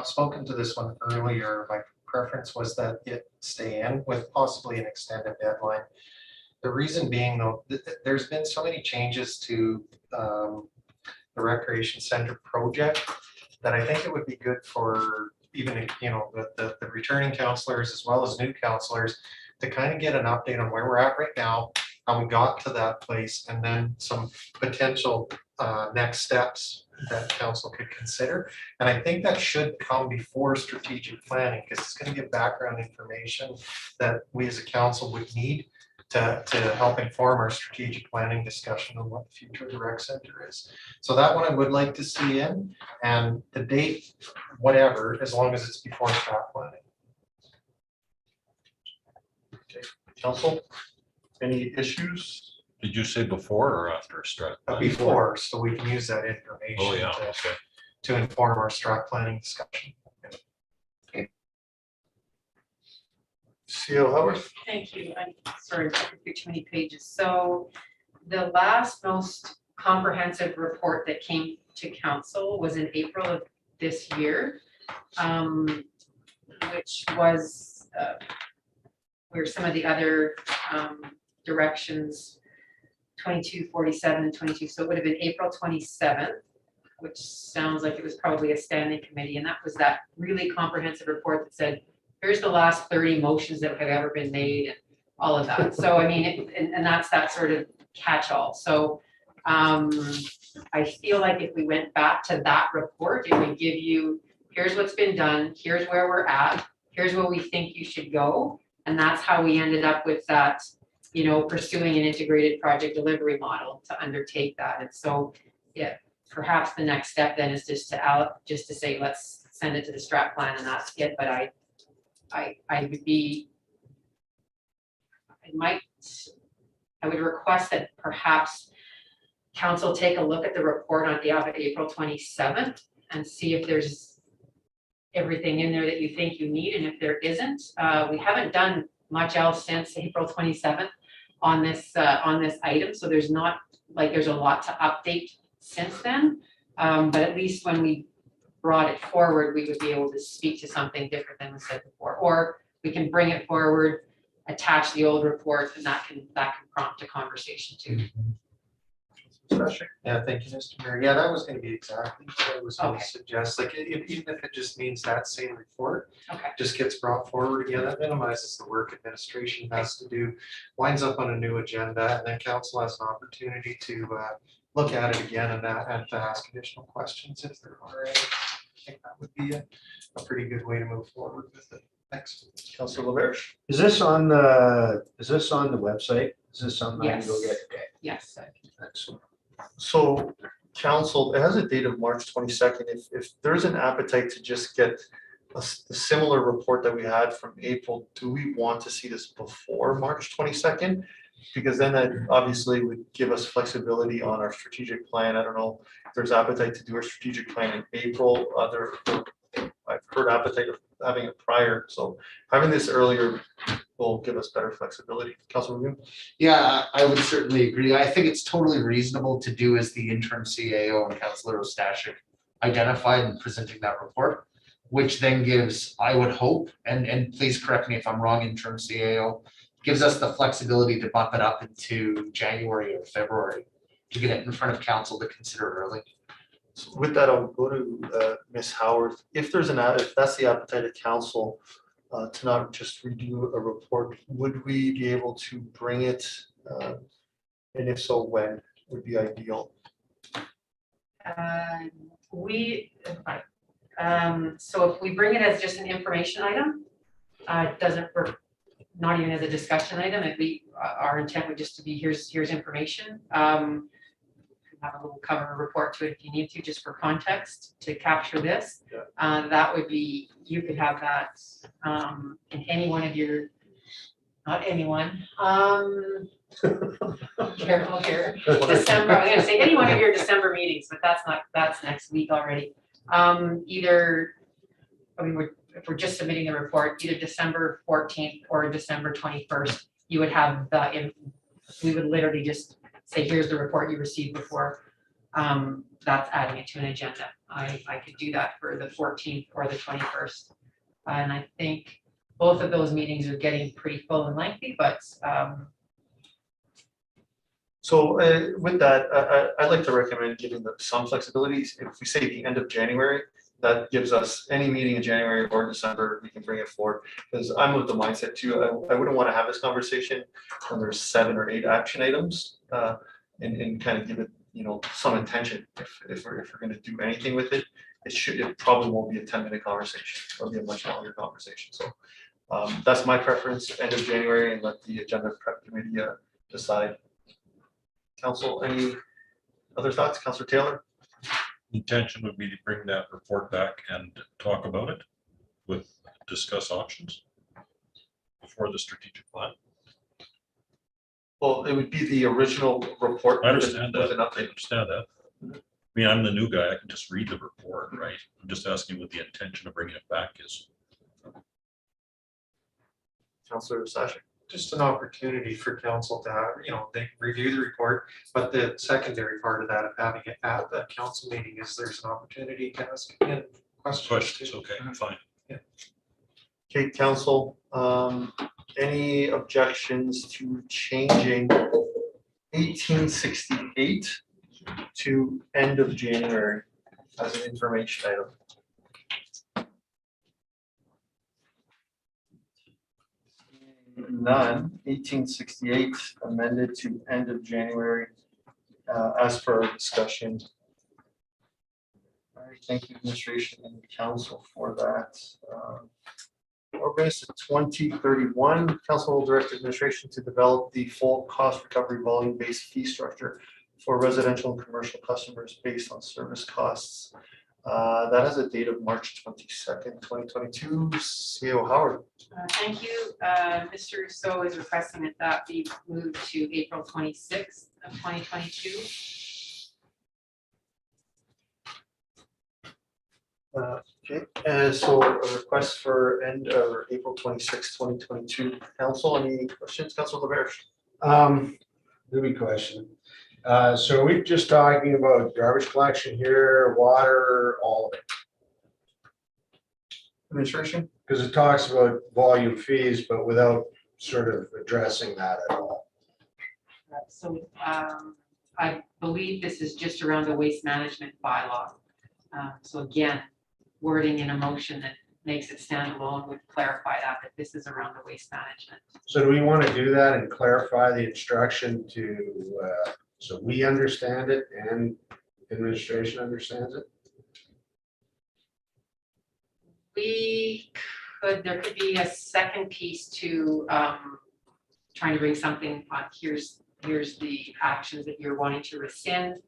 spoken to this one earlier, my preference was that it stay in with possibly an extended deadline. The reason being though, there's been so many changes to the recreation center project that I think it would be good for even, the returning counselors as well as new counselors to kind of get an update on where we're at right now, how we got to that place, and then some potential next steps that council could consider. And I think that should come before strategic planning because it's going to give background information that we as a council would need to help inform our strategic planning discussion on what the future of the rec center is. So that one I would like to see in, and the date, whatever, as long as it's before strat planning. Okay, council, any issues? Did you say before or after strat? plan? Before, so we can use that information Oh, yeah, to, okay. to inform our strat planning discussion. CO Howard? Thank you. I'm sorry, I took through too many pages. So the last most comprehensive report that came to council was in April of this year, which was where some of the other directions, 2247 and 22, so it would have been April 27th, which sounds like it was probably a standing committee, and that was that really comprehensive report that said, here's the last 30 motions that have ever been made and all of that. So I mean, and that's that sort of catch-all. So I feel like if we went back to that report, it would give you, here's what's been done, here's where we're at, here's where we think you should go. And that's how we ended up with that, you know, pursuing an integrated project delivery model to undertake that. And so, yeah, perhaps the next step then is just to say, let's send it to the strat plan and that's it. But I would request that perhaps council take a look at the report on April 27th and see if there's everything in there that you think you need. And if there isn't, we haven't done much else since April 27th on this item. So there's not like there's a lot to update since then. But at least when we brought it forward, we would be able to speak to something different than we said before. Or we can bring it forward, attach the old report, and that can prompt a conversation too. Yeah, thank you, Mr. Mayor. Yeah, that was gonna be exactly what I was gonna Okay. suggest, like, even if it just means that same report. Okay. Just gets brought forward again, that minimizes the work administration has to do, winds up on a new agenda, and then council has an opportunity to look at it again and to ask additional questions if there are any. I think that would be a pretty good way to move forward with it. Thanks. Councilor LaBerge? Is this on the website? Is this something I can go Yes. get? Okay, Yes. excellent. So council, it has a date of March 22nd. If there's an appetite to just get a similar report that we had from April, do we want to see this before March 22nd? Because then that obviously would give us flexibility on our strategic plan. I don't know if there's appetite to do our strategic plan in April. I've heard appetite of having it prior, so having this earlier will give us better flexibility. Councilor Rubin? Yeah, I would certainly agree. I think it's totally reasonable to do as the interim CAO and Councillor Ostashik identified in presenting that report, which then gives, I would hope, and please correct me if I'm wrong, interim CAO, gives us the flexibility to bump it up into January or February to get it in front of council to consider early. So with that, I'll go to Ms. Howard. If that's the appetite of council to not just redo a report, would we be able to bring it? And if so, when would be ideal? So if we bring it as just an information item, it doesn't work, not even as a discussion item, our intent would just to be, here's information. Have a little cover report to it if you need to, just for context, to capture this. Yeah. That would be, you could have that in any one of your, not anyone, careful here. December, I'm gonna say any one of your December meetings, but that's next week already. Either, if we're just submitting the report, either December 14th or December 21st, you would have we would literally just say, here's the report you received before. That's adding it to an agenda. I could do that for the 14th or the 21st. And I think both of those meetings are getting pretty full and lengthy, but So with that, I'd like to recommend giving them some flexibilities. If we say the end of January, that gives us any meeting in January or December, we can bring it forward. Because I'm of the mindset too, I wouldn't want to have this conversation when there's 7 or 8 action items and kind of give it, some intention. If we're going to do anything with it, it probably won't be a 10-minute conversation. It'll be a much longer conversation. So that's my preference, end of January, and let the agenda prep committee decide. Council, any other thoughts? Councilor Taylor? Intention would be to bring that report back and talk about it discuss options before the strategic plan. Well, it would be the original report. I understand with that. an I update. understand that. I mean, I'm the new guy. I can just read the report, right? I'm just asking what the intention of bringing it back is. Councillor Sasha. Just an opportunity for council to have, they review the report, but the secondary part of that of having it at the council meeting is there's an opportunity to ask again questions. Questions, too. okay, fine. Okay, council, any objections to changing 1868 to end of January as an information item? None, 1868 amended to end of January as per our discussion. All right, thank you, administration and council for that. Ordinance 2031, council will direct administration to develop the full cost recovery volume-based fee structure for residential and commercial customers based on service costs. That has a date of March 22nd, 2022. CEO Howard. Thank you. Mr. Rousseau is requesting that that be moved to April 26th of 2022. Okay, so a request for end or April 26th, 2022. Council, any questions? Council LaBerge. Good question. So are we just talking about garbage collection here, water, all of it? Administration? Because it talks about volume fees, but without sort of addressing that at all. So I believe this is just around the waste management bylaw. So again, wording in a motion that makes it stand alone would clarify that this is around the waste management. So do we want to do that and clarify the instruction to, so we understand it and administration understands it? There could be a second piece to trying to bring something on, here's the actions that you're wanting to rescind,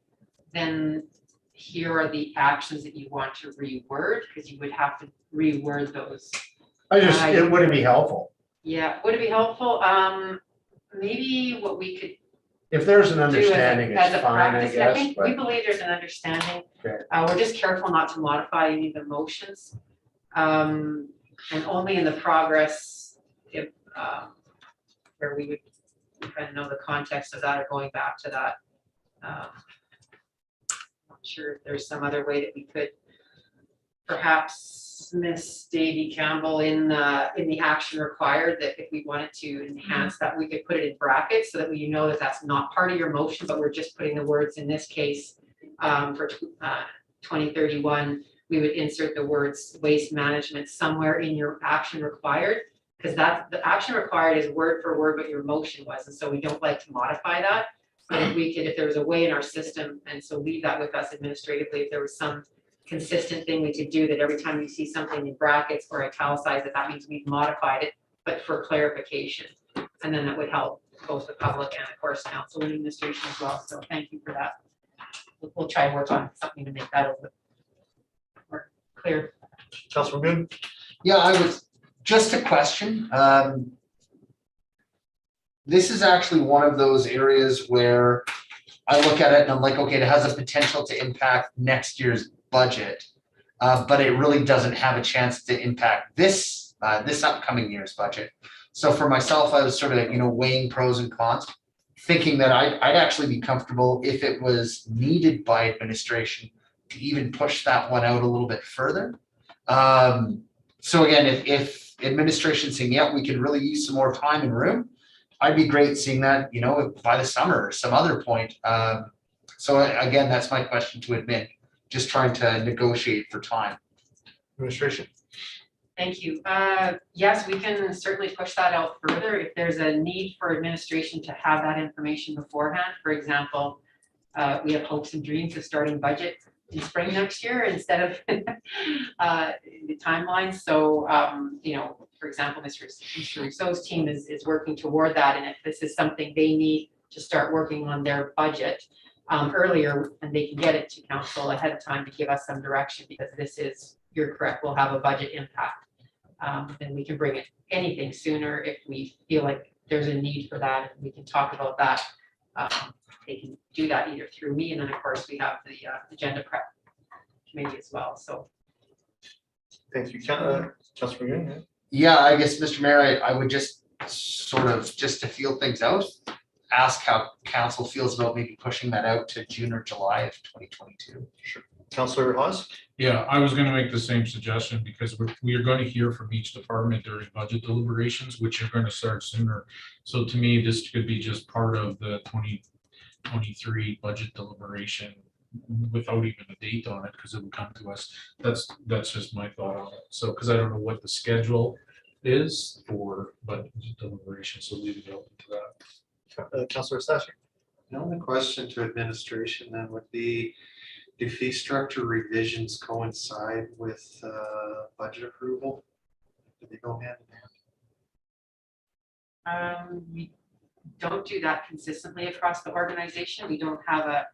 then here are the actions that you want to reword, because you would have to reword those. Would it be helpful? Yeah, would it be helpful? Maybe what we could If there's an do understanding, as it's a fine, I practice, I guess, think we but believe there's an understanding. Okay. We're just careful not to modify any of the motions. And only in the progress, if, where we would kind of know the context of that or going back to that. Not sure if there's some other way that we could perhaps Miss Davy Campbell in the action required, that if we wanted to enhance that, we could put it in brackets so that you know that that's not part of your motion, but we're just putting the words in this case for 2031. We would insert the words waste management somewhere in your action required, because that the action required is word for word what your motion was, and so we don't like to modify that. But if we could, if there was a way in our system, and so leave that with us administratively, if there was some consistent thing we could do that every time you see something in brackets or italicized, that means we've modified it, but for clarification. And then that would help both the public and of course council and administration as well. So thank you for that. We'll try and work on something to make that a little more clear. Councilor Moon. Yeah, I would, just a question. This is actually one of those areas where I look at it and I'm like, okay, it has a potential to impact next year's budget, but it really doesn't have a chance to impact this upcoming year's budget. So for myself, I was sort of, weighing pros and cons, thinking that I'd actually be comfortable if it was needed by administration to even push that one out a little bit further. So again, if administration's saying, yeah, we could really use some more time and room, I'd be great seeing that, by the summer or some other point. So again, that's my question to admin, just trying to negotiate for time. Administration. Thank you. Yes, we can certainly push that out further if there's a need for administration to have that information beforehand. For example, we have hopes and dreams of starting budget in spring next year instead of the timeline. So, for example, Mr. Rousseau's team is working toward that. And if this is something they need to start working on their budget earlier, and they can get it to council ahead of time to give us some direction, because this is, you're correct, will have a budget impact. Then we can bring it anything sooner if we feel like there's a need for that, and we can talk about that. They can do that either through me, and then of course we have the agenda prep committee as well, so. Thank you. Councilor Young. Yeah, I guess, Mr. Mayor, I would just sort of, just to feel things out, ask how council feels about maybe pushing that out to June or July of 2022. Councilor Hawes. Yeah, I was gonna make the same suggestion because we are going to hear from each department during budget deliberations, which are going to start sooner. So to me, this could be just part of the 2023 budget deliberation without even a date on it, because it will come to us. That's just my thought on it. So, because I don't know what the schedule is for budget deliberation, so leave it open to that. Councilor Sashi. The only question to administration then would be, do fee structure revisions coincide with budget approval? Do they go hand in hand? We don't do that consistently across the organization. We don't have a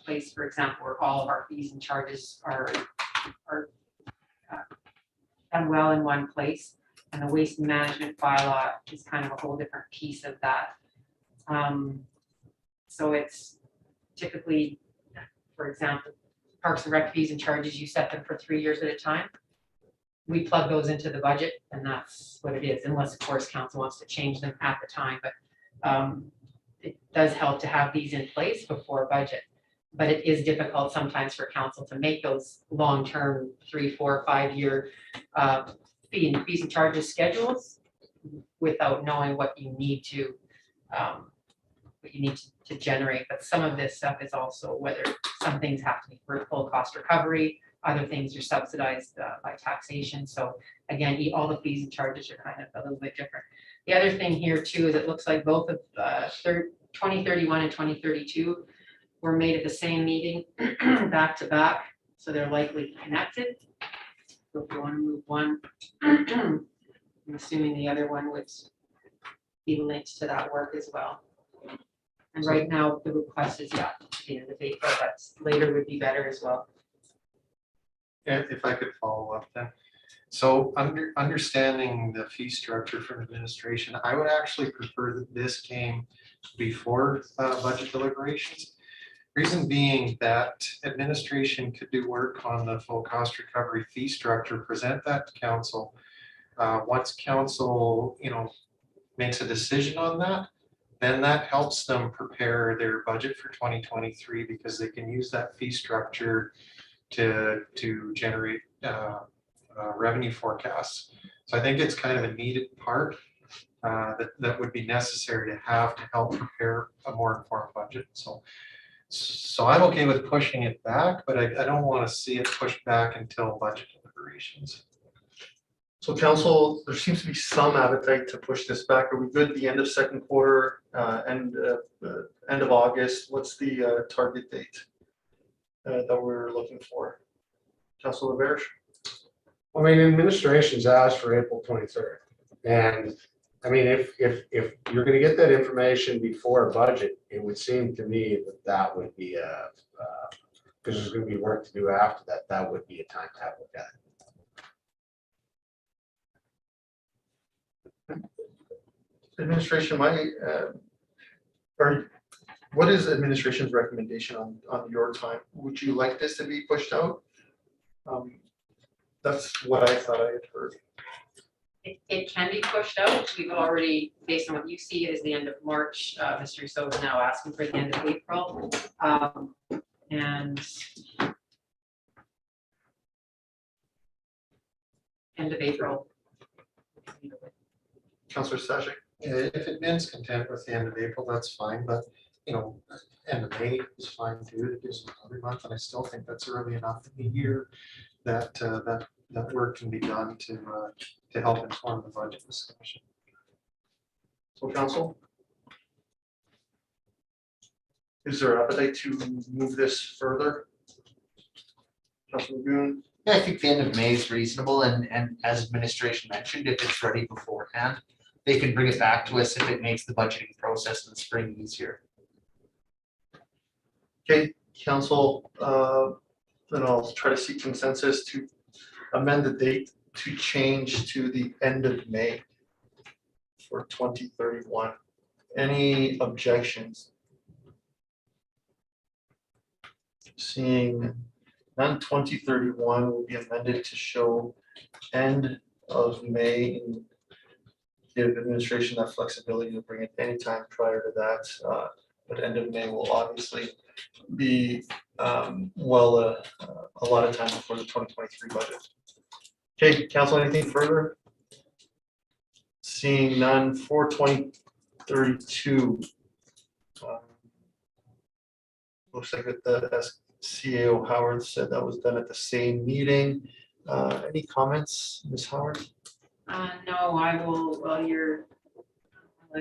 place, for example, where all of our fees and charges are done well in one place. And the waste management bylaw is kind of a whole different piece of that. So it's typically, for example, Parks and Rec fees and charges, you set them for 3 years at a time. We plug those into the budget, and that's what it is, unless of course council wants to change them at the time. But it does help to have these in place before budget. But it is difficult sometimes for council to make those long-term 3, 4, 5 year fees and charges schedules without knowing what you need to generate. But some of this stuff is also whether some things have to be for full cost recovery, other things are subsidized by taxation. So again, all the fees and charges are kind of a little bit different. The other thing here too is it looks like both of 2031 and 2032 were made at the same meeting back to back, so they're likely connected. So if you want to move one, I'm assuming the other one would be linked to that work as well. And right now the request is to the end of April, but later would be better as well. And if I could follow up then. So understanding the fee structure from administration, I would actually prefer that this came before budget deliberations. Reason being that administration could do work on the full cost recovery fee structure, present that to council. Once council, makes a decision on that, then that helps them prepare their budget for 2023 because they can use that fee structure to generate revenue forecasts. So I think it's kind of a needed part that would be necessary to have to help prepare a more informed budget. So I'm okay with pushing it back, but I don't want to see it pushed back until budget deliberations. So council, there seems to be some appetite to push this back. Are we good at the end of second quarter, end of August? What's the target date that we're looking for? Councilor Laverge? I mean, administration's asked for April 23rd. And I mean, if you're gonna get that information before budget, it would seem to me that would be because there's gonna be work to do after that, that would be a time to have a look at it. Administration, what is administration's recommendation on your time? Would you like this to be pushed out? That's what I thought I had heard. It can be pushed out. We've already, based on what you see, it is the end of March. Mr. Rousseau is now asking for the end of April. And end of April. Councilor Stajek? If admin's content with the end of April, that's fine, but end of May is fine too. It gives them another month, and I still think that's early enough in the year that that work can be done to help inform the budget discussion. So council? Is there appetite to move this further? Councilor Boone? Yeah, I think the end of May is reasonable, and as administration mentioned, if it's ready beforehand, they can bring it back to us if it makes the budgeting process in the spring easier. Okay, council, then I'll try to seek consensus to amend the date to change to the end of May. for 2031. Any objections? Seeing none, 2031 will be amended to show end of May and give administration that flexibility to bring it anytime prior to that. But end of May will obviously be a lot of time before the 2023 budget. Okay, council, anything further? Seeing none, for 2032. Looks like the CAO Howard said that was done at the same meeting. Any comments, Ms. Howard? No, I will, I'll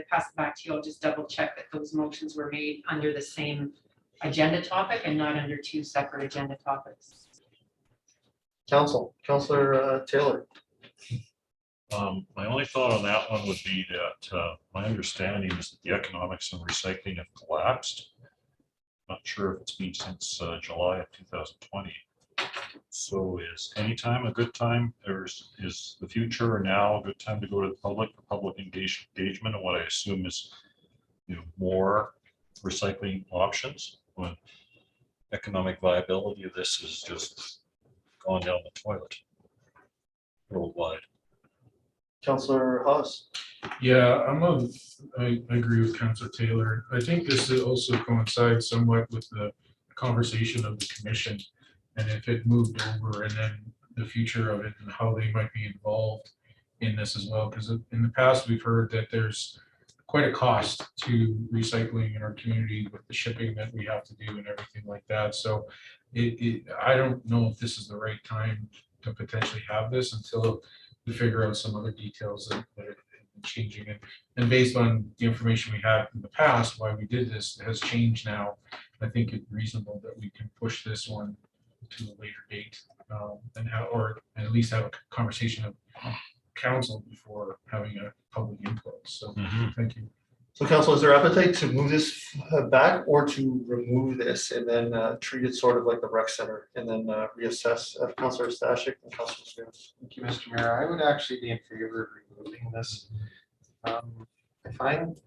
pass it back to you. I'll just double check that those motions were made under the same agenda topic and not under two separate agenda topics. Councillor Taylor. My only thought on that one would be that my understanding is that the economics of recycling have collapsed. Not sure if it's been since July of 2020. So is any time a good time, or is the future or now a good time to go to the public for public engagement, and what I assume is, more recycling options when economic viability of this is just gone down the toilet worldwide. Councillor Haas. Yeah, I agree with Councilor Taylor. I think this also coincides somewhat with the conversation of the commission, and if it moved over, and then the future of it and how they might be involved in this as well. Because in the past, we've heard that there's quite a cost to recycling in our community with the shipping that we have to do and everything like that. So I don't know if this is the right time to potentially have this until we figure out some other details that are changing it. And based on the information we had in the past, why we did this has changed now. I think it's reasonable that we can push this one to a later date or at least have a conversation of council before having a public input. So thank you. So council, is there appetite to move this back or to remove this and then treat it sort of like the rec center and then reassess? Councillor Stashik and Councillor Smith. Thank you, Mr. Mayor. I would actually be in favor of removing this. I find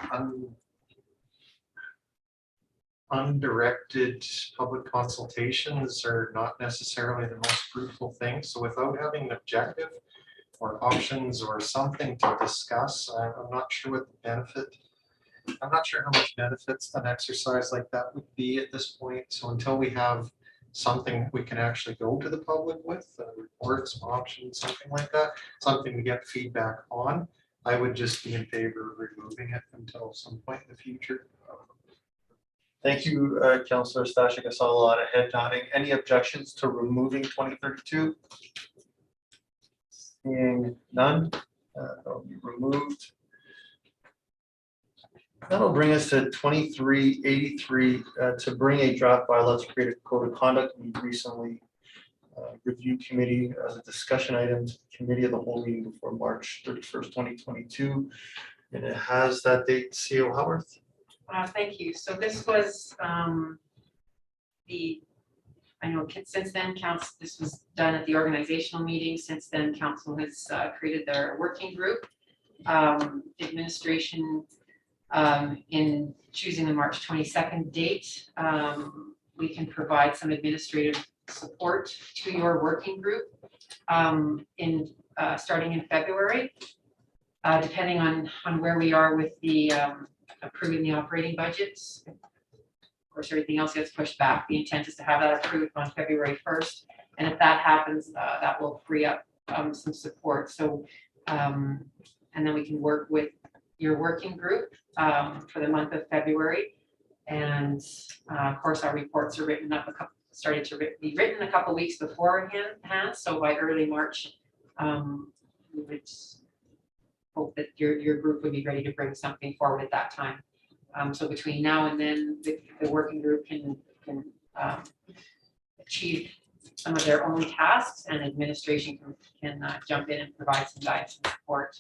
undirected public consultations are not necessarily the most fruitful thing. So without having an objective or options or something to discuss, I'm not sure what the benefit. I'm not sure how much benefits an exercise like that would be at this point. So until we have something we can actually go to the public with, a report, some options, something like that, something to get feedback on, I would just be in favor of removing it until some point in the future. Thank you, Councillor Stashik. I saw a lot of head nodding. Any objections to removing 2032? Seeing none, that'll be removed. That'll bring us to 2383 to bring a draft bylaw to create a code of conduct. We recently review committee as a discussion item to the committee of the whole meeting before March 31st, 2022. And it has that date, CO Howarth. Thank you. So this was I know since then, this was done at the organizational meeting. Since then, council has created their working group. Administration in choosing the March 22nd date, we can provide some administrative support to your working group starting in February, depending on where we are with the approving the operating budgets. Of course, everything else gets pushed back. The intent is to have that approved on February 1st. And if that happens, that will free up some support. So, and then we can work with your working group for the month of February. And of course, our reports are started to be written a couple weeks beforehand. So by early March, we would hope that your group would be ready to bring something forward at that time. So between now and then, the working group can achieve some of their own tasks, and administration can jump in and provide some guidance and support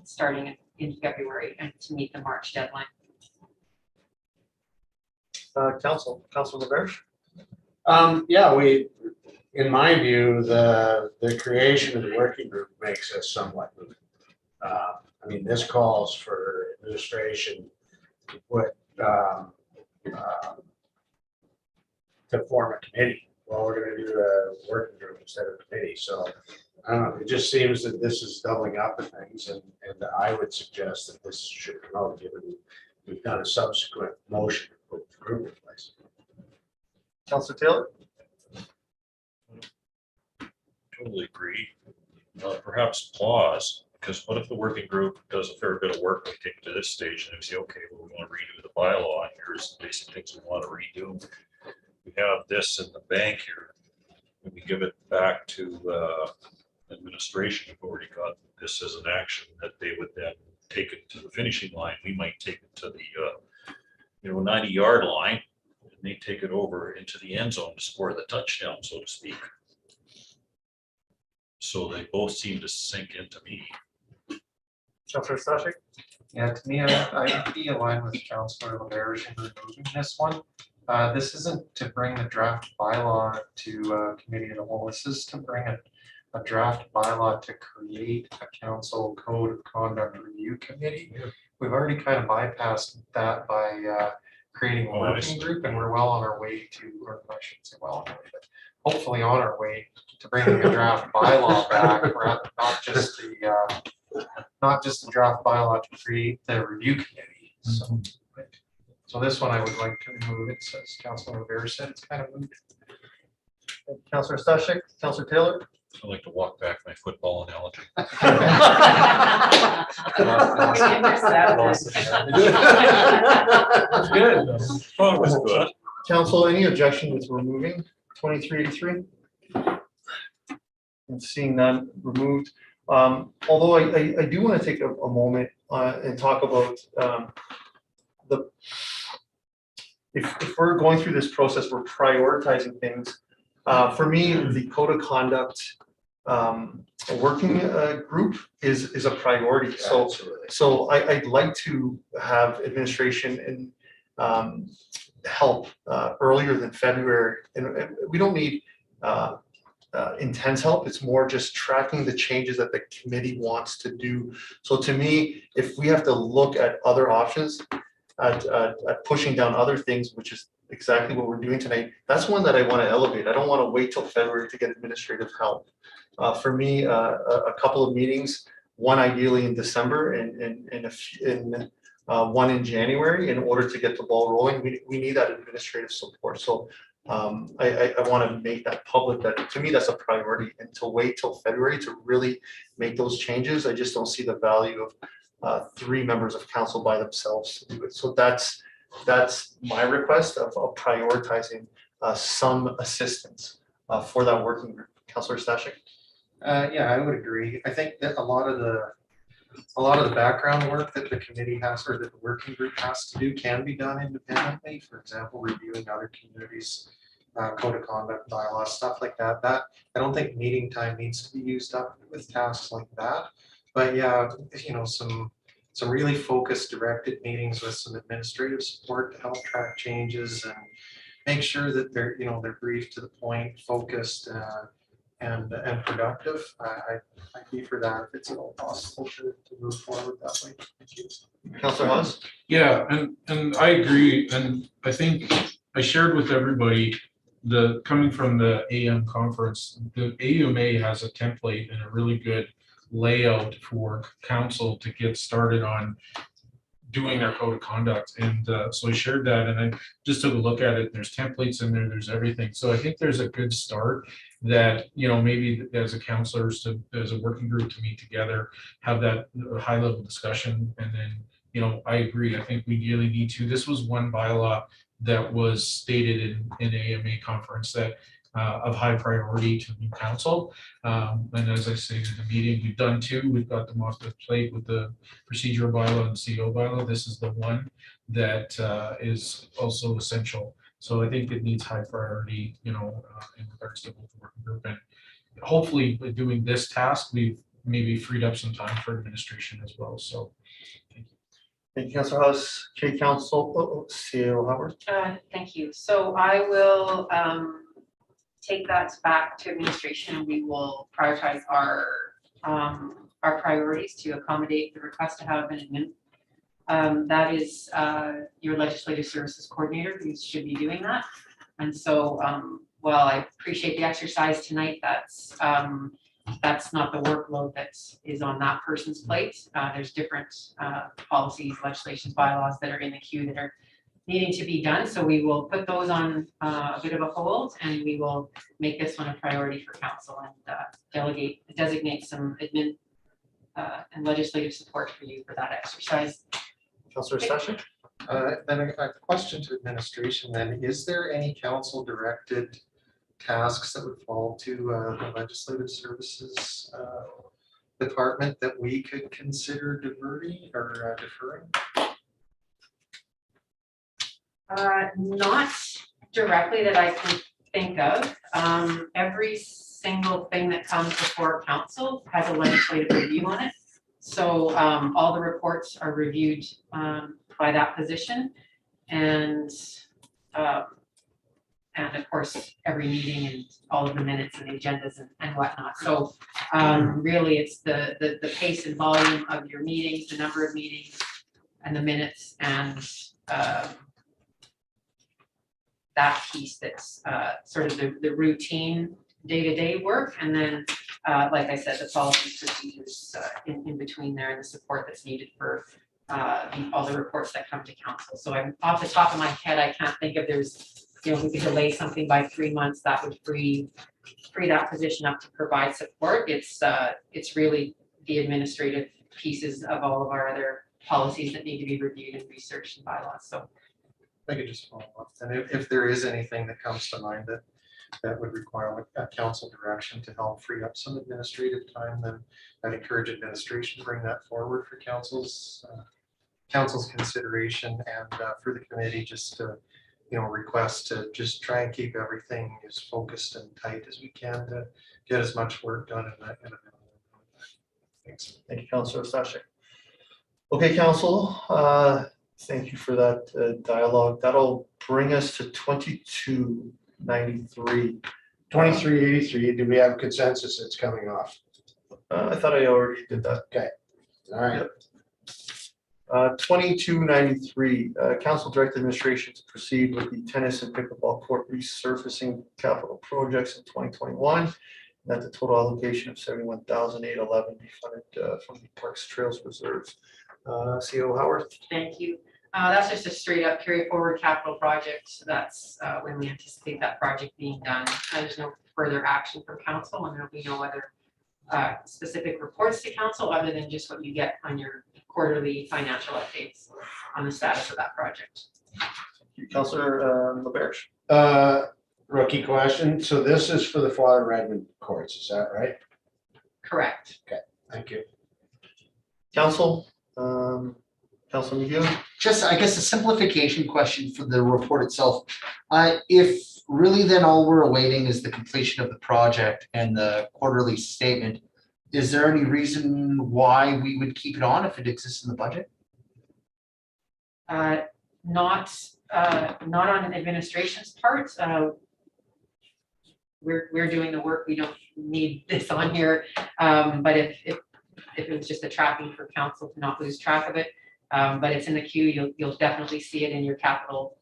starting in February and to meet the March deadline. Council LaBerge. Yeah, in my view, the creation of the working group makes us somewhat moot. I I mean, this calls for administration to put, to form a committee. Well, we're gonna do a working group instead of a committee, so I don't know, it just seems that this is doubling up of things, and I would suggest that this should come out, given we've done a subsequent motion to put the group in place. Councillor Taylor? Totally agree. Perhaps pause, because what if the working group does a fair bit of work, we take it to this stage and we say, okay, well, we want to redo the bylaw, and here's the basic things we want to redo. We have this in the bank here. When we give it back to administration, we've already got this as an action that they would then take it to the finishing line. We might take it to the 90-yard line, and they take it over into the end zone to score the touchdown, so to speak. So they both seem to sink into me. Councillor Stashik? Yeah, to me, I'd be aligned with Councillor LaBerge in removing this one. This isn't to bring the draft bylaw to committee of the whole. This is to bring a draft bylaw to create a council code of conduct review committee. We've already kind of bypassed that by creating a Oh, I working see. group, and we're well on our way to, or I shouldn't say well on our way, but hopefully on our way to bringing a draft bylaw back, not just the draft bylaw to create the review committee. So this one I would like to remove. It says Councilor Rivera said it's kind of moved. Councillor Stashik? Councillor Taylor? I like to walk back my football analogy. That's good. Oh, it was good. Council, any objection with removing 2383? And seeing none, removed. Although I do want to take a moment and talk about if we're going through this process, we're prioritizing things. For me, the code of conduct working group is a priority. So I'd like to have administration and help earlier than February. And we don't need intense help. It's more just tracking the changes that the committee wants to do. So to me, if we have to look at other options, at pushing down other things, which is exactly what we're doing tonight, that's one that I want to elevate. I don't want to wait till February to get administrative help. For me, a couple of meetings, one ideally in December and one in January, in order to get the ball rolling. We need that administrative support. So I want to make that public, that to me, that's a priority. And to wait till February to really make those changes, I just don't see the value of 3 members of council by themselves to do it. So that's my request of prioritizing some assistance for that working group. Councillor Stashik? Yeah, I would agree. I think that a lot of the background work that the committee has, or that the working group has to do, can be done independently. For example, reviewing other communities' code of conduct, bylaws, stuff like that. That I don't think meeting time needs to be used up with tasks like that. But yeah, some really focused, directed meetings with some administrative support to help track changes and make sure that they're brief, to the point, focused, and productive. I'd be for that if it's at all possible to move forward that way. Thank you. Councillor Haas? Yeah, and I agree, and I think I shared with everybody coming from the AM conference, the AUMA has a template and a really good layout for council to get started on doing their code of conduct. And so I shared that, and I just took a look at it. There's templates in there, there's everything. So I think there's a good start that, maybe as a counselors as a working group to meet together, have that high level discussion. And then, I agree. I think we really need to. This was one bylaw that was stated in AMA conference that of high priority to new council. And as I say in the meeting, we've done 2. We've got them off the plate with the procedural bylaw and CO bylaw. This is the one that is also essential. So I think it needs high priority, in regards to both the working group, and hopefully by doing this task, we've maybe freed up some time for administration as well. So thank you. Thank you, Councillor Haas. Okay, Council, CEO Howard? Thank you. So I will take that back to administration, and we will prioritize our our priorities to accommodate the request to have an admin. That is your legislative services coordinator who should be doing that. And so while I appreciate the exercise tonight, that's not the workload that is on that person's plate. There's different policies, legislations, bylaws that are in the queue that are needing to be done. So we will put those on a bit of a hold, and we will make this one a priority for council and designate some admin and legislative support for you for that exercise. Councillor Stashik? Then a question to administration then, is there any council directed tasks that would fall to the legislative services department that we could consider diverting or deferring? Not directly that I can think of. Every single thing that comes before council has a legislative review on it. So all the reports are reviewed by that position, and of course every meeting and all of the minutes and the agendas and whatnot. So really it's the pace and volume of your meetings, the number of meetings and the minutes, and that piece that's sort of the routine day-to-day work. And then like I said, the policies, procedures in between there, and the support that's needed for all the reports that come to council. So I'm off the top of my head, I can't think of if we could delay something by 3 months, that would free that position up to provide support. It's really the administrative pieces of all of our other policies that need to be reviewed and researched and bylaws. So I could just follow up, and if there is anything that comes to mind that would require a council direction to help free up some administrative time, then I'd encourage administration to bring that forward for council's consideration, and for the committee just to request to just try and keep everything as focused and tight as we can to get as much work done in a minimum. Thanks. Thank you, Councillor Stashik. Okay, council, thank you for that dialogue. That'll bring us to 2293. 2383, do we have consensus it's coming off? I thought I already did that. All right. Yep. 2293, council direct administration to proceed with the tennis and pickleball court resurfacing capital projects in 2021. That the total allocation of 71,811 be funded from the Parks Trails Reserves. CO Howard. thank you. That's just a straight up carry forward capital project. So that's when we anticipate that project being done. There's no further action from council, and there'll be no other specific reports to council other than just what you get on your quarterly financial updates on the status of that project. Councillor LaBerge. Rookie question. So this is for the Father Redmond courts, is that right? Correct. Thank you. Council, Councillor McGill. Just, I guess, a simplification question for the report itself. If really then all we're awaiting is the completion of the project and the quarterly statement, is there any reason why we would keep it on if it exists in the budget? Not on administration's part. We're doing the work. We don't need this on here. But if it was just a tracking for council to not lose track of it, but it's in the queue, you'll definitely see it in your capital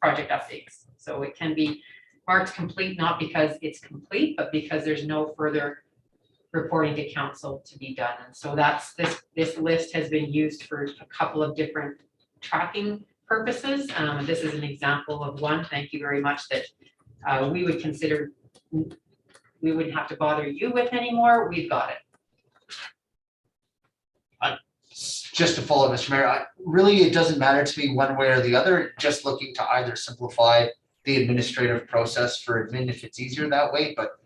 project updates. So it can be marked complete, not because it's complete, but because there's no further reporting to council to be done. And so that's this list has been used for a couple of different tracking purposes. This is an example of one. Thank you very much, that we would consider we wouldn't have to bother you with anymore. We've got it. Just to follow, Mr. Mayor, really, it doesn't matter to me one way or the other, just looking to either simplify the administrative process for admin if it's easier that way, but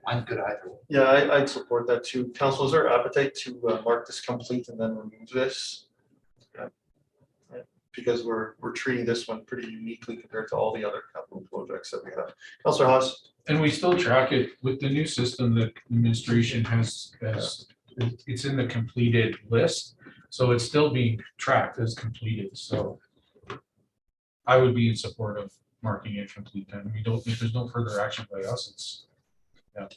I'm good either way. Yeah, I'd support that too. Council, is there appetite to mark this complete and then remove this? Because we're treating this one pretty uniquely compared to all the other capital projects that we have. Councillor Haas. And we still track it with the new system that administration has, it's in the completed list. So it's still being tracked as completed. So I would be in support of marking it complete. And we don't, if there's no further action by us, it's, yeah.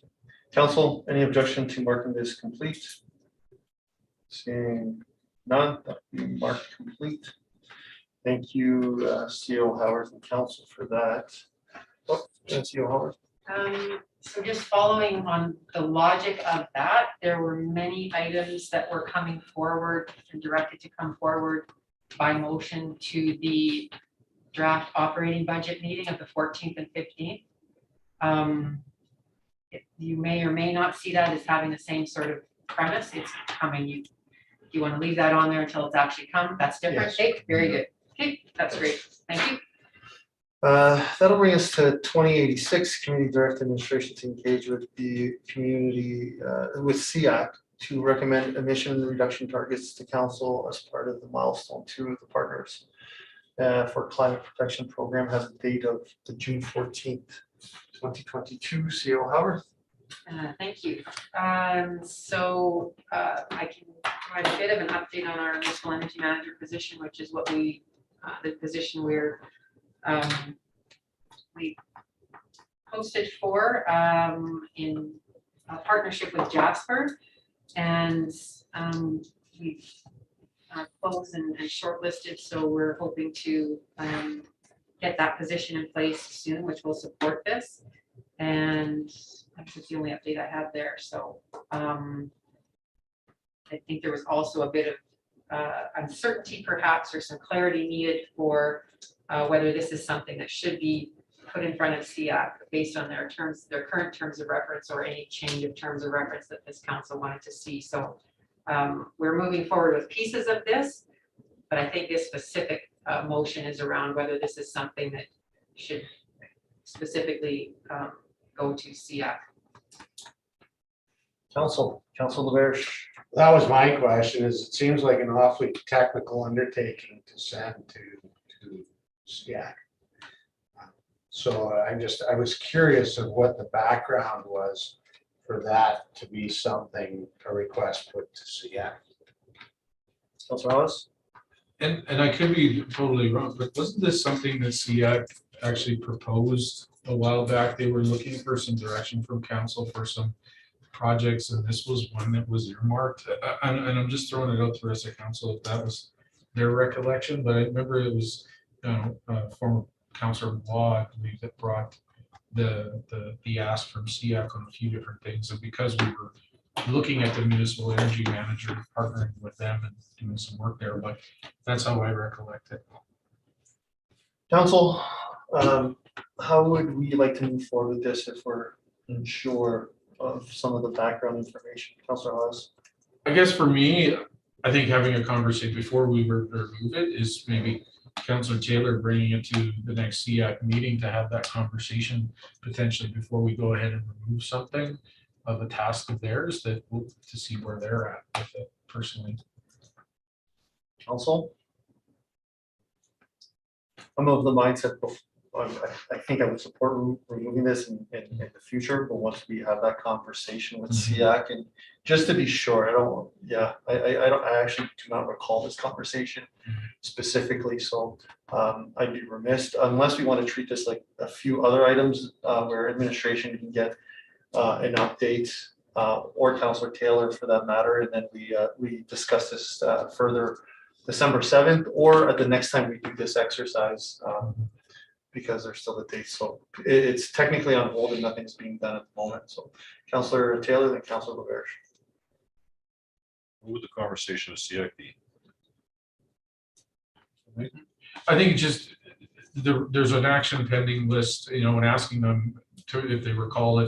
Council, any objection to marking this complete? Seeing none, that will be marked complete. Thank you, CEO Howard and council for that. Oh, CEO Howard. So just following on the logic of that, there were many items that were coming forward and directed to come forward by motion to the draft operating budget meeting of the 14th and 15th. You may or may not see that as having the same sort of premise. It's coming. You want to leave that on there until it's actually come? That's different. Yes. Okay, very good. Okay, that's great. Thank you. That'll bring us to 2086, community direct administration to engage with the community, with SEAC to recommend emission reduction targets to council as part of the milestone 2 of the partners for climate protection program has a date of the June 14th, 2022. CEO Howard. Thank you. So I can provide a bit of an update on our municipal energy manager position, which is what we, the position we posted for in a partnership with Jasper, and we've closed and shortlisted. So we're hoping to get that position in place soon, which will support this. And that's the only update I have there. So I think there was also a bit of uncertainty perhaps, or some clarity needed for whether this is something that should be put in front of SEAC based on their terms, their current terms of reference, or any change of terms of reference that this council wanted to see. So we're moving forward with pieces of this, but I think this specific motion is around whether this is something that should specifically go to SEAC. Council LaBerge. That was my question, is it seems like an awfully technical undertaking to send to SEAC. So I was curious of what the background was for that to be something, a request put to SEAC. Councilor Hawes. And I could be totally wrong, but wasn't this something that SEAC actually proposed a while back? They were looking for some direction from council for some projects, and this was one that was earmarked. And I'm just throwing it out to the rest of council if that was their recollection, but I remember it was former Councilor Waugh, I believe, that brought the ask from SEAC on a few different things. And because we were looking at the municipal energy manager, partnering with them and doing some work there, but that's how I recollect it. Council, how would we like to move forward with this if we're unsure of some of the background information? Councilor Hawes. I guess for me, I think having a conversation before we remove it is maybe Councilor Taylor bringing it to the next SEAC meeting to have that conversation potentially before we go ahead and remove something of a task of theirs, that to see where they're at with it personally. Council. I'm of the mindset, I think I would support removing this in the future, but once we have that conversation with SEAC, and just to be sure, I actually do not recall this conversation specifically, so I'd be remiss unless we want to treat this like a few other items where administration can get an update, or Councilor Taylor for that matter, and then we discuss this further December 7th, or at the next time we do this exercise, because there's still a date. So it's technically on hold and nothing's being done at the moment. So Councilor Taylor, then Councilor LaBerge. What would the conversation with SEAC be? I think just there's an action pending list, and asking them to, if they recall,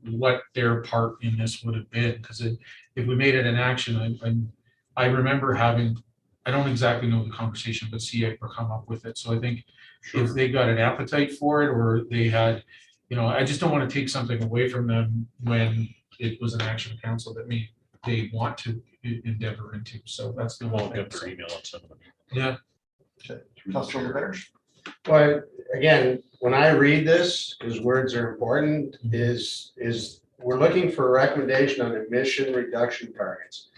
what their part in this would have been, because if we made it an action, I remember having, I don't exactly know the conversation, but SEAC will come up with it. So I think if they got an appetite for it, or they had, I just don't want to take something away from them when it was an action council that they want to endeavor into. So that's the We'll one. get their email and send them. Yeah. Councilor LaBerge. But again, when I read this, because words are important, is we're looking for a recommendation on emission reduction targets.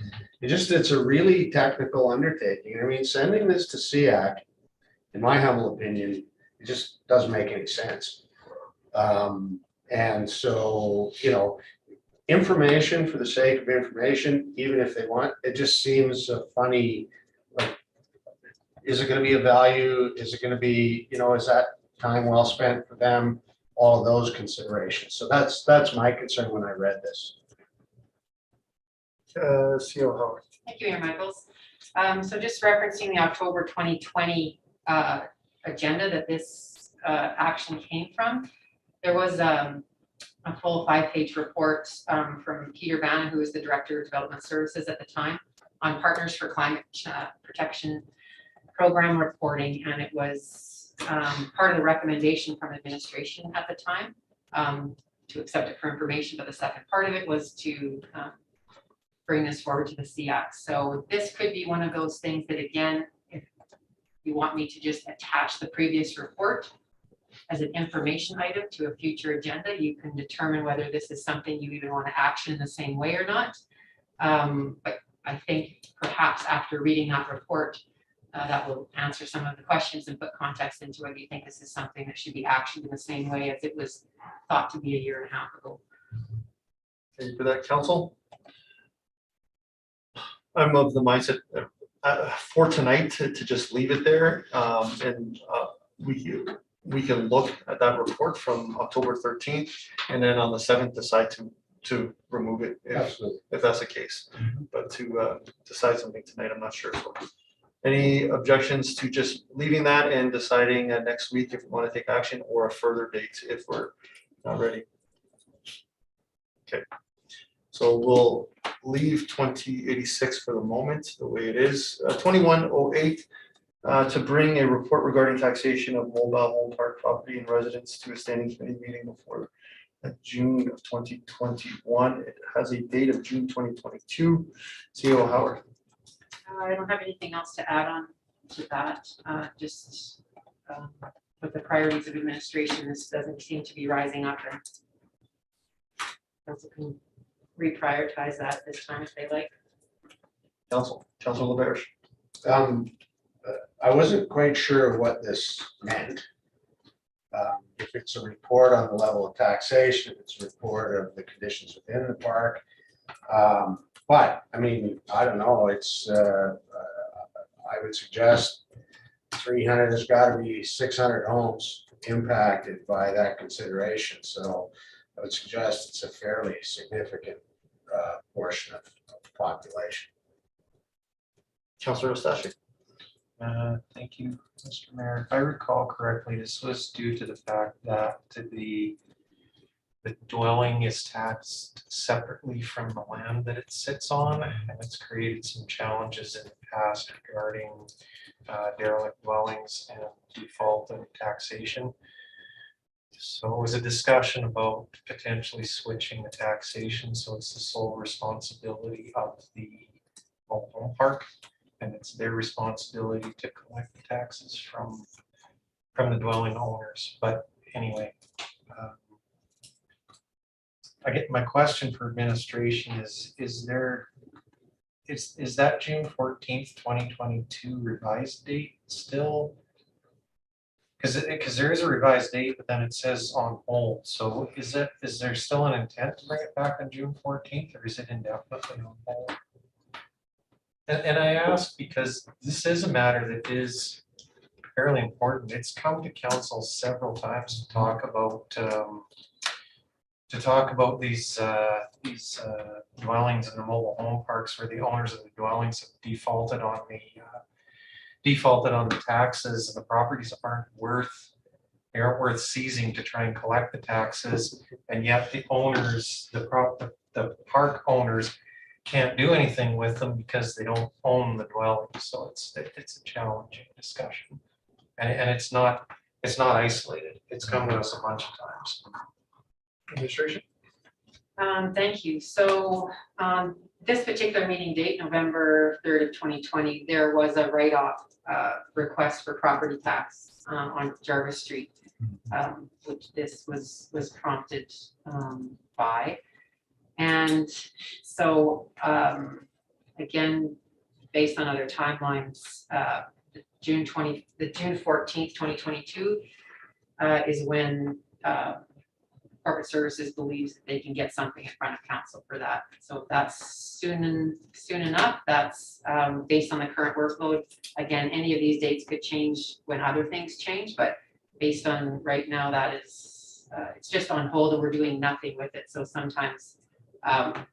It's a really technical undertaking. I mean, sending this to SEAC, in my humble opinion, it just doesn't make any sense. And so, information for the sake of information, even if they want, it just seems a funny, like, is it gonna be a value? Is it gonna be, is that time well spent for them? All of those considerations. So that's my concern when I read this. CO Howard. Thank you, Mayor Michaels. So just referencing the October 2020 agenda that this action came from, there was a full 5-page report from Peter Bannon, who was the Director of Development Services at the time, on Partners for Climate Protection Program reporting, and it was part of the recommendation from administration at the time to accept it for information, but the second part of it was to bring this forward to the CX. So this could be one of those things that, again, if you want me to just attach the previous report as an information item to a future agenda, you can determine whether this is something you even want to action in the same way or not. But I think perhaps after reading that report, that will answer some of the questions and put context into whether you think this is something that should be actioned in the same way as it was thought to be a year and a half ago. Thank you for that, council. I'm of the mindset for tonight to just leave it there, and we can look at that report from October 13th, and then on the 7th decide to remove it if that's the case. But to decide something tonight, I'm not sure. So, any objections to just leaving that and deciding next week if we want to take action, or a further date if we're not ready? Okay, so we'll leave 2086 for the moment the way it is. 2108 to bring a report regarding taxation of mobile home park property and residents to a standing committee meeting before June of 2021. It has a date of June 2022. CO Howard. I don't have anything else to add on to that. Just with the priorities of administration, this doesn't seem to be rising up, and council can reprioritize that this time if they like. Councilor LaBerge. I wasn't quite sure of what this meant. If it's a report on the level of taxation, if it's a report of the conditions within the park. But I mean, I don't know, it's, I would suggest 300, there's gotta be 600 homes impacted by that consideration. So I would suggest it's a fairly significant portion of the population. Councilor Ostache. Thank you, Mr. Mayor. If I recall correctly, this was due to the fact that the dwelling is taxed separately from the land that it sits on, and it's created some challenges in the past regarding derelict dwellings and default and taxation. So it was a discussion about potentially switching the taxation, so it's the sole responsibility of the mobile home park, and it's their responsibility to collect the taxes from the dwelling owners. But anyway, I get my question for administration is that June 14th, 2022 revised date still? Because there is a revised date, but then it says on hold. So is there still an intent to bring it back on June 14th, or is it indefinitely on hold? And I ask because this is a matter that is fairly important. It's come to council several times to talk about these dwellings in the mobile home parks where the owners of the dwellings have defaulted on the taxes, and the properties aren't worth seizing to try and collect the taxes, and yet the owners, the park owners, can't do anything with them because they don't own the dwelling. So it's a challenging discussion, and it's not isolated. It's come to us a bunch of times. Administration. Thank you. So this particular meeting date, November 3rd of 2020, there was a write-off request for property tax on Jarvis Street, which this was prompted by. And so again, based on other timelines, the June 14th, 2022 is when Corporate Services believes that they can get something in front of council for that. So that's soon enough. That's based on the current workload. Again, any of these dates could change when other things change, but based on right now, that is, it's just on hold and we're doing nothing with it. So sometimes, and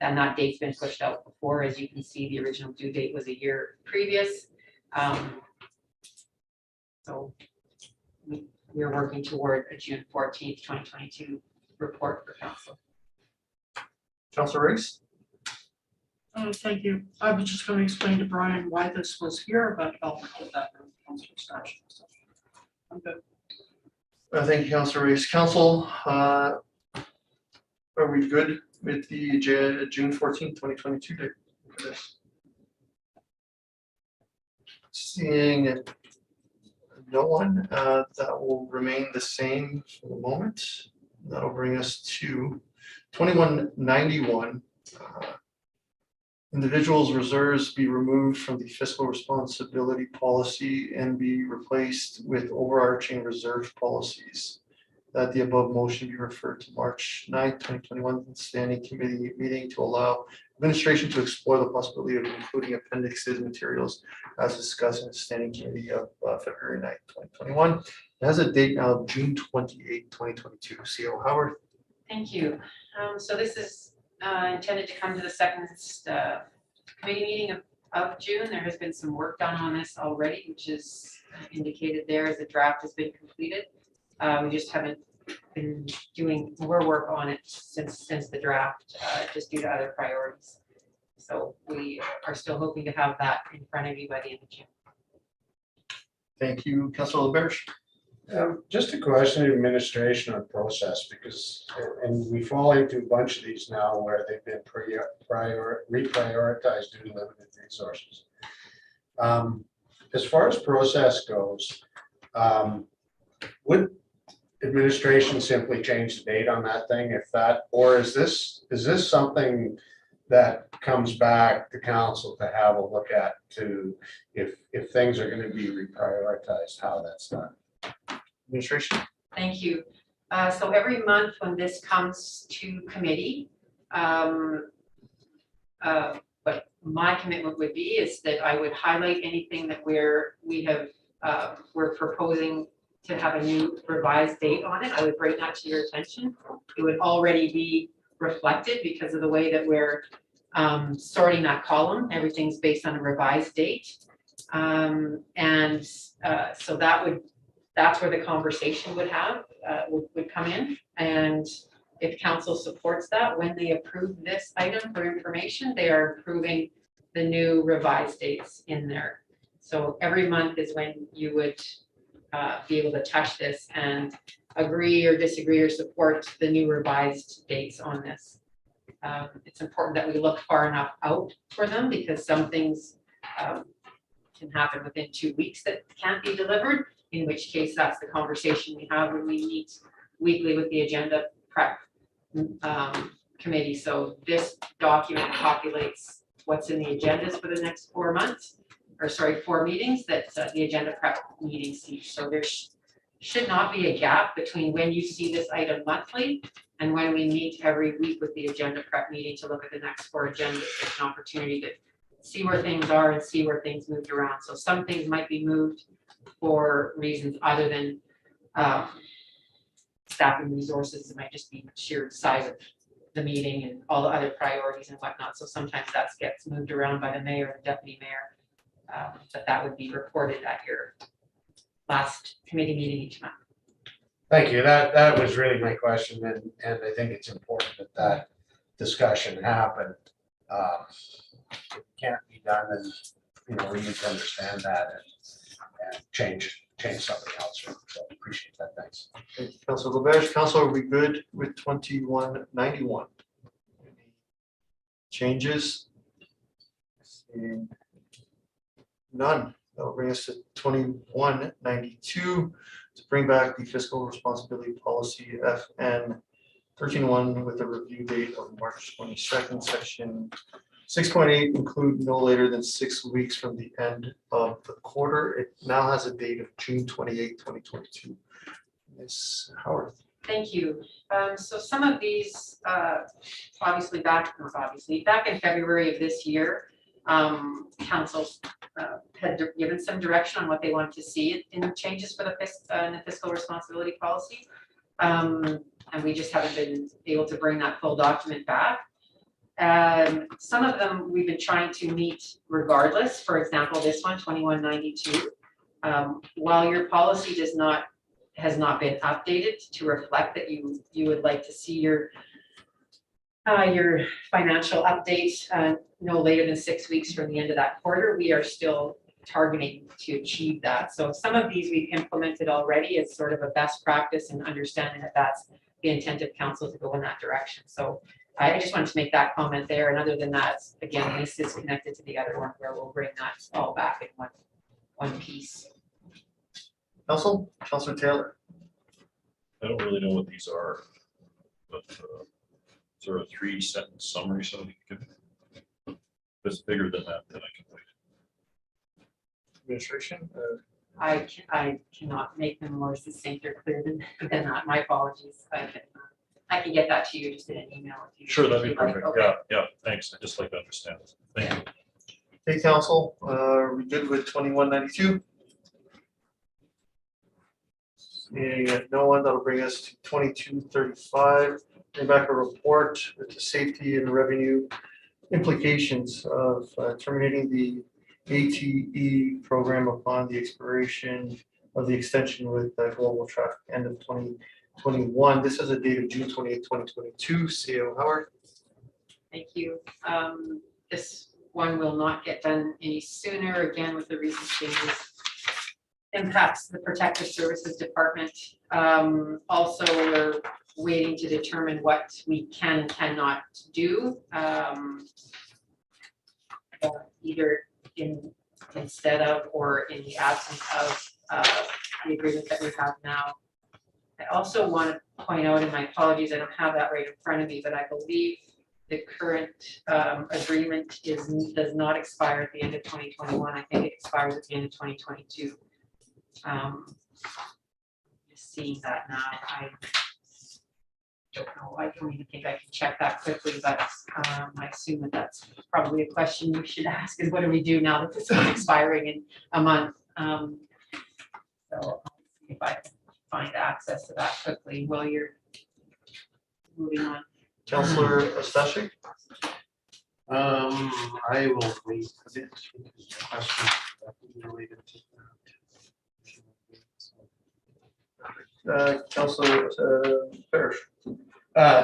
that date's been pushed out before. As you can see, the original due date was a year previous. So we're working toward a June 14th, 2022 report for council. Councilor Riggs? Thank you. I was just going to explain to Brian why this was here, but I'll put that in council discussion. So, I'm good. Thank you, Councilor Riggs. Council, are we good with the June 14th, 2022 date for this? Seeing no one, that will remain the same for the moment. That'll bring us to 2191. Individuals' reserves be removed from the fiscal responsibility policy and be replaced with overarching reserve policies. That the above motion be referred to March 9th, 2021 standing committee meeting to allow administration to explore the possibility of including appendixes materials as discussed in the standing committee of February 9th, 2021. It has a date now of June 28th, 2022. CO Howard. Thank you. So this is intended to come to the second committee meeting of June. There has been some work done on this already, which is indicated there as the draft has been completed. We just haven't been doing more work on it since the draft, just due to other priorities. So we are still hoping to have that in front of you by the end of June. Thank you, Councilor LaBerge. Just a question of administration or process, because, and we fall into a bunch of these now where they've been reprioritized due to limited resources. As far as process goes, would administration simply change the date on that thing if that, or is this something that comes back to council to have a look at to, if things are going to be reprioritized, how that's done? Administration. Thank you. So every month when this comes to committee, what my commitment would be is that I would highlight anything that we're proposing to have a new revised date on it. I would bring that to your attention. It would already be reflected because of the way that we're sorting that column. Everything's based on a revised date. So that's where the conversation would come in. And if council supports that, when they approve this item for information, they are approving the new revised dates in there. So every month is when you would be able to touch this and agree or disagree or support the new revised dates on this. It's important that we look far enough out for them because some things can happen within 2 weeks that can't be delivered, in which case that's the conversation we have when we meet weekly with the agenda prep committee. So this document populates what's in the agendas for the next 4 months, or sorry, 4 meetings that the agenda prep meeting sees. So there should not be a gap between when you see this item monthly and when we meet every week with the agenda prep meeting to look at the next 4 agendas. There's an opportunity to see where things are and see where things moved around. So some things might be moved for reasons other than staffing resources. It might just be sheer size of the meeting and all the other priorities and whatnot. So sometimes that gets moved around by the mayor and deputy mayor. But that would be reported at your last committee meeting each month. Thank you. That was really my question, and I think it's important that discussion happen. It can't be done, and we need to understand that and change something else. So I appreciate that. Thanks. Thank you, Councilor LaBerge. Councilor, are we good with 2191? Any changes? Seeing none. That will bring us to 2192 to bring back the fiscal responsibility policy FN 13.1 with a review date of March 22nd, section 6.8 include no later than 6 weeks from the end of the quarter. It now has a date of June 28, 2022. Ms. Howard. Thank you. So some of these, back in February of this year, council had given some direction on what they wanted to see in changes for the fiscal responsibility policy. And we just haven't been able to bring that full document back. Some of them we've been trying to meet regardless. For example, this one, 2192. While your policy has not been updated to reflect that you would like to see your financial update no later than 6 weeks from the end of that quarter, we are still targeting to achieve that. So some of these we've implemented already as sort of a best practice and understanding that that's the intent of council to go in that direction. So I just wanted to make that comment there. And other than that, again, this is connected to the other one where we'll bring that all back in one piece. Councilor Taylor. I don't really know what these are, but is there a 3-sentence summary somebody can give? If it's bigger than that, then I can wait. Administration. I cannot make them more succinct or clear than that. My apologies. I can get that to you just in an email. If you, Sure, that'd be if you'd like. perfect. Okay. Yeah, thanks. I just like to understand it. Thank you. Okay, council, are we good with 2192? Seeing no one, that'll bring us to 2235. Bring back a report with the safety and revenue implications of terminating the ATE program upon the expiration of the extension with global traffic end of 2021. This is a date of June 28, 2022. CEO Howard. Thank you. This one will not get done any sooner, again, with the recent changes. Impacts the Protective Services Department. Also, we're waiting to determine what we can and cannot do, either instead of or in the absence of the agreement that we have now. I also want to point out, and my apologies, I don't have that right in front of me, but I believe the current agreement does not expire at the end of 2021. I think it expires at the end of 2022. Just seeing that now, I don't know. I don't even think I can check that quickly, but I assume that that's probably a question you should ask: is what do we do now that this is expiring in a month? So I'll see if I can find access to that quickly while you're moving on. Councilor Stashik. I will wait a bit. Question related to Councilor Parrish.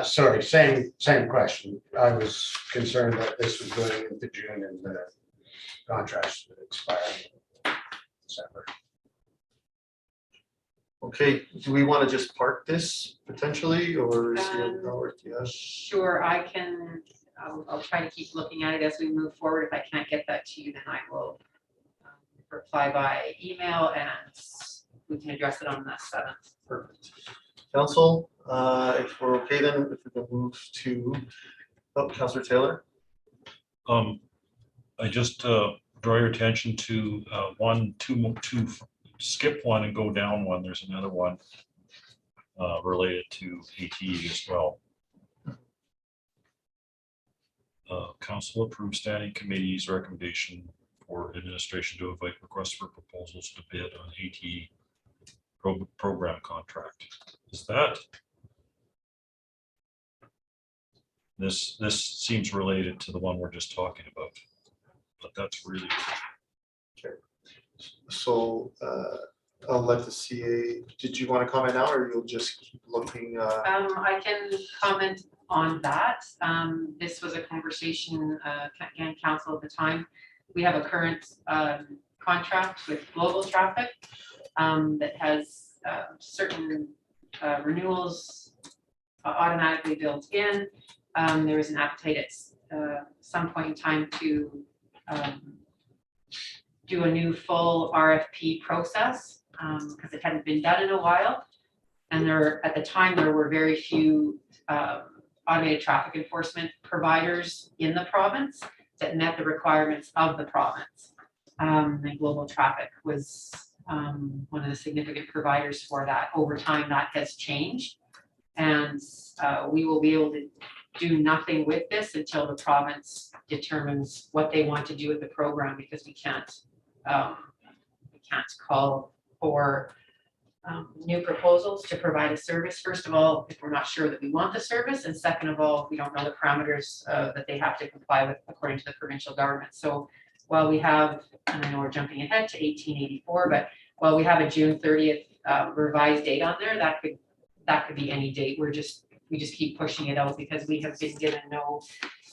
Sorry, same question. I was concerned that this was going into June and the contracts would expire in December. Okay, do we want to just park this potentially, or is it Howard? Yeah. Sure, I can. I'll try to keep looking at it as we move forward. If I can't get that to you, then I will reply by email and we can address it on the 7th. Perfect. Council, if we're okay, then if we can move to Councilor Taylor. I just draw your attention to two, skip one and go down one. There's another one related to ATE as well. Council approved standing committee's recommendation for administration to invite requests for proposals to bid on ATE program contract. Is that this seems related to the one we're just talking about, but that's really Okay. So I'll let the CA. Did you want to comment now, or you'll just keep looking? I can comment on that. This was a conversation, again, council at the time. We have a current contract with Global Traffic that has certain renewals automatically built in. There was an appetite at some point in time to do a new full RFP process because it hadn't been done in a while. And at the time, there were very few automated traffic enforcement providers in the province that met the requirements of the province. And Global Traffic was one of the significant providers for that. Over time, that has changed. And we will be able to do nothing with this until the province determines what they want to do with the program, because we can't call for new proposals to provide a service. First of all, if we're not sure that we want the service, and second of all, we don't know the parameters that they have to comply with according to the provincial government. So while we have, and I know we're jumping ahead to 1884, but while we have a June 30th revised date on there, that could be any date. We just keep pushing it out because we have been given no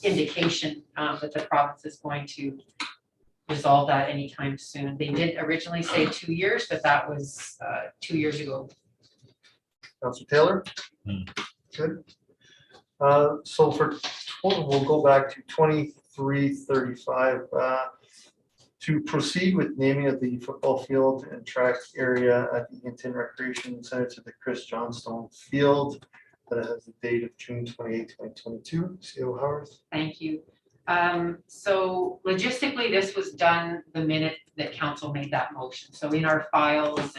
indication that the province is going to resolve that anytime soon. They did originally say 2 years, but that was 2 years ago. Councilor Taylor? Good. So we'll go back to 2335. To proceed with naming of the football field and track area at the Hinton Recreation Center to the Chris Johnstone Field. That has the date of June 28, 2022. CO Howard. Thank you. So logistically, this was done the minute that council made that motion. So in our files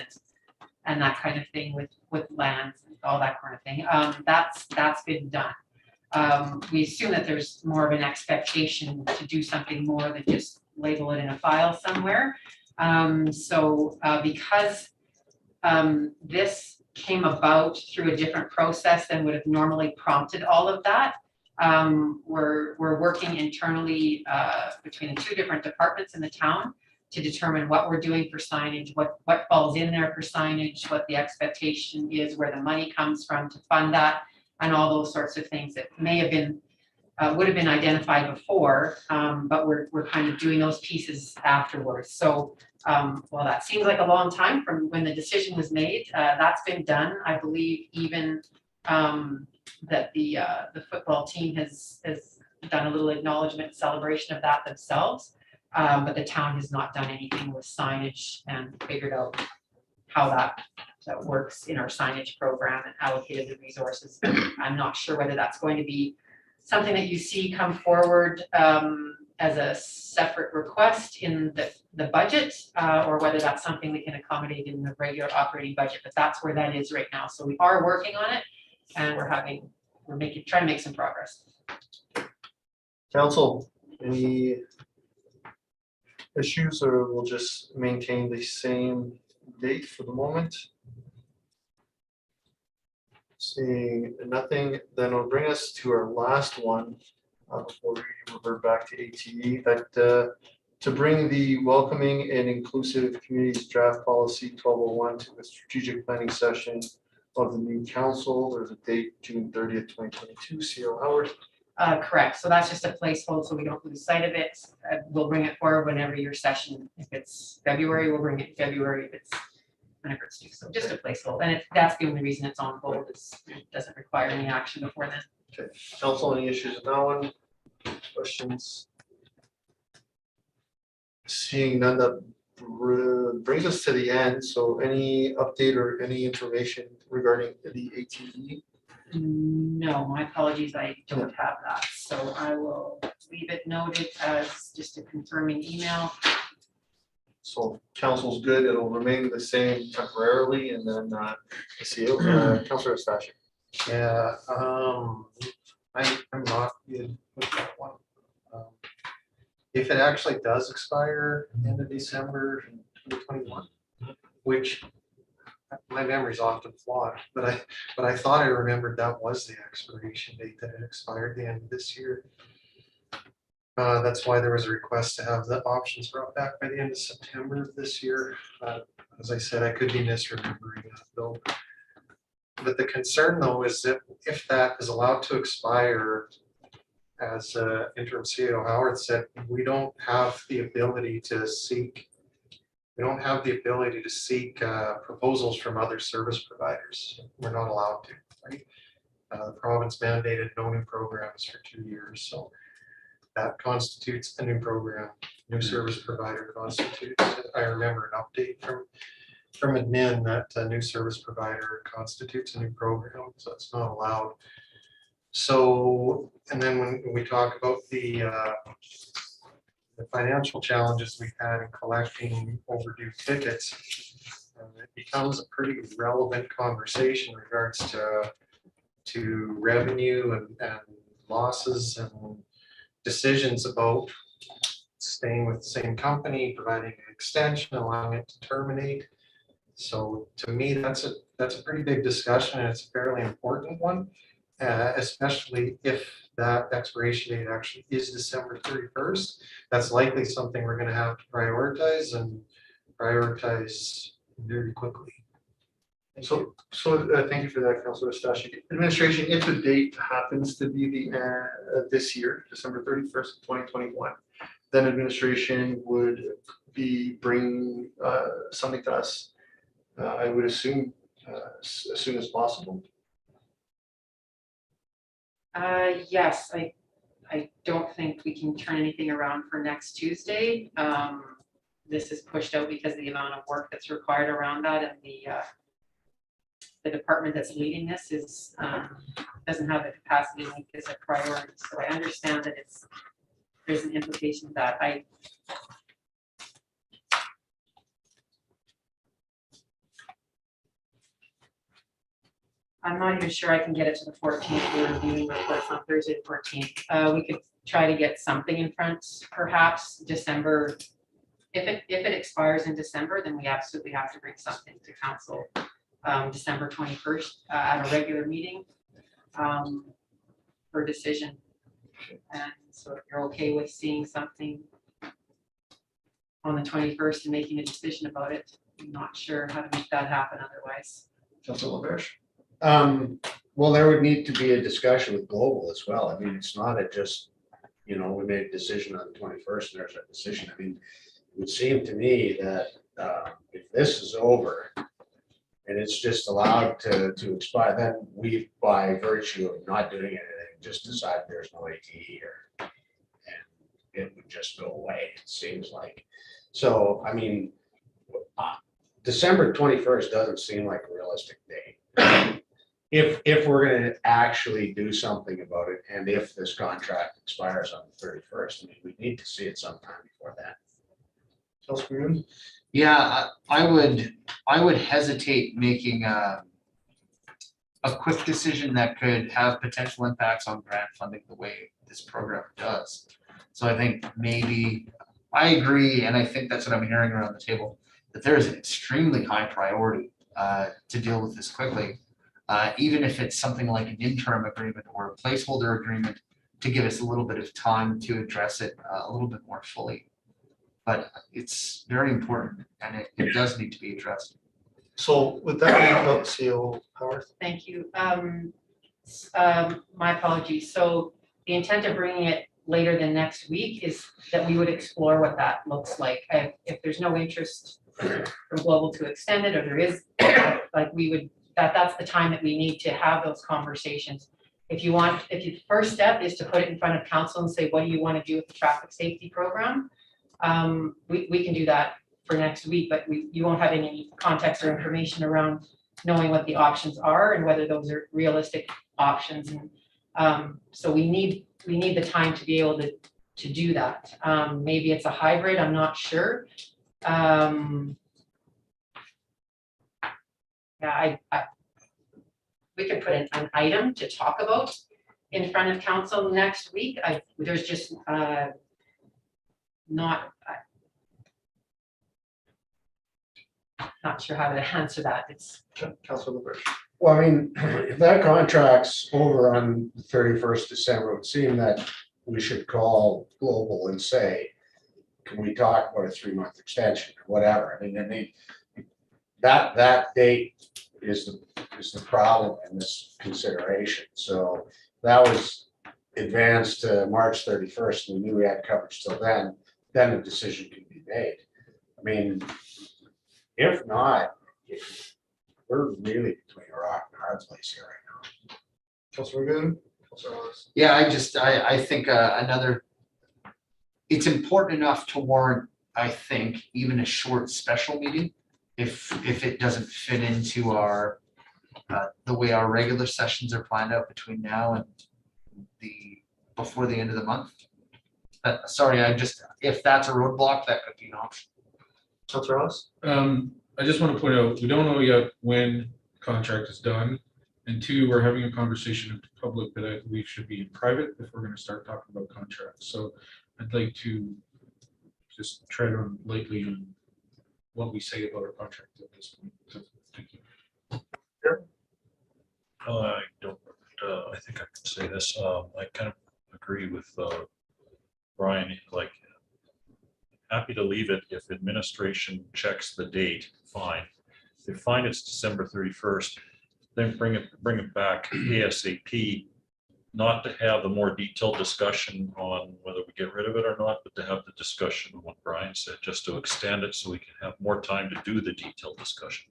and that kind of thing with lands and all that kind of thing, that's been done. We assume that there's more of an expectation to do something more than just label it in a file somewhere. Because this came about through a different process than would have normally prompted all of that, we're working internally between the two different departments in the town to determine what we're doing for signage, what falls in there for signage, what the expectation is, where the money comes from to fund that, and all those sorts of things that may have been would have been identified before, but we're kind of doing those pieces afterwards. So while that seems like a long time from when the decision was made, that's been done. I believe even that the football team has done a little acknowledgement celebration of that themselves, but the town has not done anything with signage and figured out how that works in our signage program and allocated the resources. I'm not sure whether that's going to be something that you see come forward as a separate request in the budget, or whether that's something we can accommodate in the regular operating budget, but that's where that is right now. So we are working on it, and we're trying to make some progress. Council, any issues, or we'll just maintain the same date for the moment? Seeing nothing, then it'll bring us to our last one before we revert back to ATE, that to bring the welcoming and inclusive communities draft policy 1201 to the strategic planning session of the new council. There's a date, June 30th, 2022. CO Howard. Correct. So that's just a placeholder, so we don't lose sight of it. We'll bring it forward whenever your session. If it's February, we'll bring it in February. If it's whenever it's due. So just a placeholder, and that's the only reason it's on hold. It doesn't require any action before then. Okay. Council, any issues with that one? Questions? Seeing none, that brings us to the end. So any update or any information regarding the ATE? No, my apologies, I don't have that. So I will leave it noted as just a confirming email. So council's good, it'll remain the same temporarily, and then see you, Councilor Stasha. Yeah, I'm not good with that one. If it actually does expire end of December 2021, which my memory's often flawed, but I thought I remembered that was the expiration date, that it expired the end of this year. That's why there was a request to have the options brought back by the end of September of this year. As I said, I could be misremembering that though. But the concern though is that if that is allowed to expire, as interim CEO Howard said, we don't have the ability to seek proposals from other service providers. We're not allowed to, right? The province mandated no new programs for 2 years, so that constitutes a new program. New service provider constitutes. I remember an update from admin that a new service provider constitutes a new program, so it's not allowed. So, and then when we talk about the financial challenges we've had in collecting overdue tickets, it becomes a pretty relevant conversation in regards to to revenue and losses and decisions about staying with the same company, providing an extension, allowing it to terminate. So to me, that's a pretty big discussion, and it's a fairly important one, especially if that expiration date actually is December 31st. That's likely something we're gonna have to prioritize very quickly. So, thank you for that, Councilor Stashik. Administration, if the date happens to be this year, December 31st, 2021, then administration would be bringing something to us, I would assume, as soon as possible. Yes, I don't think we can turn anything around for next Tuesday. This is pushed out because of the amount of work that's required around that, and the department that's leading this is doesn't have the capacity to make this a priority. So I understand that there's an implication of that. I'm not even sure I can get it to the 14th. We're reviewing reports on Thursday, the 14th. We could try to get something in front, perhaps December. If it expires in December, then we absolutely have to bring something to council December 21st at a regular meeting for decision. And so if you're okay with seeing something on the 21st and making a decision about it, I'm not sure how to make that happen otherwise. Councilor LaBerge. Well, there would need to be a discussion with Global as well. I mean, it's not just, we made a decision on the 21st and there's a decision. I mean, it would seem to me that if this is over and it's just allowed to expire, then we, by virtue of not doing anything, just decide there's no ATE here. And it would just go away, it seems like. So, I mean, December 21st doesn't seem like a realistic date. If we're gonna actually do something about it, and if this contract expires on the 31st, I mean, we need to see it sometime before that. Councilor Moon. Yeah, I would hesitate making a quick decision that could have potential impacts on grant funding the way this program does. So I think maybe, I agree, and I think that's what I'm hearing around the table, that there is an extremely high priority to deal with this quickly. Even if it's something like an interim agreement or a placeholder agreement to give us a little bit of time to address it a little bit more fully. But it's very important and it does need to be addressed. So with that, CO Howard. Thank you. My apologies. So the intent of bringing it later than next week is that we would explore what that looks like. If there's no interest from Global to extend it, or there is, like we would, that's the time that we need to have those conversations. If your first step is to put it in front of council and say, what do you want to do with the traffic safety program? We can do that for next week, but you won't have any context or information around knowing what the options are and whether those are realistic options. And so we need the time to be able to do that. Maybe it's a hybrid, I'm not sure. Yeah, we could put an item to talk about in front of council next week. There's just not sure how to answer that. It's Councilor LaBerge. Well, I mean, if that contract's over on the 31st December, it would seem that we should call Global and say, can we talk about a 3-month extension or whatever? I mean, that date is the problem in this consideration. So that was advanced to March 31st, and we knew we had coverage till then a decision can be made. I mean, if not, we're really between a rock and a hard place here right now. Councilor Good. Councilor Ellis. Yeah, I think it's important enough to warrant, I think, even a short special meeting if it doesn't fit into our the way our regular sessions are planned out between now and before the end of the month. Sorry, if that's a roadblock, that could be an option. Councilor Ellis. I just want to point out, we don't know yet when contract is done, And two, we're having a conversation in public that I believe should be in private if we're gonna start talking about contracts. So I'd like to just tread on lightly on what we say about our contract at this point. So, thank you. I don't, I think I can say this, I kind of agree with Brian, like, happy to leave it if administration checks the date, fine. If they find it's December 31st, then bring it back ASAP, not to have the more detailed discussion on whether we get rid of it or not, but to have the discussion on what Brian said, just to extend it so we can have more time to do the detailed discussion.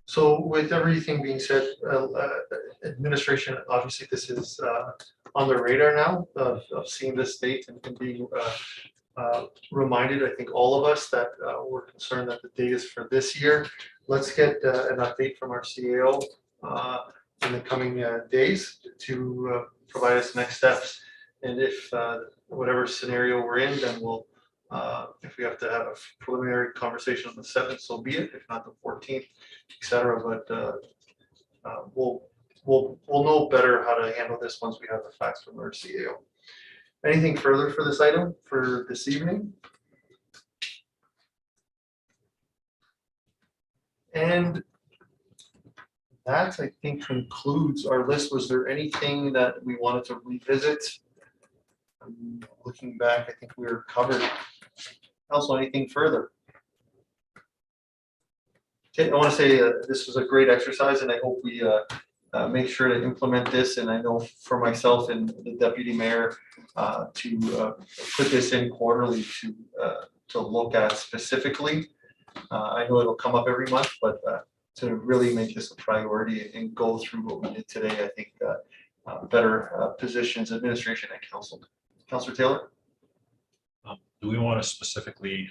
So with everything being said, administration, obviously this is on the radar now of seeing this date and being reminded, I think all of us that we're concerned that the date is for this year. Let's get an update from our CAO in the coming days to provide us next steps. And if whatever scenario we're in, then we'll, if we have to have a preliminary conversation on the 7th, so be it, if not the 14th, et cetera. But we'll know better how to handle this once we have the facts from our CAO. Anything further for this item for this evening? And that, I think, concludes our list. Was there anything that we wanted to revisit? Looking back, I think we were covered. Also, anything further? Okay, I want to say this was a great exercise, and I hope we make sure to implement this. And I know for myself and the deputy mayor to put this in quarterly to look at specifically. I know it'll come up every month, but to really make this a priority and go through what we did today, I think better positions administration and council. Councilor Taylor? Do we want to specifically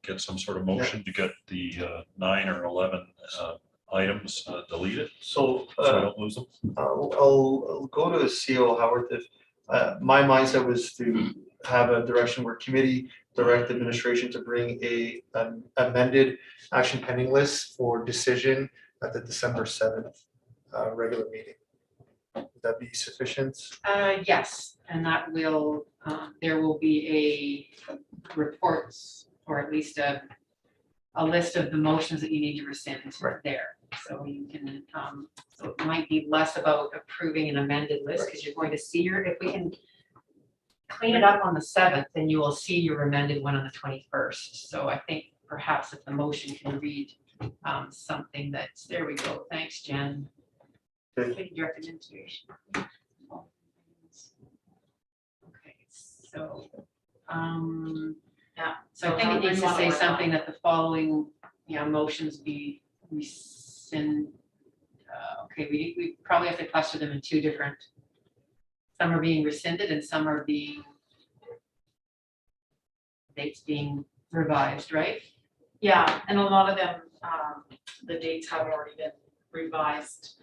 get some sort of motion to get the 9 or 11 items deleted So so we don't lose them? I'll go to CO Howard. If my mindset was to have a direction where committee direct administration to bring an amended action pending list for decision at the December 7th regular meeting. Would that be sufficient? Yes, and that will, there will be a reports, or at least a list of the motions that you need to rescind Right. there. So you can, so it might be less about approving an amended list, because you're going to see if we can clean it up on the 7th, then you will see your amended one on the 21st. So I think perhaps if the motion can read something that's, there we go. Thanks, Jen. Okay. Direct administration. Okay, so, Yeah. so I think it needs to say something that the following, motions be rescind. Okay, we probably have to cluster them in two different, some are being rescinded and some are being, dates being revised, right? Yeah, and a lot of them, the dates have already been revised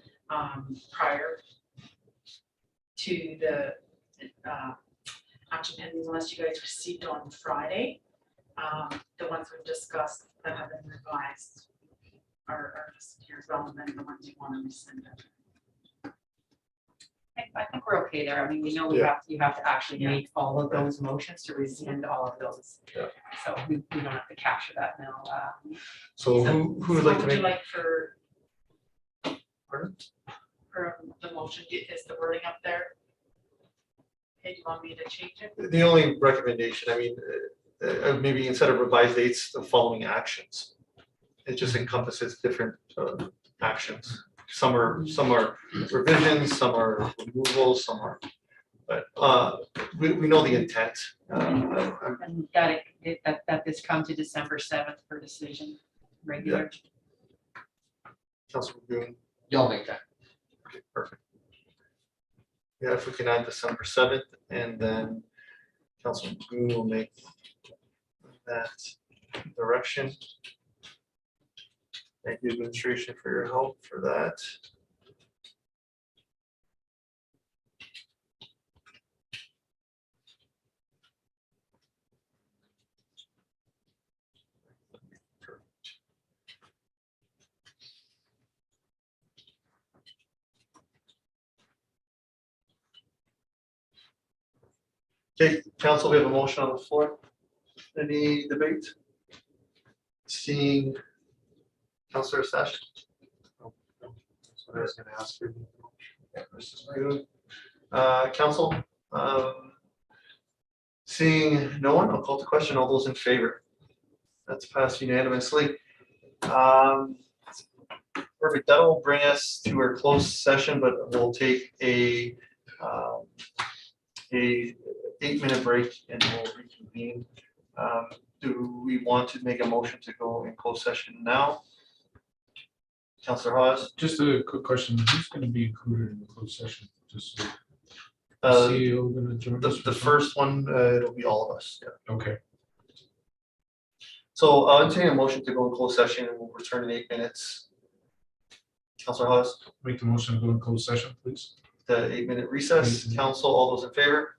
prior to the action pending unless you guys received on Friday. The ones we've discussed that have been revised are just here as well, and then the ones you want to rescind. I think we're okay there. I mean, we know you have to actually make all of those motions to rescind all of those. Yeah. So we don't have to capture that now. So who would like to What would make? you like for Pardon? for the motion? Is the wording up there? Okay, do you want me to change it? The only recommendation, I mean, maybe instead of revised dates, the following actions. It just encompasses different actions. Some are revisions, some are removals, some are, but we know the intent. And that this come to December 7th for decision, regular. Councilor Boone, Y'all make that. okay, perfect. Yeah, if we can add December 7th, and then Councilor Boone will make that direction. Thank you, administration, for your help for that. Okay, council, we have a motion on the floor. Any debate? Seeing Councillor Sash. That's what I was gonna ask you. Council, seeing no one, I'll call the question. All those in favor? That's passed unanimously. Perfect. That'll bring us to our closed session, but we'll take a 8-minute break and we'll reconvene. Do we want to make a motion to go in closed session now? Councillor Hawes? Just a quick question, who's gonna be included in the closed session? Just the Uh, CEO gonna join us? The first one, it'll be all of us. Yeah. Okay, So I'll entertain a motion to go in closed session and we'll return in 8 minutes. Councillor Hawes, make the motion to go in closed session, please. the 8-minute recess. Council, all those in favor?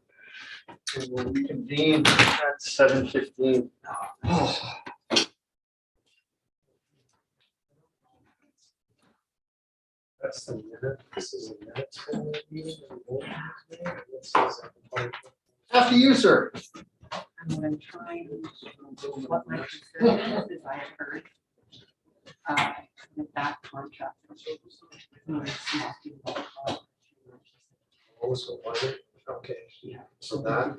And we'll reconvene at 7:15. That's the minute. This is a minute. This is a- After you, sir. I'm gonna try and what my concern is I have heard. With that contract. Oh, so was it? Okay, Yeah. so that